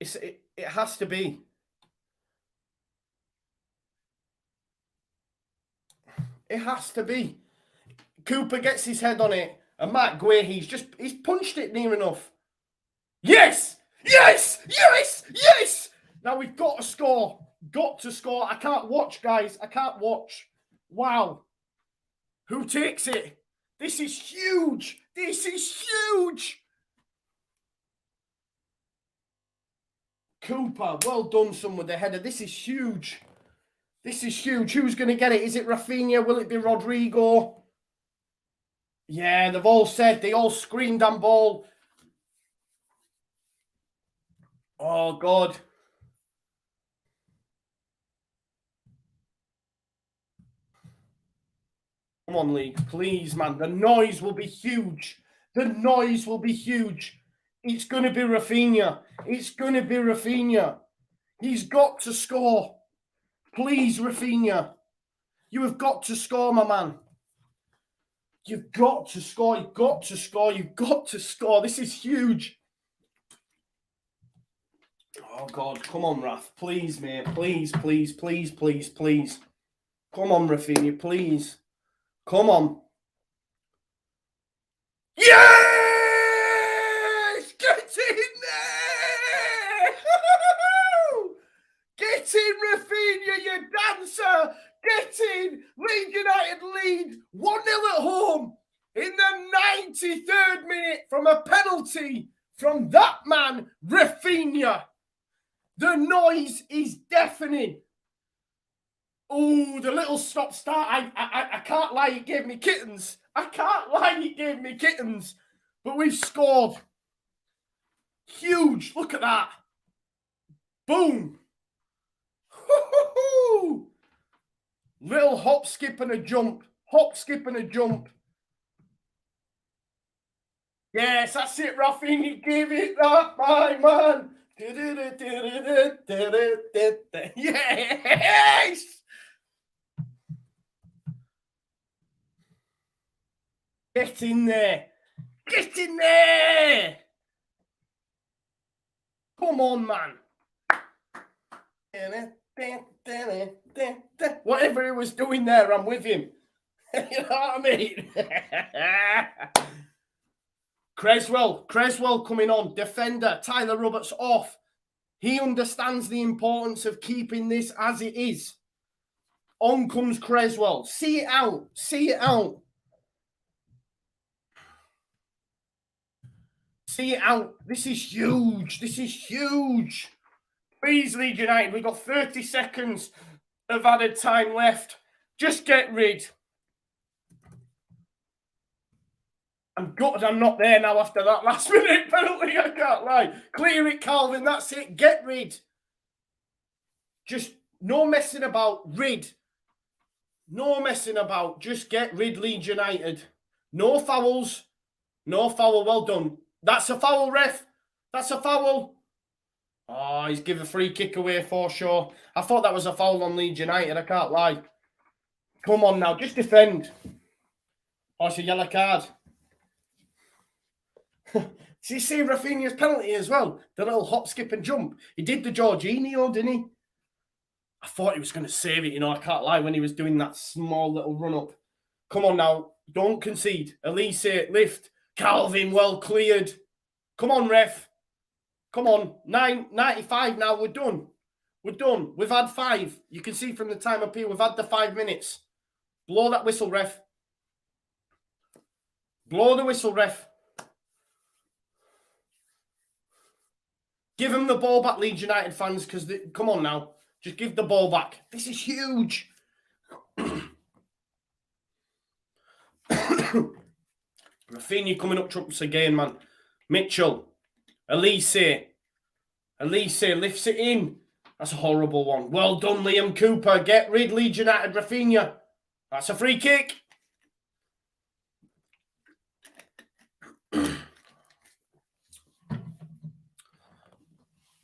It has to be. It has to be. Cooper gets his head on it. And Matt Guay, he's punched it near enough. Yes! Yes! Yes! Yes! Now we've got to score. Got to score. I can't watch, guys. I can't watch. Wow. Who takes it? This is huge. This is huge. Cooper, well done, son, with the header. This is huge. This is huge. Who's going to get it? Is it Rafinha? Will it be Rodrigo? Yeah, they've all said. They all screamed on ball. Oh, God. Come on, League. Please, man. The noise will be huge. The noise will be huge. It's going to be Rafinha. It's going to be Rafinha. He's got to score. Please, Rafinha. You have got to score, my man. You've got to score. You've got to score. You've got to score. This is huge. Oh, God. Come on, Raf. Please, mate. Please, please, please, please, please. Come on, Rafinha. Please. Come on. Yes! Get in there! Get in, Rafinha, you dancer! Get in! Leeds United lead 1-0 at home in the 93rd minute from a penalty from that man, Rafinha. The noise is deafening. Oh, the little stop-start. I can't lie, it gave me kittens. I can't lie, it gave me kittens. But we've scored. Huge. Look at that. Boom. Little hop, skip, and a jump. Hop, skip, and a jump. Yes, that's it, Rafinha. Give it that, my man. Yes! Get in there. Get in there. Come on, man. Whatever he was doing there, I'm with him. You know what I mean? Creswell coming on. Defender, Tyler Roberts off. He understands the importance of keeping this as it is. On comes Creswell. See it out. See it out. See it out. This is huge. This is huge. Please, Leeds United, we've got 30 seconds of added time left. Just get rid. I'm gutted I'm not there now after that last minute penalty, I can't lie. Clear it, Calvin, that's it. Get rid. Just no messing about. Rid. No messing about. Just get rid, Leeds United. No fouls. No foul. Well done. That's a foul, ref. That's a foul. Oh, he's given a free kick away for sure. I thought that was a foul on Leeds United. I can't lie. Come on now. Just defend. Oh, it's a yellow card. So you see Rafinha's penalty as well? The little hop, skip and jump. He did the Jorginho, didn't he? I thought he was going to save it, you know. I can't lie when he was doing that small little run-up. Come on now. Don't concede. Elise, lift. Calvin, well cleared. Come on, ref. Come on. 9:95 now. We're done. We're done. We've had 5. You can see from the time up here, we've had the 5 minutes. Blow that whistle, ref. Blow the whistle, ref. Give him the ball back, Leeds United fans, because come on now. Just give the ball back. This is huge. Rafinha coming up trumps again, man. Mitchell. Elise lifts it in. That's a horrible one. Well done, Liam Cooper. Get rid, Leeds United. Rafinha. That's a free kick.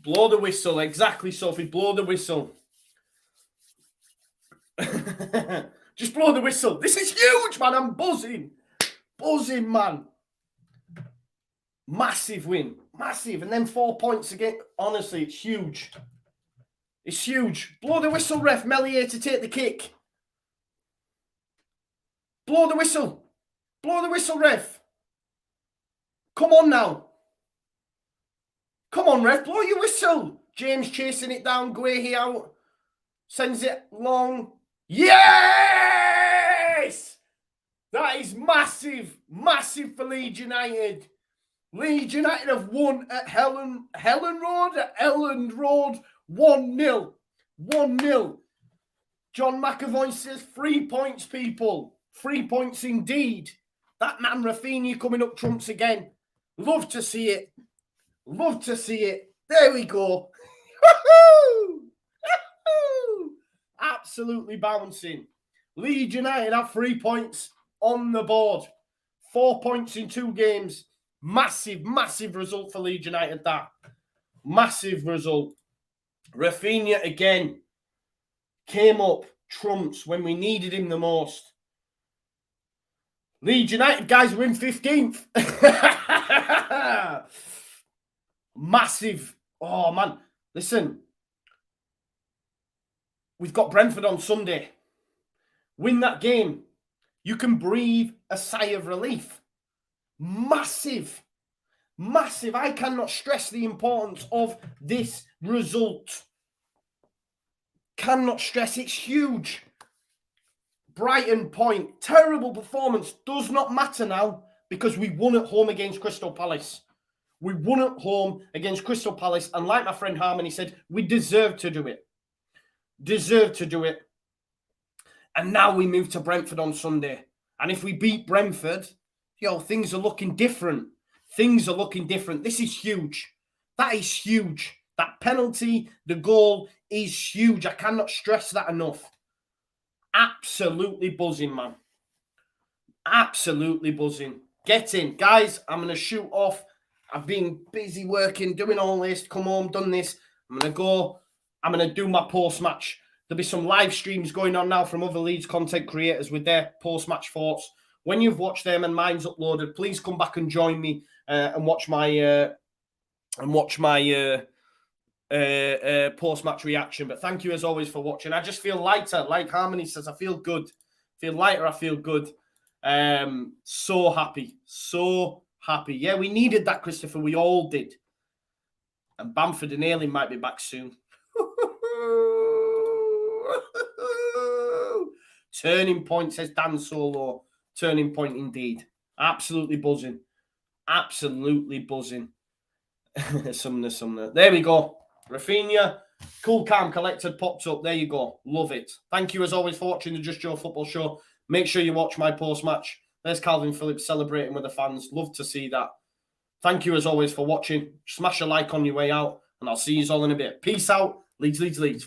Blow the whistle. Exactly, Sophie. Blow the whistle. Just blow the whistle. This is huge, man. I'm buzzing. Buzzing, man. Massive win. Massive. And then 4 points again. Honestly, it's huge. It's huge. Blow the whistle, ref. Melier to take the kick. Blow the whistle. Blow the whistle, ref. Come on now. Come on, ref. Blow your whistle. James chasing it down. Guehi out. Sends it long. Yes! That is massive. Massive for Leeds United. Leeds United have won at Elland Road 1-0. 1-0. John McAvoy says 3 points, people. 3 points indeed. That man Rafinha coming up trumps again. Love to see it. Love to see it. There we go. Woo-hoo! Woo-hoo! Absolutely bouncing. Leeds United have 3 points on the board. 4 points in 2 games. Massive, massive result for Leeds United, that. Massive result. Rafinha again came up trumps when we needed him the most. Leeds United, guys, we're in 15th. Massive. Oh, man. Listen. We've got Brentford on Sunday. Win that game. You can breathe a sigh of relief. Massive. Massive. I cannot stress the importance of this result. Cannot stress. It's huge. Brighton point. Terrible performance. Does not matter now because we won at home against Crystal Palace. We won at home against Crystal Palace. And like my friend Harmony said, we deserve to do it. Deserve to do it. And now we move to Brentford on Sunday. And if we beat Brentford, things are looking different. Things are looking different. This is huge. That is huge. That penalty, the goal is huge. I cannot stress that enough. Absolutely buzzing, man. Absolutely buzzing. Get in. Guys, I'm going to shoot off. I've been busy working, doing all this, come home, done this. I'm going to go. I'm going to do my post-match. There'll be some live streams going on now from other Leeds content creators with their post-match thoughts. When you've watched them and mine's uploaded, please come back and join me and watch my post-match reaction. But thank you as always for watching. I just feel lighter, like Harmony says. I feel good. I feel lighter. I feel good. So happy. So happy. Yeah, we needed that, Christopher. We all did. And Bamford and Ayling might be back soon. Turning point, says Dan Solo. Turning point indeed. Absolutely buzzing. Absolutely buzzing. Sumner. There we go. Rafinha, cool, calm, collected, pops up. There you go. Love it. Thank you as always for watching the Just Joe Football Show. Make sure you watch my post-match. There's Calvin Phillips celebrating with the fans. Love to see that. Thank you as always for watching. Smash a like on your way out, and I'll see you all in a bit. Peace out. Leeds. 3 points.